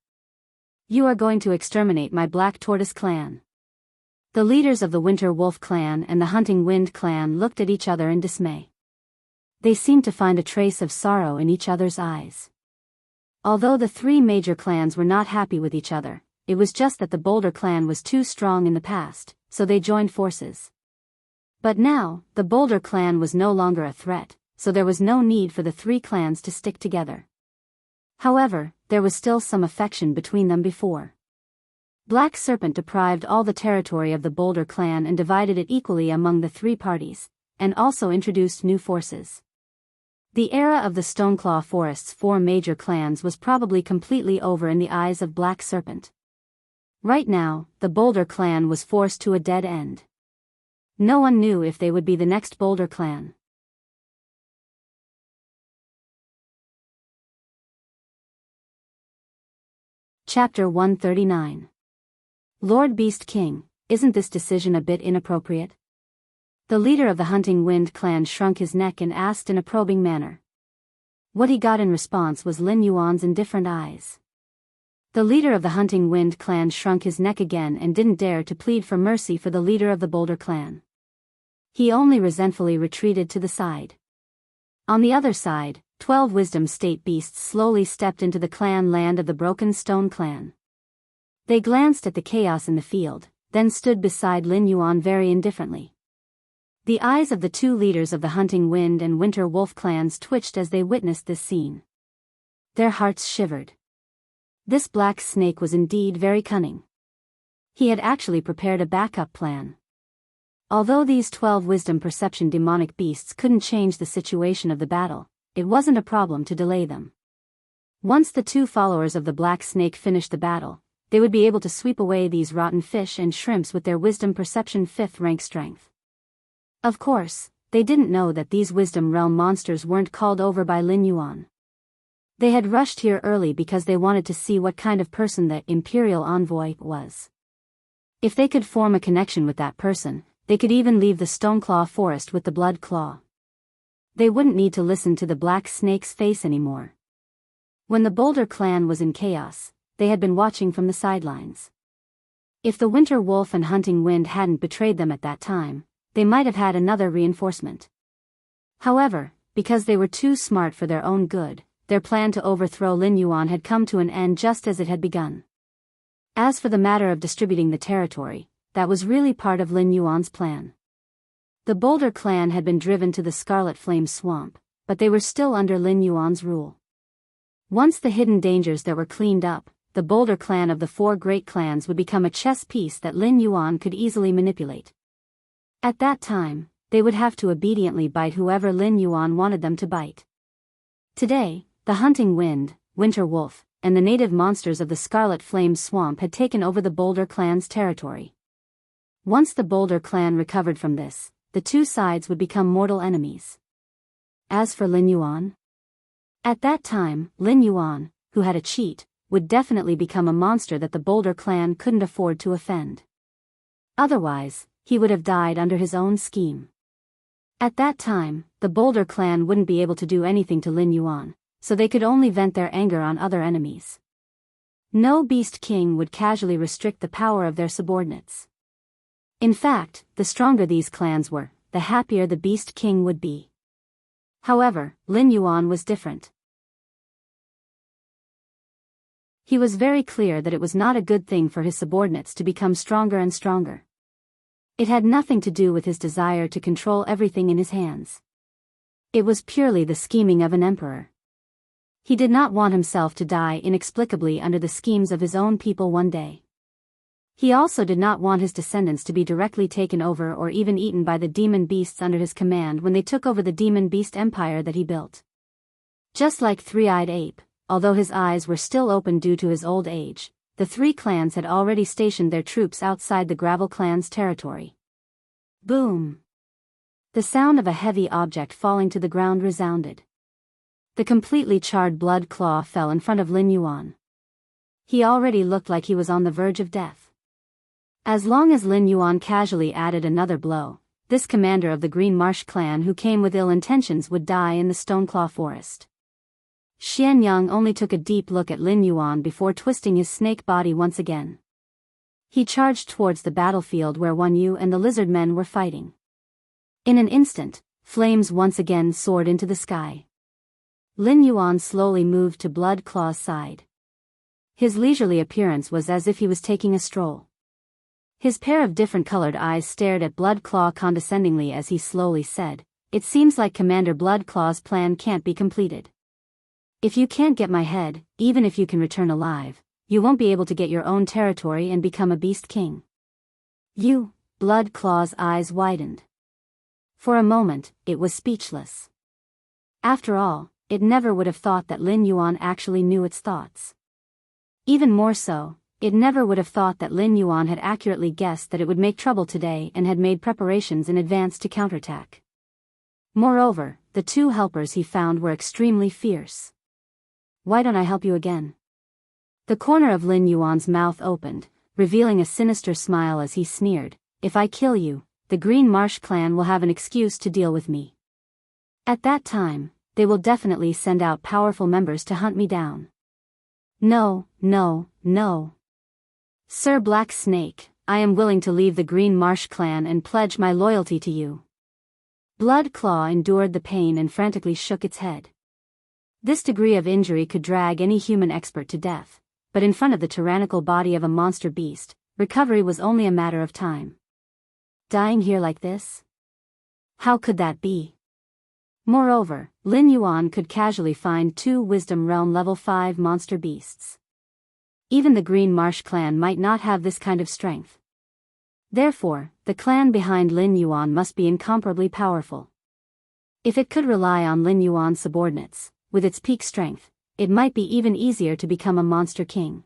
You are going to exterminate my Black Tortoise clan. The leaders of the Winter Wolf clan and the Hunting Wind clan looked at each other in dismay. They seemed to find a trace of sorrow in each other's eyes. Although the 3 major clans were not happy with each other, it was just that the Boulder clan was too strong in the past, so they joined forces. But now, the Boulder clan was no longer a threat, so there was no need for the 3 clans to stick together. However, there was still some affection between them before. Black Serpent deprived all the territory of the Boulder clan and divided it equally among the 3 parties, and also introduced new forces. The era of the Stoneclaw Forest's 4 major clans was probably completely over in the eyes of Black Serpent. Right now, the Boulder clan was forced to a dead end. No one knew if they would be the next Boulder clan. Chapter 139. Lord Beast King, isn't this decision a bit inappropriate? The leader of the Hunting Wind clan shrunk his neck and asked in a probing manner. What he got in response was Lin Yuan's indifferent eyes. The leader of the Hunting Wind clan shrunk his neck again and didn't dare to plead for mercy for the leader of the Boulder clan. He only resentfully retreated to the side. On the other side, 12 Wisdom State beasts slowly stepped into the clan land of the Broken Stone clan. They glanced at the chaos in the field, then stood beside Lin Yuan very indifferently. The eyes of the 2 leaders of the Hunting Wind and Winter Wolf clans twitched as they witnessed this scene. Their hearts shivered. This black snake was indeed very cunning. He had actually prepared a backup plan. Although these 12 Wisdom Perception demonic beasts couldn't change the situation of the battle, it wasn't a problem to delay them. Once the 2 followers of the black snake finished the battle, they would be able to sweep away these rotten fish and shrimps with their Wisdom Perception 5th rank strength. Of course, they didn't know that these Wisdom Realm monsters weren't called over by Lin Yuan. They had rushed here early because they wanted to see what kind of person the Imperial Envoy was. If they could form a connection with that person, they could even leave the Stoneclaw Forest with the Blood Claw. They wouldn't need to listen to the Black Snake's face anymore. When the Boulder clan was in chaos, they had been watching from the sidelines. If the Winter Wolf and Hunting Wind hadn't betrayed them at that time, they might have had another reinforcement. However, because they were too smart for their own good, their plan to overthrow Lin Yuan had come to an end just as it had begun. As for the matter of distributing the territory, that was really part of Lin Yuan's plan. The Boulder clan had been driven to the Scarlet Flame Swamp, but they were still under Lin Yuan's rule. Once the hidden dangers that were cleaned up, the Boulder clan of the four great clans would become a chess piece that Lin Yuan could easily manipulate. At that time, they would have to obediently bite whoever Lin Yuan wanted them to bite. Today, the Hunting Wind, Winter Wolf, and the native monsters of the Scarlet Flame Swamp had taken over the Boulder clan's territory. Once the Boulder clan recovered from this, the two sides would become mortal enemies. As for Lin Yuan, at that time, Lin Yuan, who had a cheat, would definitely become a monster that the Boulder clan couldn't afford to offend. Otherwise, he would have died under his own scheme. At that time, the Boulder clan wouldn't be able to do anything to Lin Yuan, so they could only vent their anger on other enemies. No Beast King would casually restrict the power of their subordinates. In fact, the stronger these clans were, the happier the Beast King would be. However, Lin Yuan was different. He was very clear that it was not a good thing for his subordinates to become stronger and stronger. It had nothing to do with his desire to control everything in his hands. It was purely the scheming of an emperor. He did not want himself to die inexplicably under the schemes of his own people one day. He also did not want his descendants to be directly taken over or even eaten by the demon beasts under his command when they took over the demon beast empire that he built. Just like Three-Eyed Ape, although his eyes were still open due to his old age, the three clans had already stationed their troops outside the Gravel clan's territory. Boom! The sound of a heavy object falling to the ground resounded. The completely charred blood claw fell in front of Lin Yuan. He already looked like he was on the verge of death. As long as Lin Yuan casually added another blow, this commander of the Green Marsh clan who came with ill intentions would die in the Stoneclaw forest. Xianyang only took a deep look at Lin Yuan before twisting his snake body once again. He charged towards the battlefield where Wan Yu and the lizard men were fighting. In an instant, flames once again soared into the sky. Lin Yuan slowly moved to Blood Claw's side. His leisurely appearance was as if he was taking a stroll. His pair of different-colored eyes stared at Blood Claw condescendingly as he slowly said, "It seems like Commander Blood Claw's plan can't be completed. If you can't get my head, even if you can return alive, you won't be able to get your own territory and become a Beast King." Blood Claw's eyes widened. For a moment, it was speechless. After all, it never would have thought that Lin Yuan actually knew its thoughts. Even more so, it never would have thought that Lin Yuan had accurately guessed that it would make trouble today and had made preparations in advance to counterattack. Moreover, the two helpers he found were extremely fierce. "Why don't I help you again?" The corner of Lin Yuan's mouth opened, revealing a sinister smile as he sneered, "If I kill you, the Green Marsh clan will have an excuse to deal with me. At that time, they will definitely send out powerful members to hunt me down. No, no, no. Sir Black Snake, I am willing to leave the Green Marsh clan and pledge my loyalty to you." Blood Claw endured the pain and frantically shook its head. This degree of injury could drag any human expert to death, but in front of the tyrannical body of a monster beast, recovery was only a matter of time. Dying here like this? How could that be? Moreover, Lin Yuan could casually find 2 Wisdom Realm level 5 monster beasts. Even the Green Marsh clan might not have this kind of strength. Therefore, the clan behind Lin Yuan must be incomparably powerful. If it could rely on Lin Yuan's subordinates, with its peak strength, it might be even easier to become a monster king.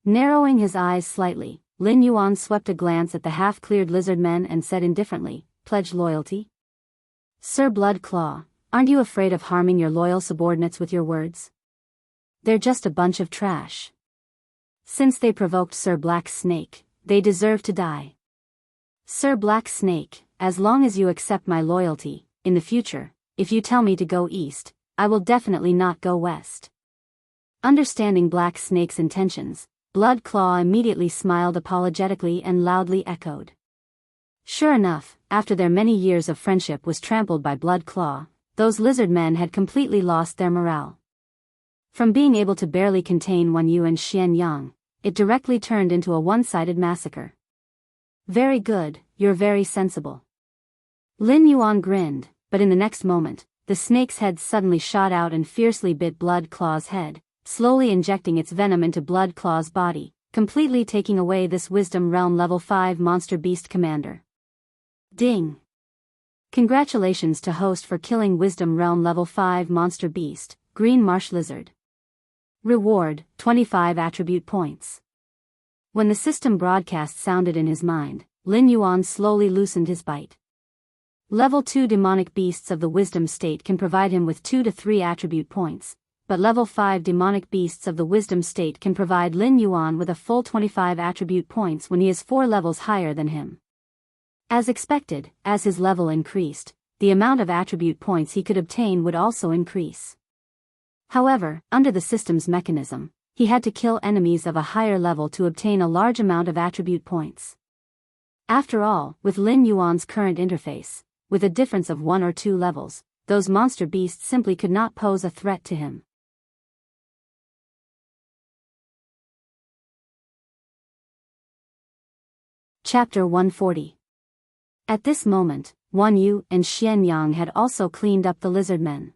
Narrowing his eyes slightly, Lin Yuan swept a glance at the half-cleared lizard men and said indifferently, "Pledge loyalty? Sir Blood Claw, aren't you afraid of harming your loyal subordinates with your words? They're just a bunch of trash. Since they provoked Sir Black Snake, they deserve to die. Sir Black Snake, as long as you accept my loyalty, in the future, if you tell me to go east, I will definitely not go west." Understanding Black Snake's intentions, Blood Claw immediately smiled apologetically and loudly echoed. Sure enough, after their many years of friendship was trampled by Blood Claw, those lizard men had completely lost their morale. From being able to barely contain Wan Yu and Xianyang, it directly turned into a one-sided massacre. Very good, you're very sensible. Lin Yuan grinned, but in the next moment, the snake's head suddenly shot out and fiercely bit Blood Claw's head, slowly injecting its venom into Blood Claw's body, completely taking away this Wisdom Realm Level 5 Monster Beast Commander. Ding! Congratulations to host for killing Wisdom Realm Level 5 Monster Beast, Green Marsh Lizard. Reward, 25 attribute points. When the system broadcast sounded in his mind, Lin Yuan slowly loosened his bite. Level 2 demonic beasts of the wisdom state can provide him with 2 to 3 attribute points, but level 5 demonic beasts of the wisdom state can provide Lin Yuan with a full 25 attribute points when he is 4 levels higher than him. As expected, as his level increased, the amount of attribute points he could obtain would also increase. However, under the system's mechanism, he had to kill enemies of a higher level to obtain a large amount of attribute points. After all, with Lin Yuan's current interface, with a difference of 1 or 2 levels, those monster beasts simply could not pose a threat to him. Chapter 140. At this moment, Wan Yu and Xian Yang had also cleaned up the lizardmen.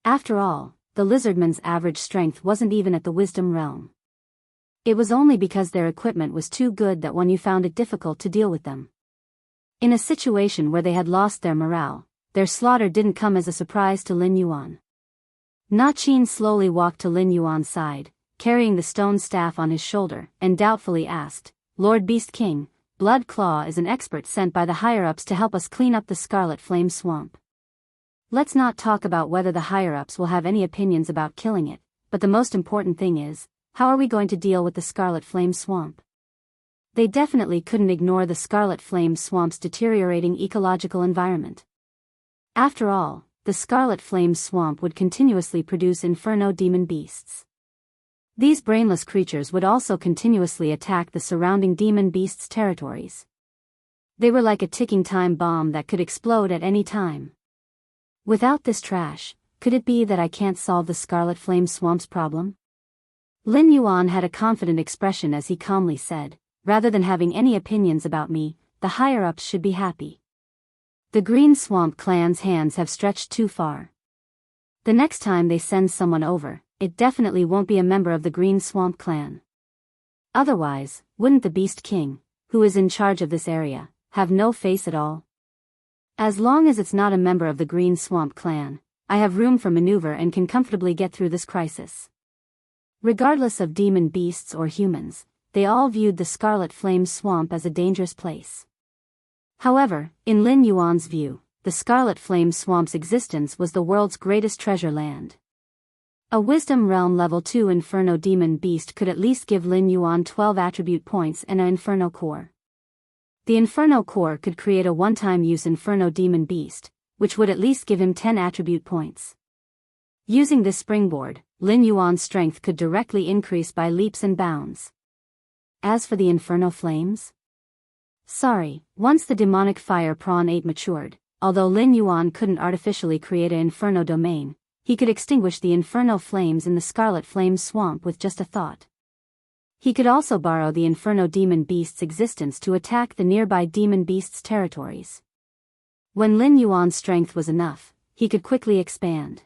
After all, the lizardmen's average strength wasn't even at the wisdom realm. It was only because their equipment was too good that Wan Yu found it difficult to deal with them. In a situation where they had lost their morale, their slaughter didn't come as a surprise to Lin Yuan. Na Qin slowly walked to Lin Yuan's side, carrying the stone staff on his shoulder, and doubtfully asked, "Lord Beast King, Blood Claw is an expert sent by the higher-ups to help us clean up the Scarlet Flame Swamp. Let's not talk about whether the higher-ups will have any opinions about killing it, but the most important thing is, how are we going to deal with the Scarlet Flame Swamp?" They definitely couldn't ignore the Scarlet Flame Swamp's deteriorating ecological environment. After all, the Scarlet Flame Swamp would continuously produce inferno demon beasts. These brainless creatures would also continuously attack the surrounding demon beasts' territories. They were like a ticking time bomb that could explode at any time. Without this trash, could it be that I can't solve the Scarlet Flame Swamp's problem? Lin Yuan had a confident expression as he calmly said, "Rather than having any opinions about me, the higher-ups should be happy. The Green Swamp clan's hands have stretched too far. The next time they send someone over, it definitely won't be a member of the Green Swamp clan. Otherwise, wouldn't the Beast King, who is in charge of this area, have no face at all? As long as it's not a member of the Green Swamp clan, I have room for maneuver and can comfortably get through this crisis." Regardless of demon beasts or humans, they all viewed the Scarlet Flame Swamp as a dangerous place. However, in Lin Yuan's view, the Scarlet Flame Swamp's existence was the world's greatest treasure land. A Wisdom Realm Level 2 Inferno Demon Beast could at least give Lin Yuan 12 attribute points and an Inferno Core. The Inferno Core could create a one-time use Inferno Demon Beast, which would at least give him 10 attribute points. Using this springboard, Lin Yuan's strength could directly increase by leaps and bounds. As for the Inferno Flames? Sorry, once the demonic fire prawn 8 matured, although Lin Yuan couldn't artificially create an Inferno domain, he could extinguish the Inferno Flames in the Scarlet Flame Swamp with just a thought. He could also borrow the Inferno Demon Beast's existence to attack the nearby Demon Beast's territories. When Lin Yuan's strength was enough, he could quickly expand.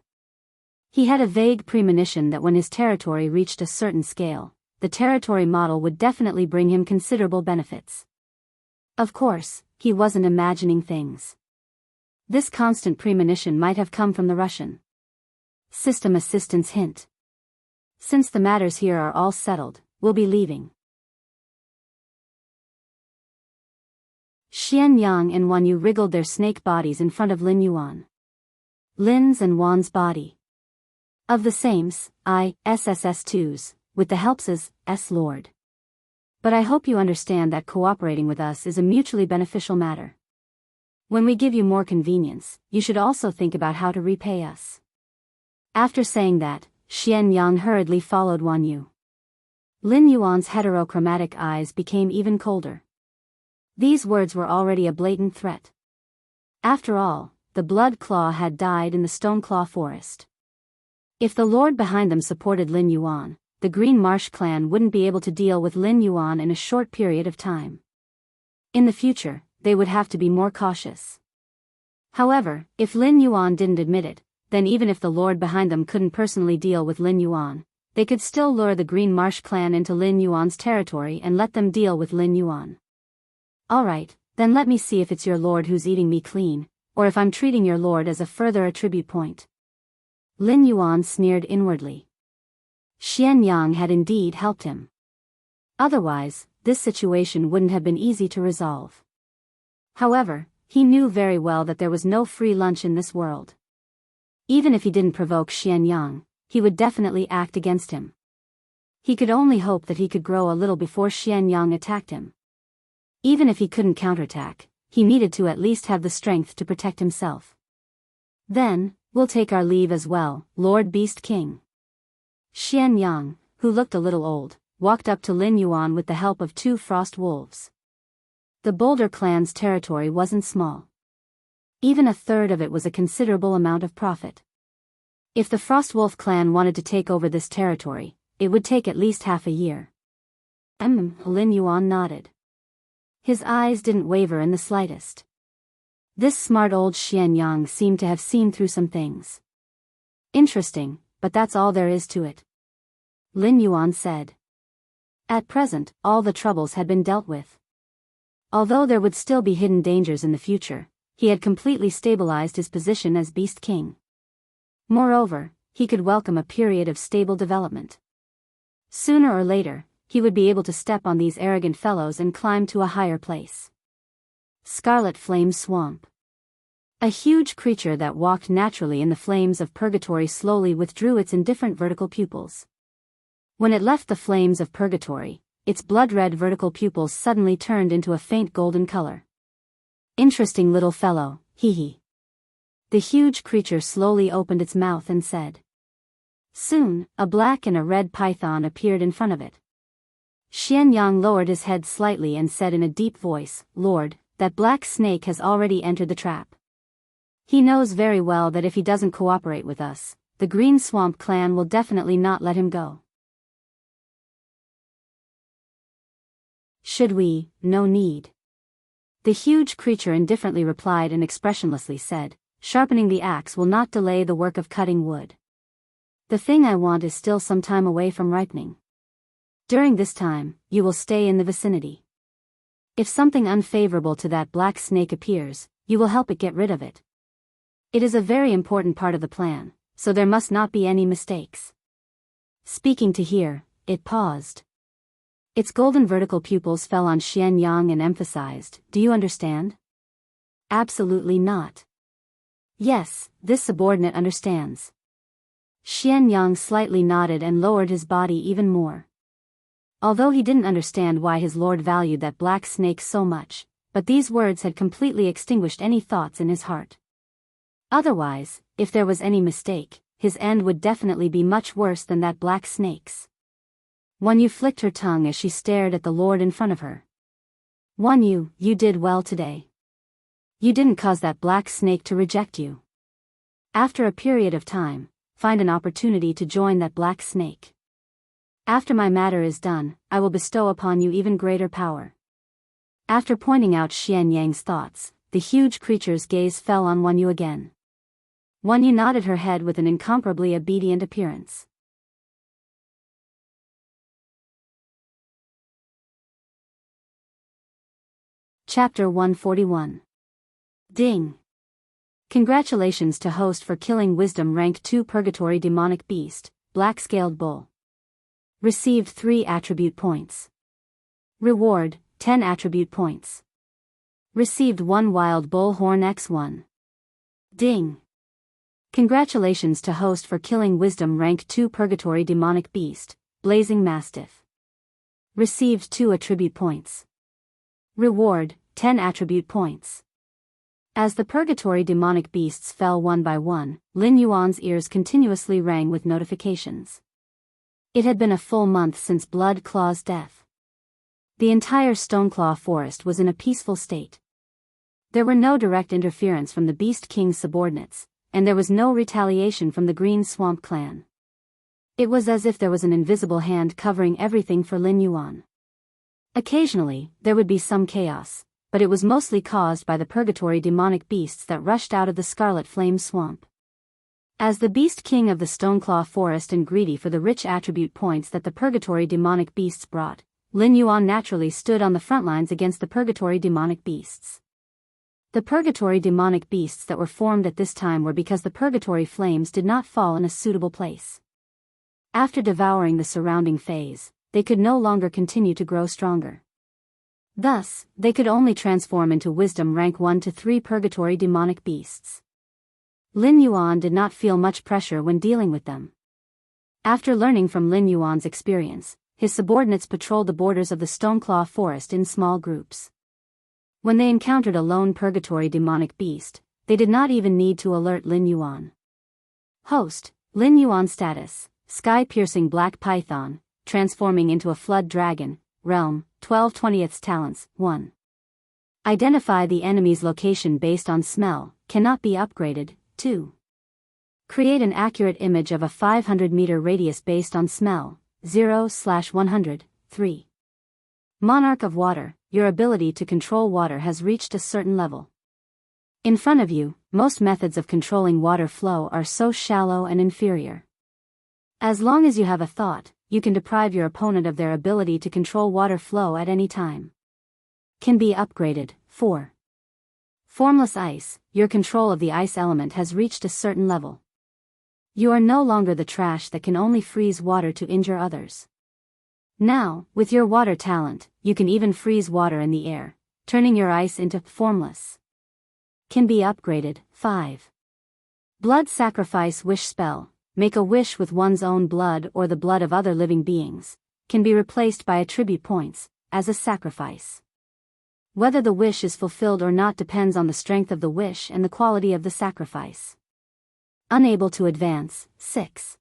He had a vague premonition that when his territory reached a certain scale, the territory model would definitely bring him considerable benefits. Of course, he wasn't imagining things. This constant premonition might have come from the Russian system assistance hint. Since the matters here are all settled, we'll be leaving. Xian Yang and Wan Yu wriggled their snake bodies in front of Lin Yuan. Lin's and Wan's body. Of the sames, SSS2s, with the helps as Lord. But I hope you understand that cooperating with us is a mutually beneficial matter. When we give you more convenience, you should also think about how to repay us. After saying that, Xian Yang hurriedly followed Wan Yu. Lin Yuan's heterochromatic eyes became even colder. These words were already a blatant threat. After all, the Blood Claw had died in the Stoneclaw Forest. If the lord behind them supported Lin Yuan, the Green Marsh clan wouldn't be able to deal with Lin Yuan in a short period of time. In the future, they would have to be more cautious. However, if Lin Yuan didn't admit it, then even if the lord behind them couldn't personally deal with Lin Yuan, they could still lure the Green Marsh clan into Lin Yuan's territory and let them deal with Lin Yuan. Alright, then let me see if it's your lord who's eating me clean, or if I'm treating your lord as a further attribute point. Lin Yuan sneered inwardly. Xian Yang had indeed helped him. Otherwise, this situation wouldn't have been easy to resolve. However, he knew very well that there was no free lunch in this world. Even if he didn't provoke Xian Yang, he would definitely act against him. He could only hope that he could grow a little before Xian Yang attacked him. Even if he couldn't counterattack, he needed to at least have the strength to protect himself. Then, we'll take our leave as well, Lord Beast King. Xian Yang, who looked a little old, walked up to Lin Yuan with the help of 2 frost wolves. The Boulder clan's territory wasn't small. Even a third of it was a considerable amount of profit. If the Frostwolf clan wanted to take over this territory, it would take at least half a year. Lin Yuan nodded. His eyes didn't waver in the slightest. This smart old Xian Yang seemed to have seen through some things. Interesting, but that's all there is to it. Lin Yuan said. At present, all the troubles had been dealt with. Although there would still be hidden dangers in the future, he had completely stabilized his position as Beast King. Moreover, he could welcome a period of stable development. Sooner or later, he would be able to step on these arrogant fellows and climb to a higher place. Scarlet Flame Swamp. A huge creature that walked naturally in the flames of purgatory slowly withdrew its indifferent vertical pupils. When it left the flames of purgatory, its blood-red vertical pupils suddenly turned into a faint golden color. Interesting little fellow, hee. The huge creature slowly opened its mouth and said. Soon, a black and a red python appeared in front of it. Xian Yang lowered his head slightly and said in a deep voice, Lord, that black snake has already entered the trap. He knows very well that if he doesn't cooperate with us, the Green Swamp clan will definitely not let him go. Should we? No need. The huge creature indifferently replied and expressionlessly said, sharpening the axe will not delay the work of cutting wood. The thing I want is still some time away from ripening. During this time, you will stay in the vicinity. If something unfavorable to that black snake appears, you will help it get rid of it. It is a very important part of the plan, so there must not be any mistakes. Speaking to here, it paused. Its golden vertical pupils fell on Xian Yang and emphasized, do you understand? Absolutely not. Yes, this subordinate understands. Xian Yang slightly nodded and lowered his body even more. Although he didn't understand why his lord valued that black snake so much, but these words had completely extinguished any thoughts in his heart. Otherwise, if there was any mistake, his end would definitely be much worse than that black snake's. Wan Yu flicked her tongue as she stared at the lord in front of her. Wan Yu, you did well today. You didn't cause that black snake to reject you. After a period of time, find an opportunity to join that black snake. After my matter is done, I will bestow upon you even greater power. After pointing out Xian Yang's thoughts, the huge creature's gaze fell on Wan Yu again. Wan Yu nodded her head with an incomparably obedient appearance. Chapter 141. Ding. Congratulations to host for killing Wisdom Rank 2 Purgatory Demonic Beast, Black-Scaled Bull. Received 3 attribute points. Reward, 10 attribute points. Received 1 Wild Bull Horn X1. Ding. Congratulations to host for killing Wisdom Rank 2 Purgatory Demonic Beast, Blazing Mastiff. Received 2 attribute points. Reward, 10 attribute points. As the Purgatory Demonic Beasts fell one by one, Lin Yuan's ears continuously rang with notifications. It had been a full month since Blood Claw's death. The entire Stoneclaw forest was in a peaceful state. There were no direct interference from the Beast King's subordinates, and there was no retaliation from the Green Swamp clan. It was as if there was an invisible hand covering everything for Lin Yuan. Occasionally, there would be some chaos, but it was mostly caused by the purgatory demonic beasts that rushed out of the Scarlet Flame Swamp. As the Beast King of the Stoneclaw Forest and greedy for the rich attribute points that the purgatory demonic beasts brought, Lin Yuan naturally stood on the front lines against the purgatory demonic beasts. The purgatory demonic beasts that were formed at this time were because the purgatory flames did not fall in a suitable place. After devouring the surrounding phase, they could no longer continue to grow stronger. Thus, they could only transform into wisdom rank 1 to 3 purgatory demonic beasts. Lin Yuan did not feel much pressure when dealing with them. After learning from Lin Yuan's experience, his subordinates patrolled the borders of the Stoneclaw Forest in small groups. When they encountered a lone purgatory demonic beast, they did not even need to alert Lin Yuan. Host, Lin Yuan status, Sky-piercing black python, transforming into a flood dragon, realm, 12/20 talents, 1. Identify the enemy's location based on smell, cannot be upgraded, 2. Create an accurate image of a 500-meter radius based on smell, 0/100, 3. Monarch of Water, your ability to control water has reached a certain level. In front of you, most methods of controlling water flow are so shallow and inferior. As long as you have a thought, you can deprive your opponent of their ability to control water flow at any time. Can be upgraded, 4. Formless Ice, your control of the ice element has reached a certain level. You are no longer the trash that can only freeze water to injure others. Now, with your water talent, you can even freeze water in the air, turning your ice into formless. Can be upgraded, 5. Blood Sacrifice Wish spell, make a wish with one's own blood or the blood of other living beings, can be replaced by attribute points, as a sacrifice. Whether the wish is fulfilled or not depends on the strength of the wish and the quality of the sacrifice. Unable to advance, 6.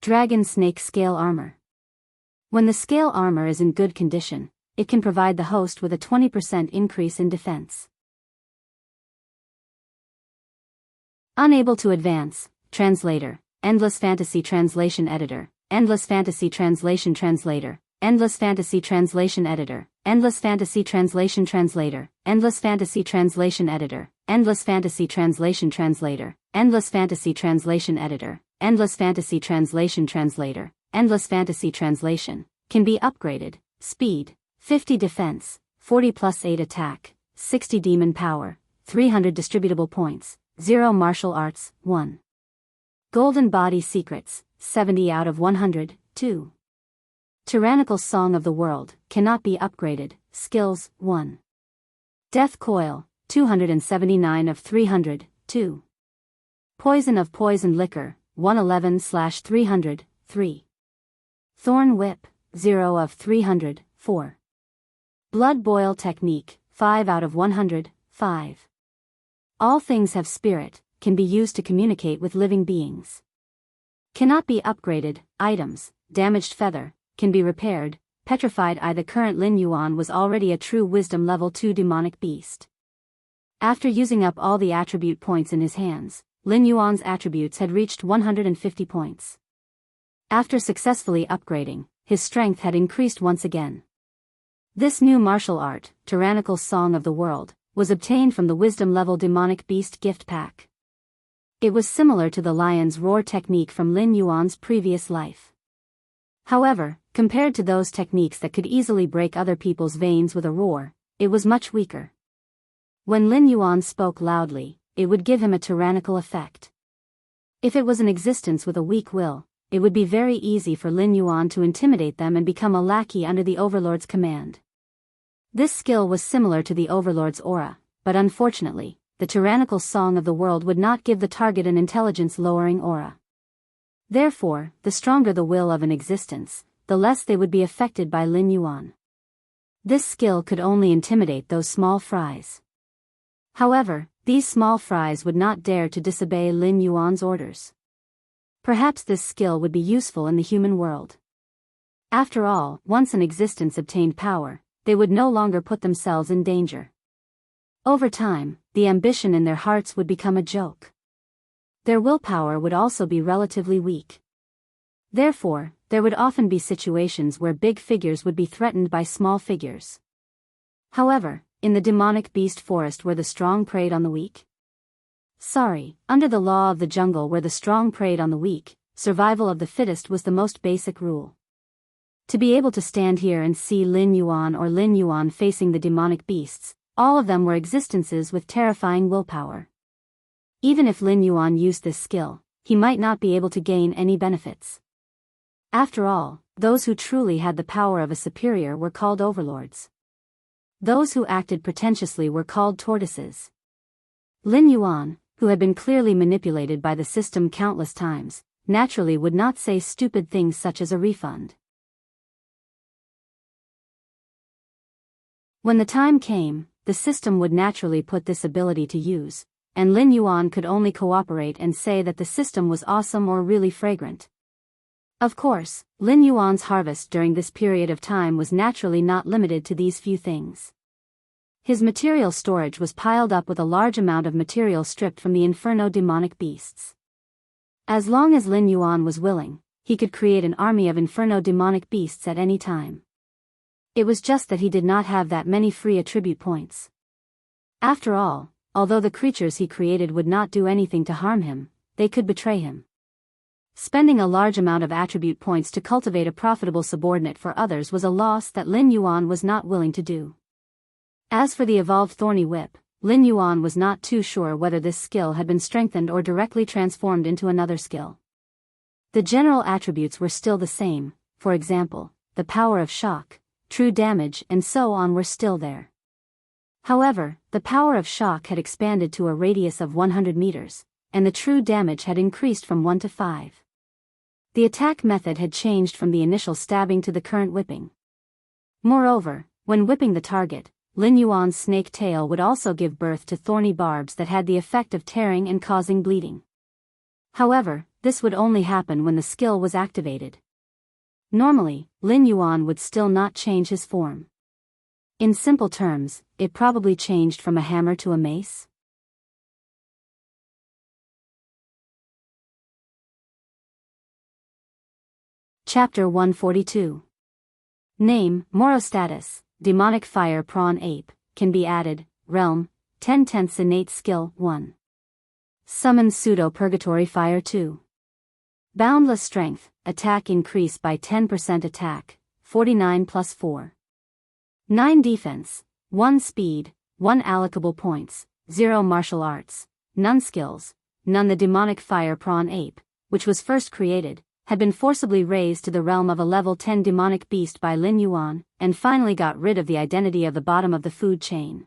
Dragon Snake Scale Armor. When the scale armor is in good condition, it can provide the host with a 20% increase in defense. Unable to advance, translator, Endless Fantasy Translation Editor, Endless Fantasy Translation Translator, Endless Fantasy Translation Editor, Endless Fantasy Translation Translator, Endless Fantasy Translation Editor, Endless Fantasy Translation Translator, Endless Fantasy Translation Editor, Endless Fantasy Translation Translator, Endless Fantasy Translation, can be upgraded, speed, 50 defense, 40 plus 8 attack, 60 demon power, 300 distributable points, 0 martial arts, 1. Golden Body Secrets, 70 out of 100, 2. Tyrannical Song of the World, cannot be upgraded, skills, 1. Death Coil, 279 of 300, 2. Poison of Poisoned Liquor, 111/300, 3. Thorn Whip, 0 of 300, 4. Blood Boil Technique, 5 out of 100, 5. All things have spirit, can be used to communicate with living beings. Cannot be upgraded, items, damaged feather, can be repaired, petrified eye. The current Lin Yuan was already a true wisdom level 2 demonic beast. After using up all the attribute points in his hands, Lin Yuan's attributes had reached 150 points. After successfully upgrading, his strength had increased once again. This new martial art, Tyrannical Song of the World, was obtained from the Wisdom Level Demonic Beast gift pack. It was similar to the Lion's Roar technique from Lin Yuan's previous life. However, compared to those techniques that could easily break other people's veins with a roar, it was much weaker. When Lin Yuan spoke loudly, it would give him a tyrannical effect. If it was in existence with a weak will, it would be very easy for Lin Yuan to intimidate them and become a lackey under the Overlord's command. This skill was similar to the Overlord's aura, but unfortunately, the Tyrannical Song of the World would not give the target an intelligence-lowering aura. Therefore, the stronger the will of an existence, the less they would be affected by Lin Yuan. This skill could only intimidate those small fries. However, these small fries would not dare to disobey Lin Yuan's orders. Perhaps this skill would be useful in the human world. After all, once an existence obtained power, they would no longer put themselves in danger. Over time, the ambition in their hearts would become a joke. Their willpower would also be relatively weak. Therefore, there would often be situations where big figures would be threatened by small figures. However, in the demonic beast forest where the strong preyed on the weak? Sorry, under the law of the jungle where the strong preyed on the weak, survival of the fittest was the most basic rule. To be able to stand here and see Lin Yuan facing the demonic beasts, all of them were existences with terrifying willpower. Even if Lin Yuan used this skill, he might not be able to gain any benefits. After all, those who truly had the power of a superior were called overlords. Those who acted pretentiously were called tortoises. Lin Yuan, who had been clearly manipulated by the system countless times, naturally would not say stupid things such as a refund. When the time came, the system would naturally put this ability to use, and Lin Yuan could only cooperate and say that the system was awesome or really fragrant. Of course, Lin Yuan's harvest during this period of time was naturally not limited to these few things. His material storage was piled up with a large amount of material stripped from the inferno demonic beasts. As long as Lin Yuan was willing, he could create an army of inferno demonic beasts at any time. It was just that he did not have that many free attribute points. After all, although the creatures he created would not do anything to harm him, they could betray him. Spending a large amount of attribute points to cultivate a profitable subordinate for others was a loss that Lin Yuan was not willing to do. As for the evolved thorny whip, Lin Yuan was not too sure whether this skill had been strengthened or directly transformed into another skill. The general attributes were still the same, for example, the power of shock, true damage and so on were still there. However, the power of shock had expanded to a radius of 100 meters, and the true damage had increased from 1 to 5. The attack method had changed from the initial stabbing to the current whipping. Moreover, when whipping the target, Lin Yuan's snake tail would also give birth to thorny barbs that had the effect of tearing and causing bleeding. However, this would only happen when the skill was activated. Normally, Lin Yuan would still not change his form. In simple terms, it probably changed from a hammer to a mace. Chapter 142. Name, Morostatus, Demonic Fire Prawn Ape, can be added, Realm, 10/10 Innate Skill, 1. Summon Pseudo-Purgatory Fire 2. Boundless Strength, Attack increase by 10% attack, 49 plus 4. 9 Defense, 1 Speed, 1 Allocable Points, 0 Martial Arts, none Skills, none. The Demonic Fire Prawn Ape, which was first created, had been forcibly raised to the realm of a level 10 demonic beast by Lin Yuan, and finally got rid of the identity of the bottom of the food chain.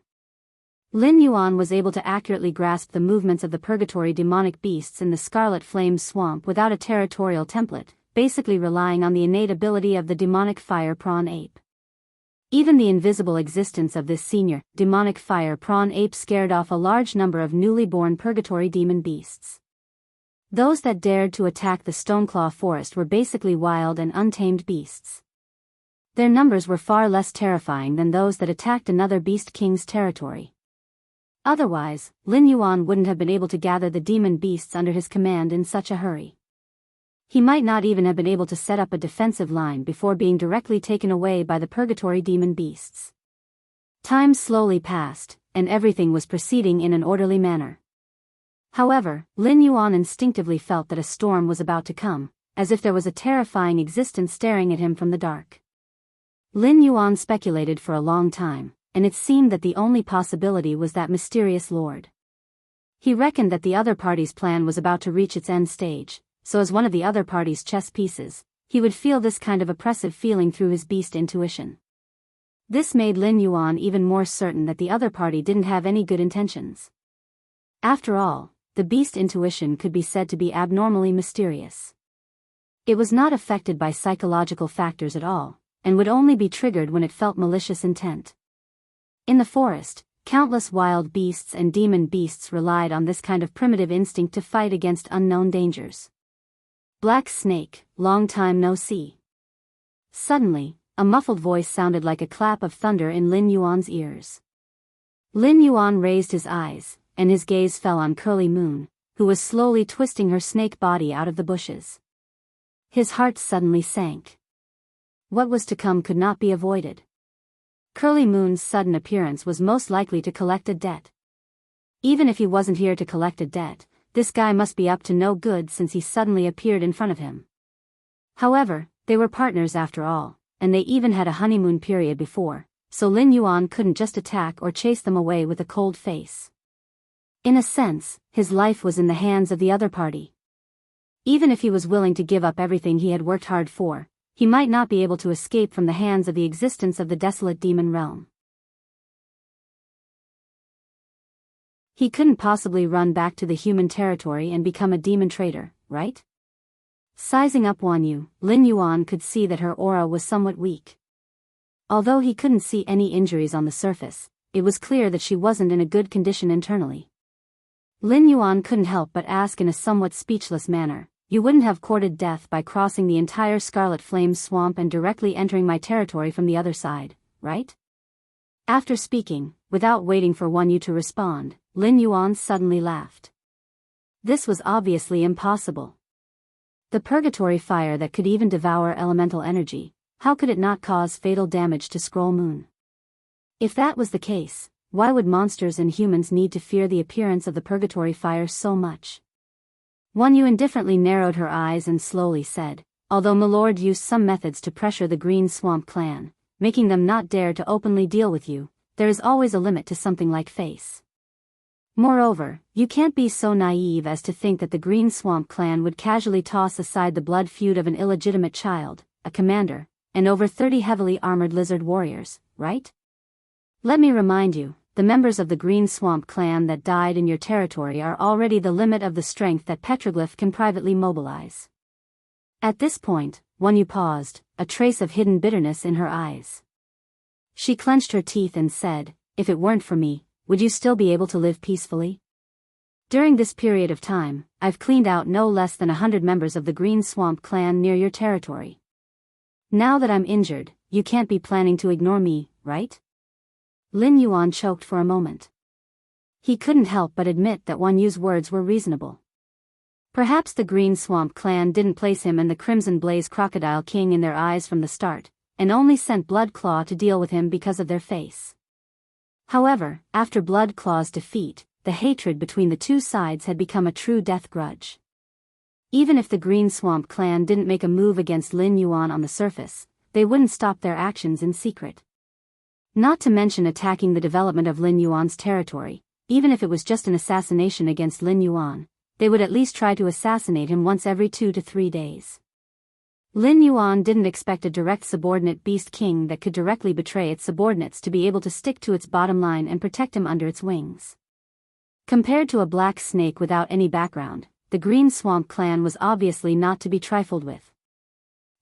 Lin Yuan was able to accurately grasp the movements of the purgatory demonic beasts in the Scarlet Flame Swamp without a territorial template, basically relying on the innate ability of the Demonic Fire Prawn Ape. Even the invisible existence of this senior, Demonic Fire Prawn Ape scared off a large number of newly born purgatory demon beasts. Those that dared to attack the Stoneclaw Forest were basically wild and untamed beasts. Their numbers were far less terrifying than those that attacked another Beast King's territory. Otherwise, Lin Yuan wouldn't have been able to gather the demon beasts under his command in such a hurry. He might not even have been able to set up a defensive line before being directly taken away by the purgatory demon beasts. Time slowly passed, and everything was proceeding in an orderly manner. However, Lin Yuan instinctively felt that a storm was about to come, as if there was a terrifying existence staring at him from the dark. Lin Yuan speculated for a long time, and it seemed that the only possibility was that mysterious lord. He reckoned that the other party's plan was about to reach its end stage, so as one of the other party's chess pieces, he would feel this kind of oppressive feeling through his beast intuition. This made Lin Yuan even more certain that the other party didn't have any good intentions. After all, the beast intuition could be said to be abnormally mysterious. It was not affected by psychological factors at all, and would only be triggered when it felt malicious intent. In the forest, countless wild beasts and demon beasts relied on this kind of primitive instinct to fight against unknown dangers. Black Snake, long time no see. Suddenly, a muffled voice sounded like a clap of thunder in Lin Yuan's ears. Lin Yuan raised his eyes, and his gaze fell on Curly Moon, who was slowly twisting her snake body out of the bushes. His heart suddenly sank. What was to come could not be avoided. Curly Moon's sudden appearance was most likely to collect a debt. Even if he wasn't here to collect a debt, this guy must be up to no good since he suddenly appeared in front of him. However, they were partners after all, and they even had a honeymoon period before, so Lin Yuan couldn't just attack or chase them away with a cold face. In a sense, his life was in the hands of the other party. Even if he was willing to give up everything he had worked hard for, he might not be able to escape from the hands of the existence of the desolate demon realm. He couldn't possibly run back to the human territory and become a demon trader, right? Sizing up Wan Yu, Lin Yuan could see that her aura was somewhat weak. Although he couldn't see any injuries on the surface, it was clear that she wasn't in a good condition internally. Lin Yuan couldn't help but ask in a somewhat speechless manner, "You wouldn't have courted death by crossing the entire Scarlet Flame swamp and directly entering my territory from the other side, right?" After speaking, without waiting for Wan Yu to respond, Lin Yuan suddenly laughed. This was obviously impossible. The purgatory fire that could even devour elemental energy, how could it not cause fatal damage to Scroll Moon? If that was the case, why would monsters and humans need to fear the appearance of the purgatory fire so much? Wan Yu indifferently narrowed her eyes and slowly said, "Although Milord used some methods to pressure the Green Swamp clan, making them not dare to openly deal with you, there is always a limit to something like face. Moreover, you can't be so naive as to think that the Green Swamp clan would casually toss aside the blood feud of an illegitimate child, a commander, and over 30 heavily armored lizard warriors, right? Let me remind you, the members of the Green Swamp clan that died in your territory are already the limit of the strength that Petroglyph can privately mobilize." At this point, Wan Yu paused, a trace of hidden bitterness in her eyes. She clenched her teeth and said, "If it weren't for me, would you still be able to live peacefully? During this period of time, I've cleaned out no less than 100 members of the Green Swamp clan near your territory. Now that I'm injured, you can't be planning to ignore me, right?" Lin Yuan choked for a moment. He couldn't help but admit that Wan Yu's words were reasonable. Perhaps the Green Swamp clan didn't place him and the Crimson Blaze Crocodile King in their eyes from the start, and only sent Blood Claw to deal with him because of their face. However, after Blood Claw's defeat, the hatred between the two sides had become a true death grudge. Even if the Green Swamp clan didn't make a move against Lin Yuan on the surface, they wouldn't stop their actions in secret. Not to mention attacking the development of Lin Yuan's territory, even if it was just an assassination against Lin Yuan, they would at least try to assassinate him once every 2 to 3 days. Lin Yuan didn't expect a direct subordinate beast king that could directly betray its subordinates to be able to stick to its bottom line and protect him under its wings. Compared to a black snake without any background, the Green Swamp clan was obviously not to be trifled with.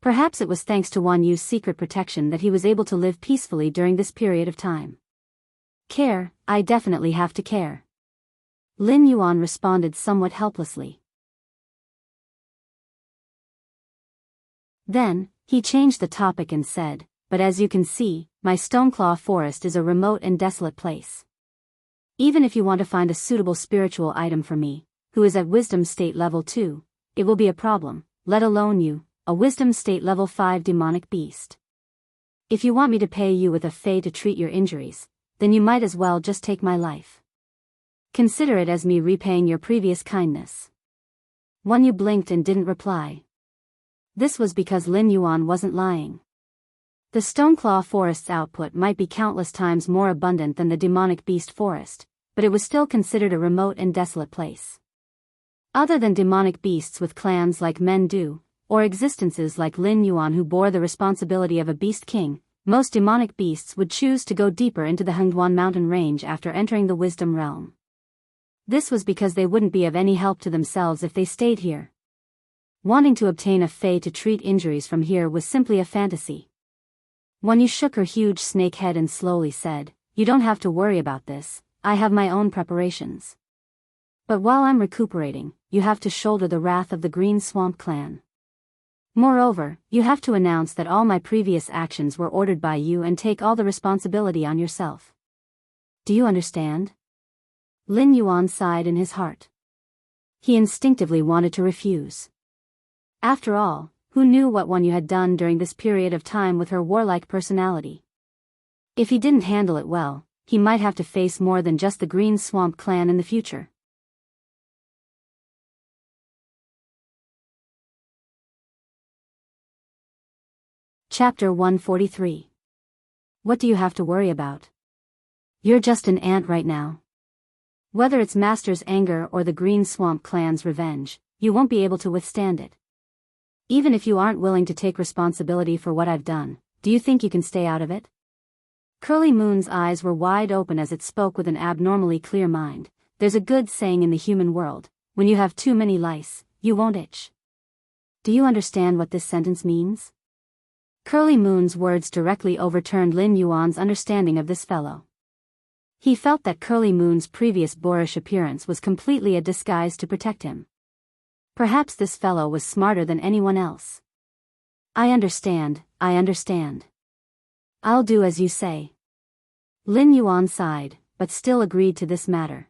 Perhaps it was thanks to Wan Yu's secret protection that he was able to live peacefully during this period of time. "Care, I definitely have to care." Lin Yuan responded somewhat helplessly. Then, he changed the topic and said, "But as you can see, my Stoneclaw Forest is a remote and desolate place. Even if you want to find a suitable spiritual item for me, who is at Wisdom State Level 2, it will be a problem, let alone you, a Wisdom State Level 5 demonic beast. If you want me to pay you with a fey to treat your injuries, then you might as well just take my life. Consider it as me repaying your previous kindness." Wan Yu blinked and didn't reply. This was because Lin Yuan wasn't lying. The Stoneclaw Forest's output might be countless times more abundant than the demonic beast forest, but it was still considered a remote and desolate place. Other than demonic beasts with clans like Mendu, or existences like Lin Yuan who bore the responsibility of a beast king, most demonic beasts would choose to go deeper into the Hengduan mountain range after entering the Wisdom realm. This was because they wouldn't be of any help to themselves if they stayed here. Wanting to obtain a fey to treat injuries from here was simply a fantasy. Wan Yu shook her huge snake head and slowly said, "You don't have to worry about this, I have my own preparations. But while I'm recuperating, you have to shoulder the wrath of the Green Swamp clan. Moreover, you have to announce that all my previous actions were ordered by you and take all the responsibility on yourself. Do you understand?" Lin Yuan sighed in his heart. He instinctively wanted to refuse. After all, who knew what Wan Yu had done during this period of time with her warlike personality? If he didn't handle it well, he might have to face more than just the Green Swamp clan in the future. Chapter 143. What do you have to worry about? You're just an ant right now. Whether it's Master's anger or the Green Swamp clan's revenge, you won't be able to withstand it. Even if you aren't willing to take responsibility for what I've done, do you think you can stay out of it? Curly Moon's eyes were wide open as it spoke with an abnormally clear mind. There's a good saying in the human world, when you have too many lice, you won't itch. Do you understand what this sentence means? Curly Moon's words directly overturned Lin Yuan's understanding of this fellow. He felt that Curly Moon's previous boorish appearance was completely a disguise to protect him. Perhaps this fellow was smarter than anyone else. I understand. I'll do as you say. Lin Yuan sighed, but still agreed to this matter.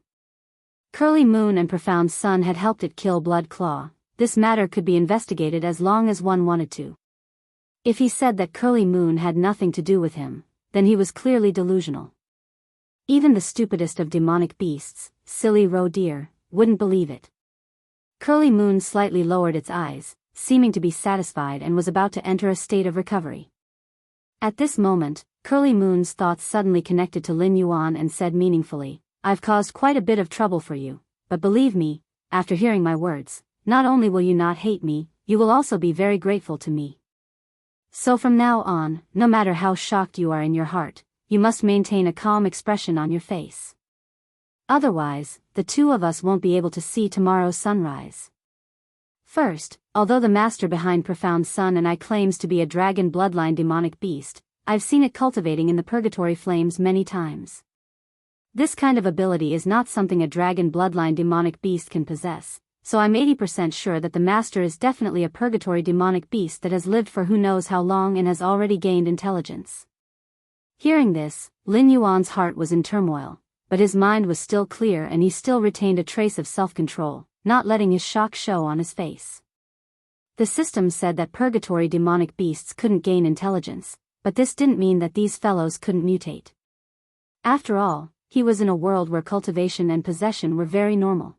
Curly Moon and Profound Sun had helped it kill Blood Claw. This matter could be investigated as long as one wanted to. If he said that Curly Moon had nothing to do with him, then he was clearly delusional. Even the stupidest of demonic beasts, silly roe deer, wouldn't believe it. Curly Moon slightly lowered its eyes, seeming to be satisfied, and was about to enter a state of recovery. At this moment, Curly Moon's thoughts suddenly connected to Lin Yuan and said meaningfully, I've caused quite a bit of trouble for you, but believe me, after hearing my words, not only will you not hate me, you will also be very grateful to me. So from now on, no matter how shocked you are in your heart, you must maintain a calm expression on your face. Otherwise, the two of us won't be able to see tomorrow's sunrise. First, although the master behind Profound Sun and I claims to be a dragon bloodline demonic beast, I've seen it cultivating in the purgatory flames many times. This kind of ability is not something a dragon bloodline demonic beast can possess, so I'm 80% sure that the master is definitely a purgatory demonic beast that has lived for who knows how long and has already gained intelligence. Hearing this, Lin Yuan's heart was in turmoil, but his mind was still clear and he still retained a trace of self-control, not letting his shock show on his face. The system said that purgatory demonic beasts couldn't gain intelligence, but this didn't mean that these fellows couldn't mutate. After all, he was in a world where cultivation and possession were very normal.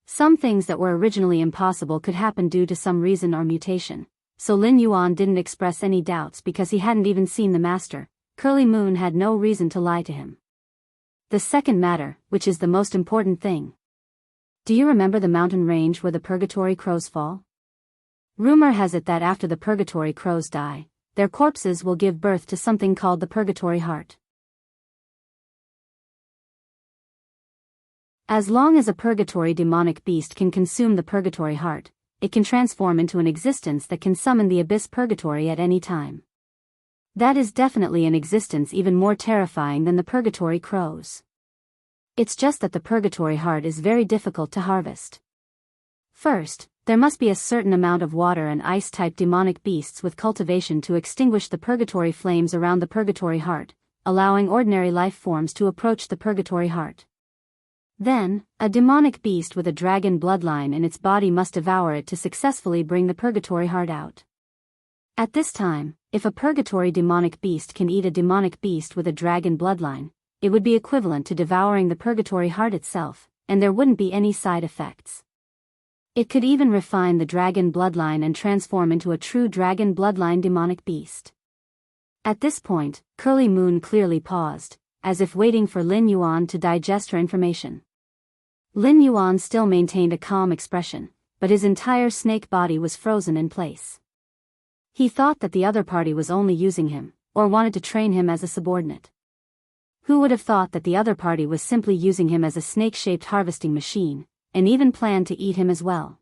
Some things that were originally impossible could happen due to some reason or mutation, so Lin Yuan didn't express any doubts because he hadn't even seen the master. Curly Moon had no reason to lie to him. The second matter, which is the most important thing. Do you remember the mountain range where the purgatory crows fall? Rumor has it that after the purgatory crows die, their corpses will give birth to something called the purgatory heart. As long as a purgatory demonic beast can consume the purgatory heart, it can transform into an existence that can summon the abyss purgatory at any time. That is definitely an existence even more terrifying than the purgatory crows. It's just that the purgatory heart is very difficult to harvest. First, there must be a certain amount of water and ice-type demonic beasts with cultivation to extinguish the purgatory flames around the purgatory heart, allowing ordinary life forms to approach the purgatory heart. Then, a demonic beast with a dragon bloodline in its body must devour it to successfully bring the purgatory heart out. At this time, if a purgatory demonic beast can eat a demonic beast with a dragon bloodline, it would be equivalent to devouring the purgatory heart itself, and there wouldn't be any side effects. It could even refine the dragon bloodline and transform into a true dragon bloodline demonic beast. At this point, Curly Moon clearly paused, as if waiting for Lin Yuan to digest her information. Lin Yuan still maintained a calm expression, but his entire snake body was frozen in place. He thought that the other party was only using him, or wanted to train him as a subordinate. Who would have thought that the other party was simply using him as a snake-shaped harvesting machine, and even planned to eat him as well?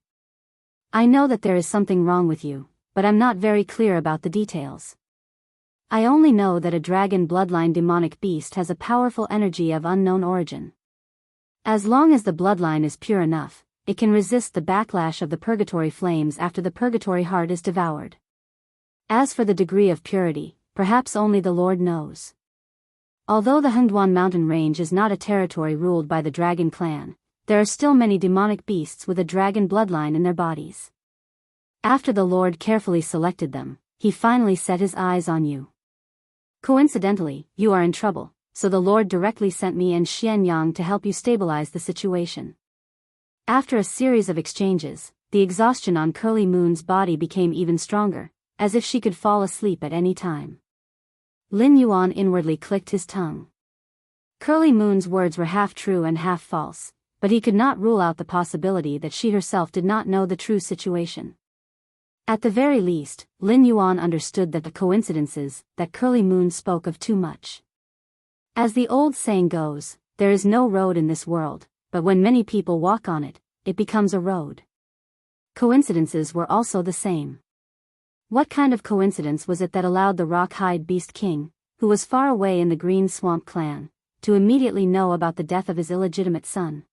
I know that there is something wrong with you, but I'm not very clear about the details. I only know that a dragon bloodline demonic beast has a powerful energy of unknown origin. As long as the bloodline is pure enough, it can resist the backlash of the purgatory flames after the purgatory heart is devoured. As for the degree of purity, perhaps only the Lord knows. Although the Hengduan mountain range is not a territory ruled by the dragon clan, there are still many demonic beasts with a dragon bloodline in their bodies. After the Lord carefully selected them, he finally set his eyes on you. Coincidentally, you are in trouble, so the Lord directly sent me and Xianyang to help you stabilize the situation. After a series of exchanges, the exhaustion on Curly Moon's body became even stronger, as if she could fall asleep at any time. Lin Yuan inwardly clicked his tongue. Curly Moon's words were half true and half false, but he could not rule out the possibility that she herself did not know the true situation. At the very least, Lin Yuan understood that the coincidences that Curly Moon spoke of too much. As the old saying goes, there is no road in this world, but when many people walk on it, it becomes a road. Coincidences were also the same. What kind of coincidence was it that allowed the Rock-Hide Beast King, who was far away in the Green Swamp clan, to immediately know about the death of his illegitimate son?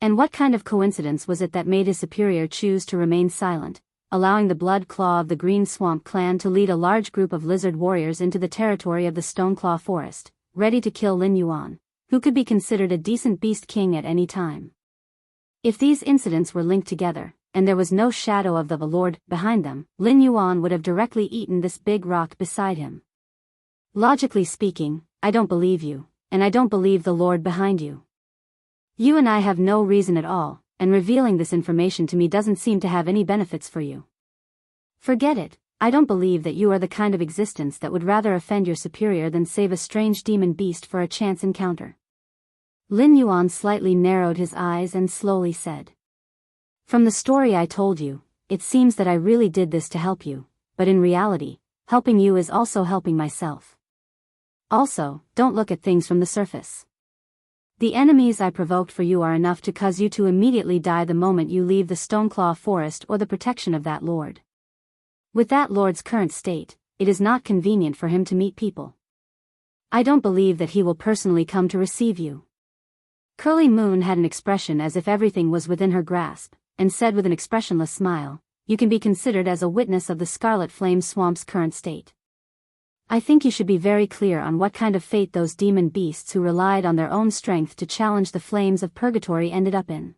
And what kind of coincidence was it that made his superior choose to remain silent, allowing the Blood Claw of the Green Swamp clan to lead a large group of lizard warriors into the territory of the Stoneclaw Forest, ready to kill Lin Yuan, who could be considered a decent beast king at any time? If these incidents were linked together, and there was no shadow of the Lord behind them, Lin Yuan would have directly eaten this big rock beside him. Logically speaking, I don't believe you, and I don't believe the Lord behind you. You and I have no reason at all, and revealing this information to me doesn't seem to have any benefits for you. Forget it, I don't believe that you are the kind of existence that would rather offend your superior than save a strange demon beast for a chance encounter. Lin Yuan slightly narrowed his eyes and slowly said. From the story I told you, it seems that I really did this to help you, but in reality, helping you is also helping myself. Also, don't look at things from the surface. The enemies I provoked for you are enough to cause you to immediately die the moment you leave the Stoneclaw Forest or the protection of that lord. With that lord's current state, it is not convenient for him to meet people. I don't believe that he will personally come to receive you. Curly Moon had an expression as if everything was within her grasp, and said with an expressionless smile, you can be considered as a witness of the Scarlet Flame Swamp's current state. I think you should be very clear on what kind of fate those demon beasts who relied on their own strength to challenge the flames of purgatory ended up in.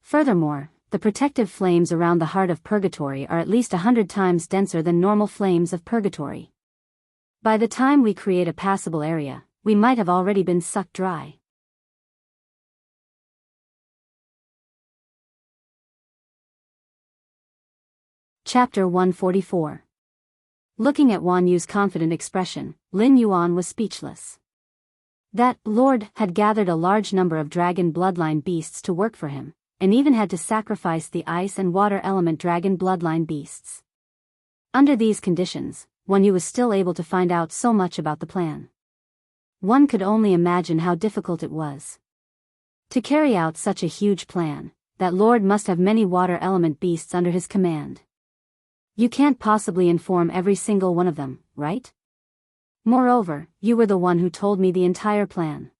Furthermore, the protective flames around the heart of purgatory are at least 100 times denser than normal flames of purgatory. By the time we create a passable area, we might have already been sucked dry. Chapter 144. Looking at Wan Yu's confident expression, Lin Yuan was speechless. That lord had gathered a large number of dragon bloodline beasts to work for him, and even had to sacrifice the ice and water element dragon bloodline beasts. Under these conditions, Wan Yu was still able to find out so much about the plan. One could only imagine how difficult it was. To carry out such a huge plan, that lord must have many water element beasts under his command. You can't possibly inform every single one of them, right? Moreover, you were the one who told me the entire plan.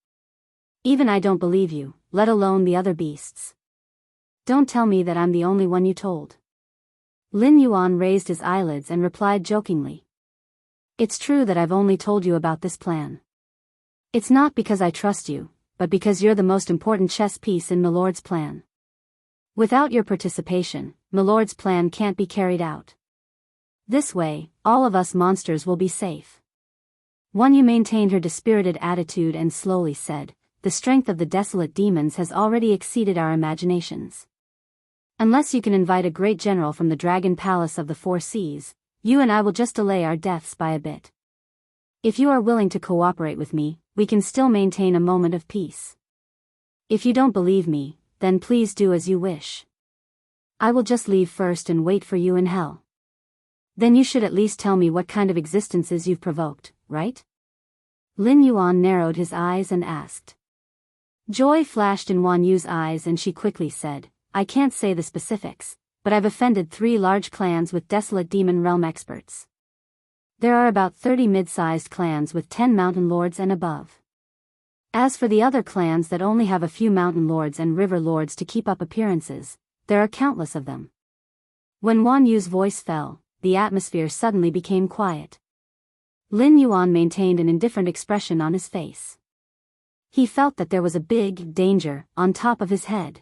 Even I don't believe you, let alone the other beasts. Don't tell me that I'm the only one you told. Lin Yuan raised his eyelids and replied jokingly. It's true that I've only told you about this plan. It's not because I trust you, but because you're the most important chess piece in Milord's plan. Without your participation, Milord's plan can't be carried out. This way, all of us monsters will be safe. Wan Yu maintained her dispirited attitude and slowly said, the strength of the desolate demons has already exceeded our imaginations. Unless you can invite a great general from the Dragon Palace of the Four Seas, you and I will just delay our deaths by a bit. If you are willing to cooperate with me, we can still maintain a moment of peace. If you don't believe me, then please do as you wish. I will just leave first and wait for you in hell. Then you should at least tell me what kind of existences you've provoked, right? Lin Yuan narrowed his eyes and asked. Joy flashed in Wan Yu's eyes and she quickly said, I can't say the specifics, but I've offended 3 large clans with desolate demon realm experts. There are about 30 mid-sized clans with 10 mountain lords and above. As for the other clans that only have a few mountain lords and river lords to keep up appearances, there are countless of them. When Wan Yu's voice fell, the atmosphere suddenly became quiet. Lin Yuan maintained an indifferent expression on his face. He felt that there was a big danger on top of his head.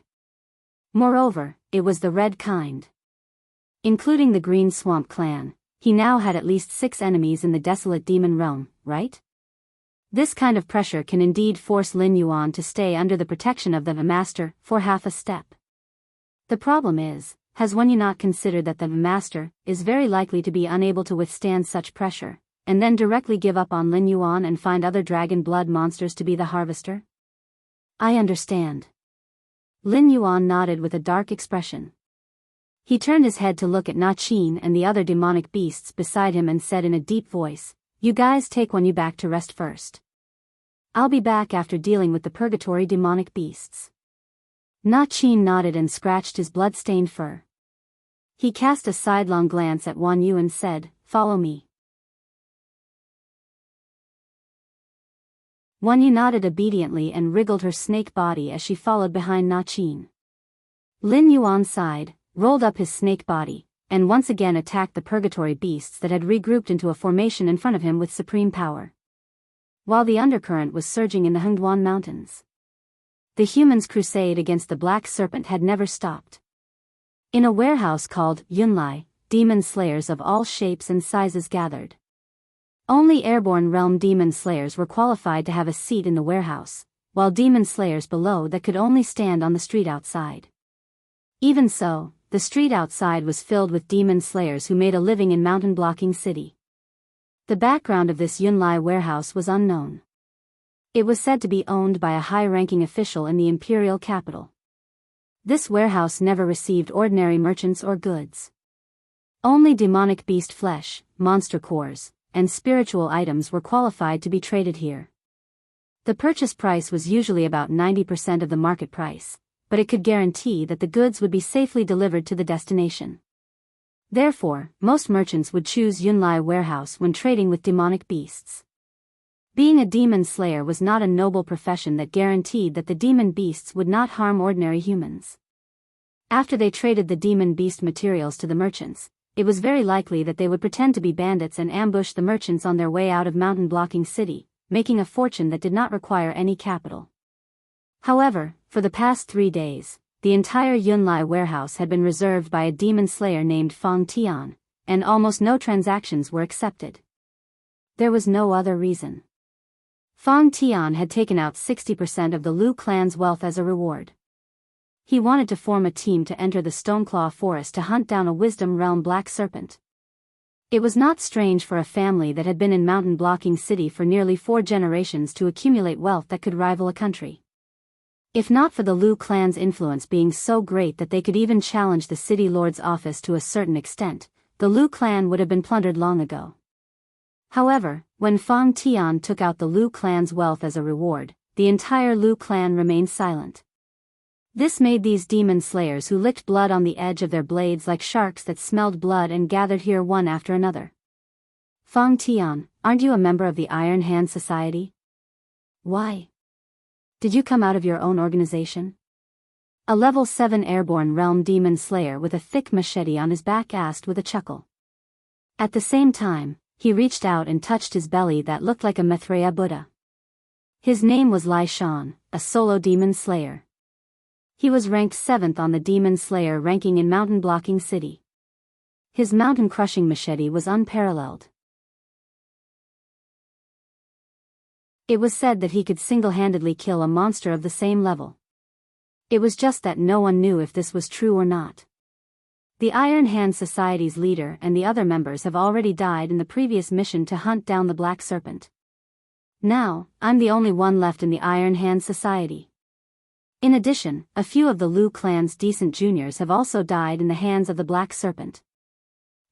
Moreover, it was the red kind. Including the Green Swamp clan, he now had at least 6 enemies in the desolate demon realm, right? This kind of pressure can indeed force Lin Yuan to stay under the protection of the Master for half a step. The problem is, has one you not considered that the Master is very likely to be unable to withstand such pressure, and then directly give up on Lin Yuan and find other dragon blood monsters to be the harvester? I understand. Lin Yuan nodded with a dark expression. He turned his head to look at Na Qin and the other demonic beasts beside him and said in a deep voice, "You guys take one you back to rest first. I'll be back after dealing with the purgatory demonic beasts." Na Qin nodded and scratched his blood-stained fur. He cast a sidelong glance at Wan Yu and said, "Follow me." Wan Yu nodded obediently and wriggled her snake body as she followed behind Na Qin. Lin Yuan sighed, rolled up his snake body, and once again attacked the purgatory beasts that had regrouped into a formation in front of him with supreme power. While the undercurrent was surging in the Hengduan Mountains, the humans' crusade against the Black Serpent had never stopped. In a warehouse called Yunlai, demon slayers of all shapes and sizes gathered. Only airborne realm demon slayers were qualified to have a seat in the warehouse, while demon slayers below that could only stand on the street outside. Even so, the street outside was filled with demon slayers who made a living in Mountain Blocking City. The background of this Yunlai warehouse was unknown. It was said to be owned by a high-ranking official in the imperial capital. This warehouse never received ordinary merchants or goods. Only demonic beast flesh, monster cores, and spiritual items were qualified to be traded here. The purchase price was usually about 90% of the market price, but it could guarantee that the goods would be safely delivered to the destination. Therefore, most merchants would choose Yunlai warehouse when trading with demonic beasts. Being a demon slayer was not a noble profession that guaranteed that the demon beasts would not harm ordinary humans. After they traded the demon beast materials to the merchants, it was very likely that they would pretend to be bandits and ambush the merchants on their way out of Mountain Blocking City, making a fortune that did not require any capital. However, for the past 3 days, the entire Yunlai warehouse had been reserved by a demon slayer named Fang Tian, and almost no transactions were accepted. There was no other reason. Fang Tian had taken out 60% of the Lu clan's wealth as a reward. He wanted to form a team to enter the Stoneclaw Forest to hunt down a Wisdom Realm Black Serpent. It was not strange for a family that had been in Mountain Blocking City for nearly 4 generations to accumulate wealth that could rival a country. If not for the Lu clan's influence being so great that they could even challenge the city lord's office to a certain extent, the Lu clan would have been plundered long ago. However, when Fang Tian took out the Lu clan's wealth as a reward, the entire Lu clan remained silent. This made these demon slayers who licked blood on the edge of their blades like sharks that smelled blood and gathered here one after another. "Fang Tian, aren't you a member of the Iron Hand Society? Why? Did you come out of your own organization?" A level 7 airborne realm demon slayer with a thick machete on his back asked with a chuckle. At the same time, he reached out and touched his belly that looked like a Maitreya Buddha. His name was Lai Shan, a solo demon slayer. He was ranked 7th on the demon slayer ranking in Mountain Blocking City. His mountain-crushing machete was unparalleled. It was said that he could single-handedly kill a monster of the same level. It was just that no one knew if this was true or not. The Iron Hand Society's leader and the other members have already died in the previous mission to hunt down the Black Serpent. Now, I'm the only one left in the Iron Hand Society. In addition, a few of the Lu clan's decent juniors have also died in the hands of the Black Serpent.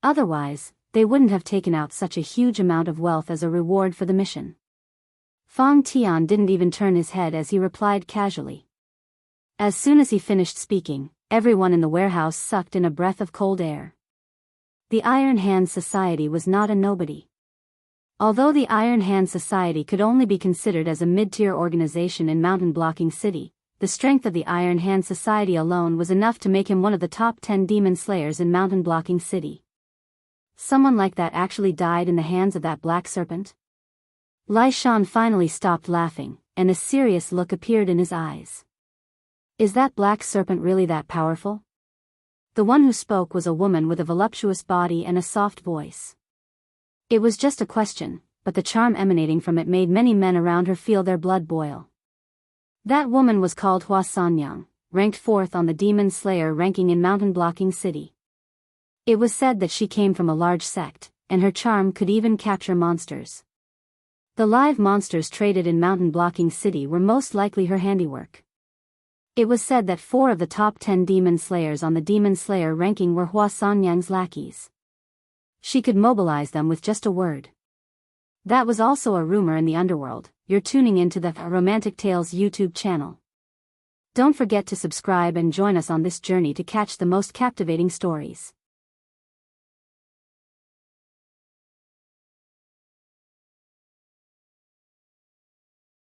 Otherwise, they wouldn't have taken out such a huge amount of wealth as a reward for the mission. Fang Tian didn't even turn his head as he replied casually. As soon as he finished speaking, everyone in the warehouse sucked in a breath of cold air. The Iron Hand Society was not a nobody. Although the Iron Hand Society could only be considered as a mid-tier organization in Mountain Blocking City, the strength of the Iron Hand Society alone was enough to make him one of the top 10 demon slayers in Mountain Blocking City. Someone like that actually died in the hands of that Black Serpent? Lai Shan finally stopped laughing, and a serious look appeared in his eyes. Is that Black Serpent really that powerful? The one who spoke was a woman with a voluptuous body and a soft voice. It was just a question, but the charm emanating from it made many men around her feel their blood boil. That woman was called Hua Sanyang, ranked 4th on the Demon Slayer ranking in Mountain Blocking City. It was said that she came from a large sect, and her charm could even capture monsters. The live monsters traded in Mountain Blocking City were most likely her handiwork. It was said that 4 of the top 10 Demon Slayers on the Demon Slayer ranking were Hua Sanyang's lackeys. She could mobilize them with just a word. That was also a rumor in the underworld. You're tuning into the Romantic Tales YouTube channel. Don't forget to subscribe and join us on this journey to catch the most captivating stories.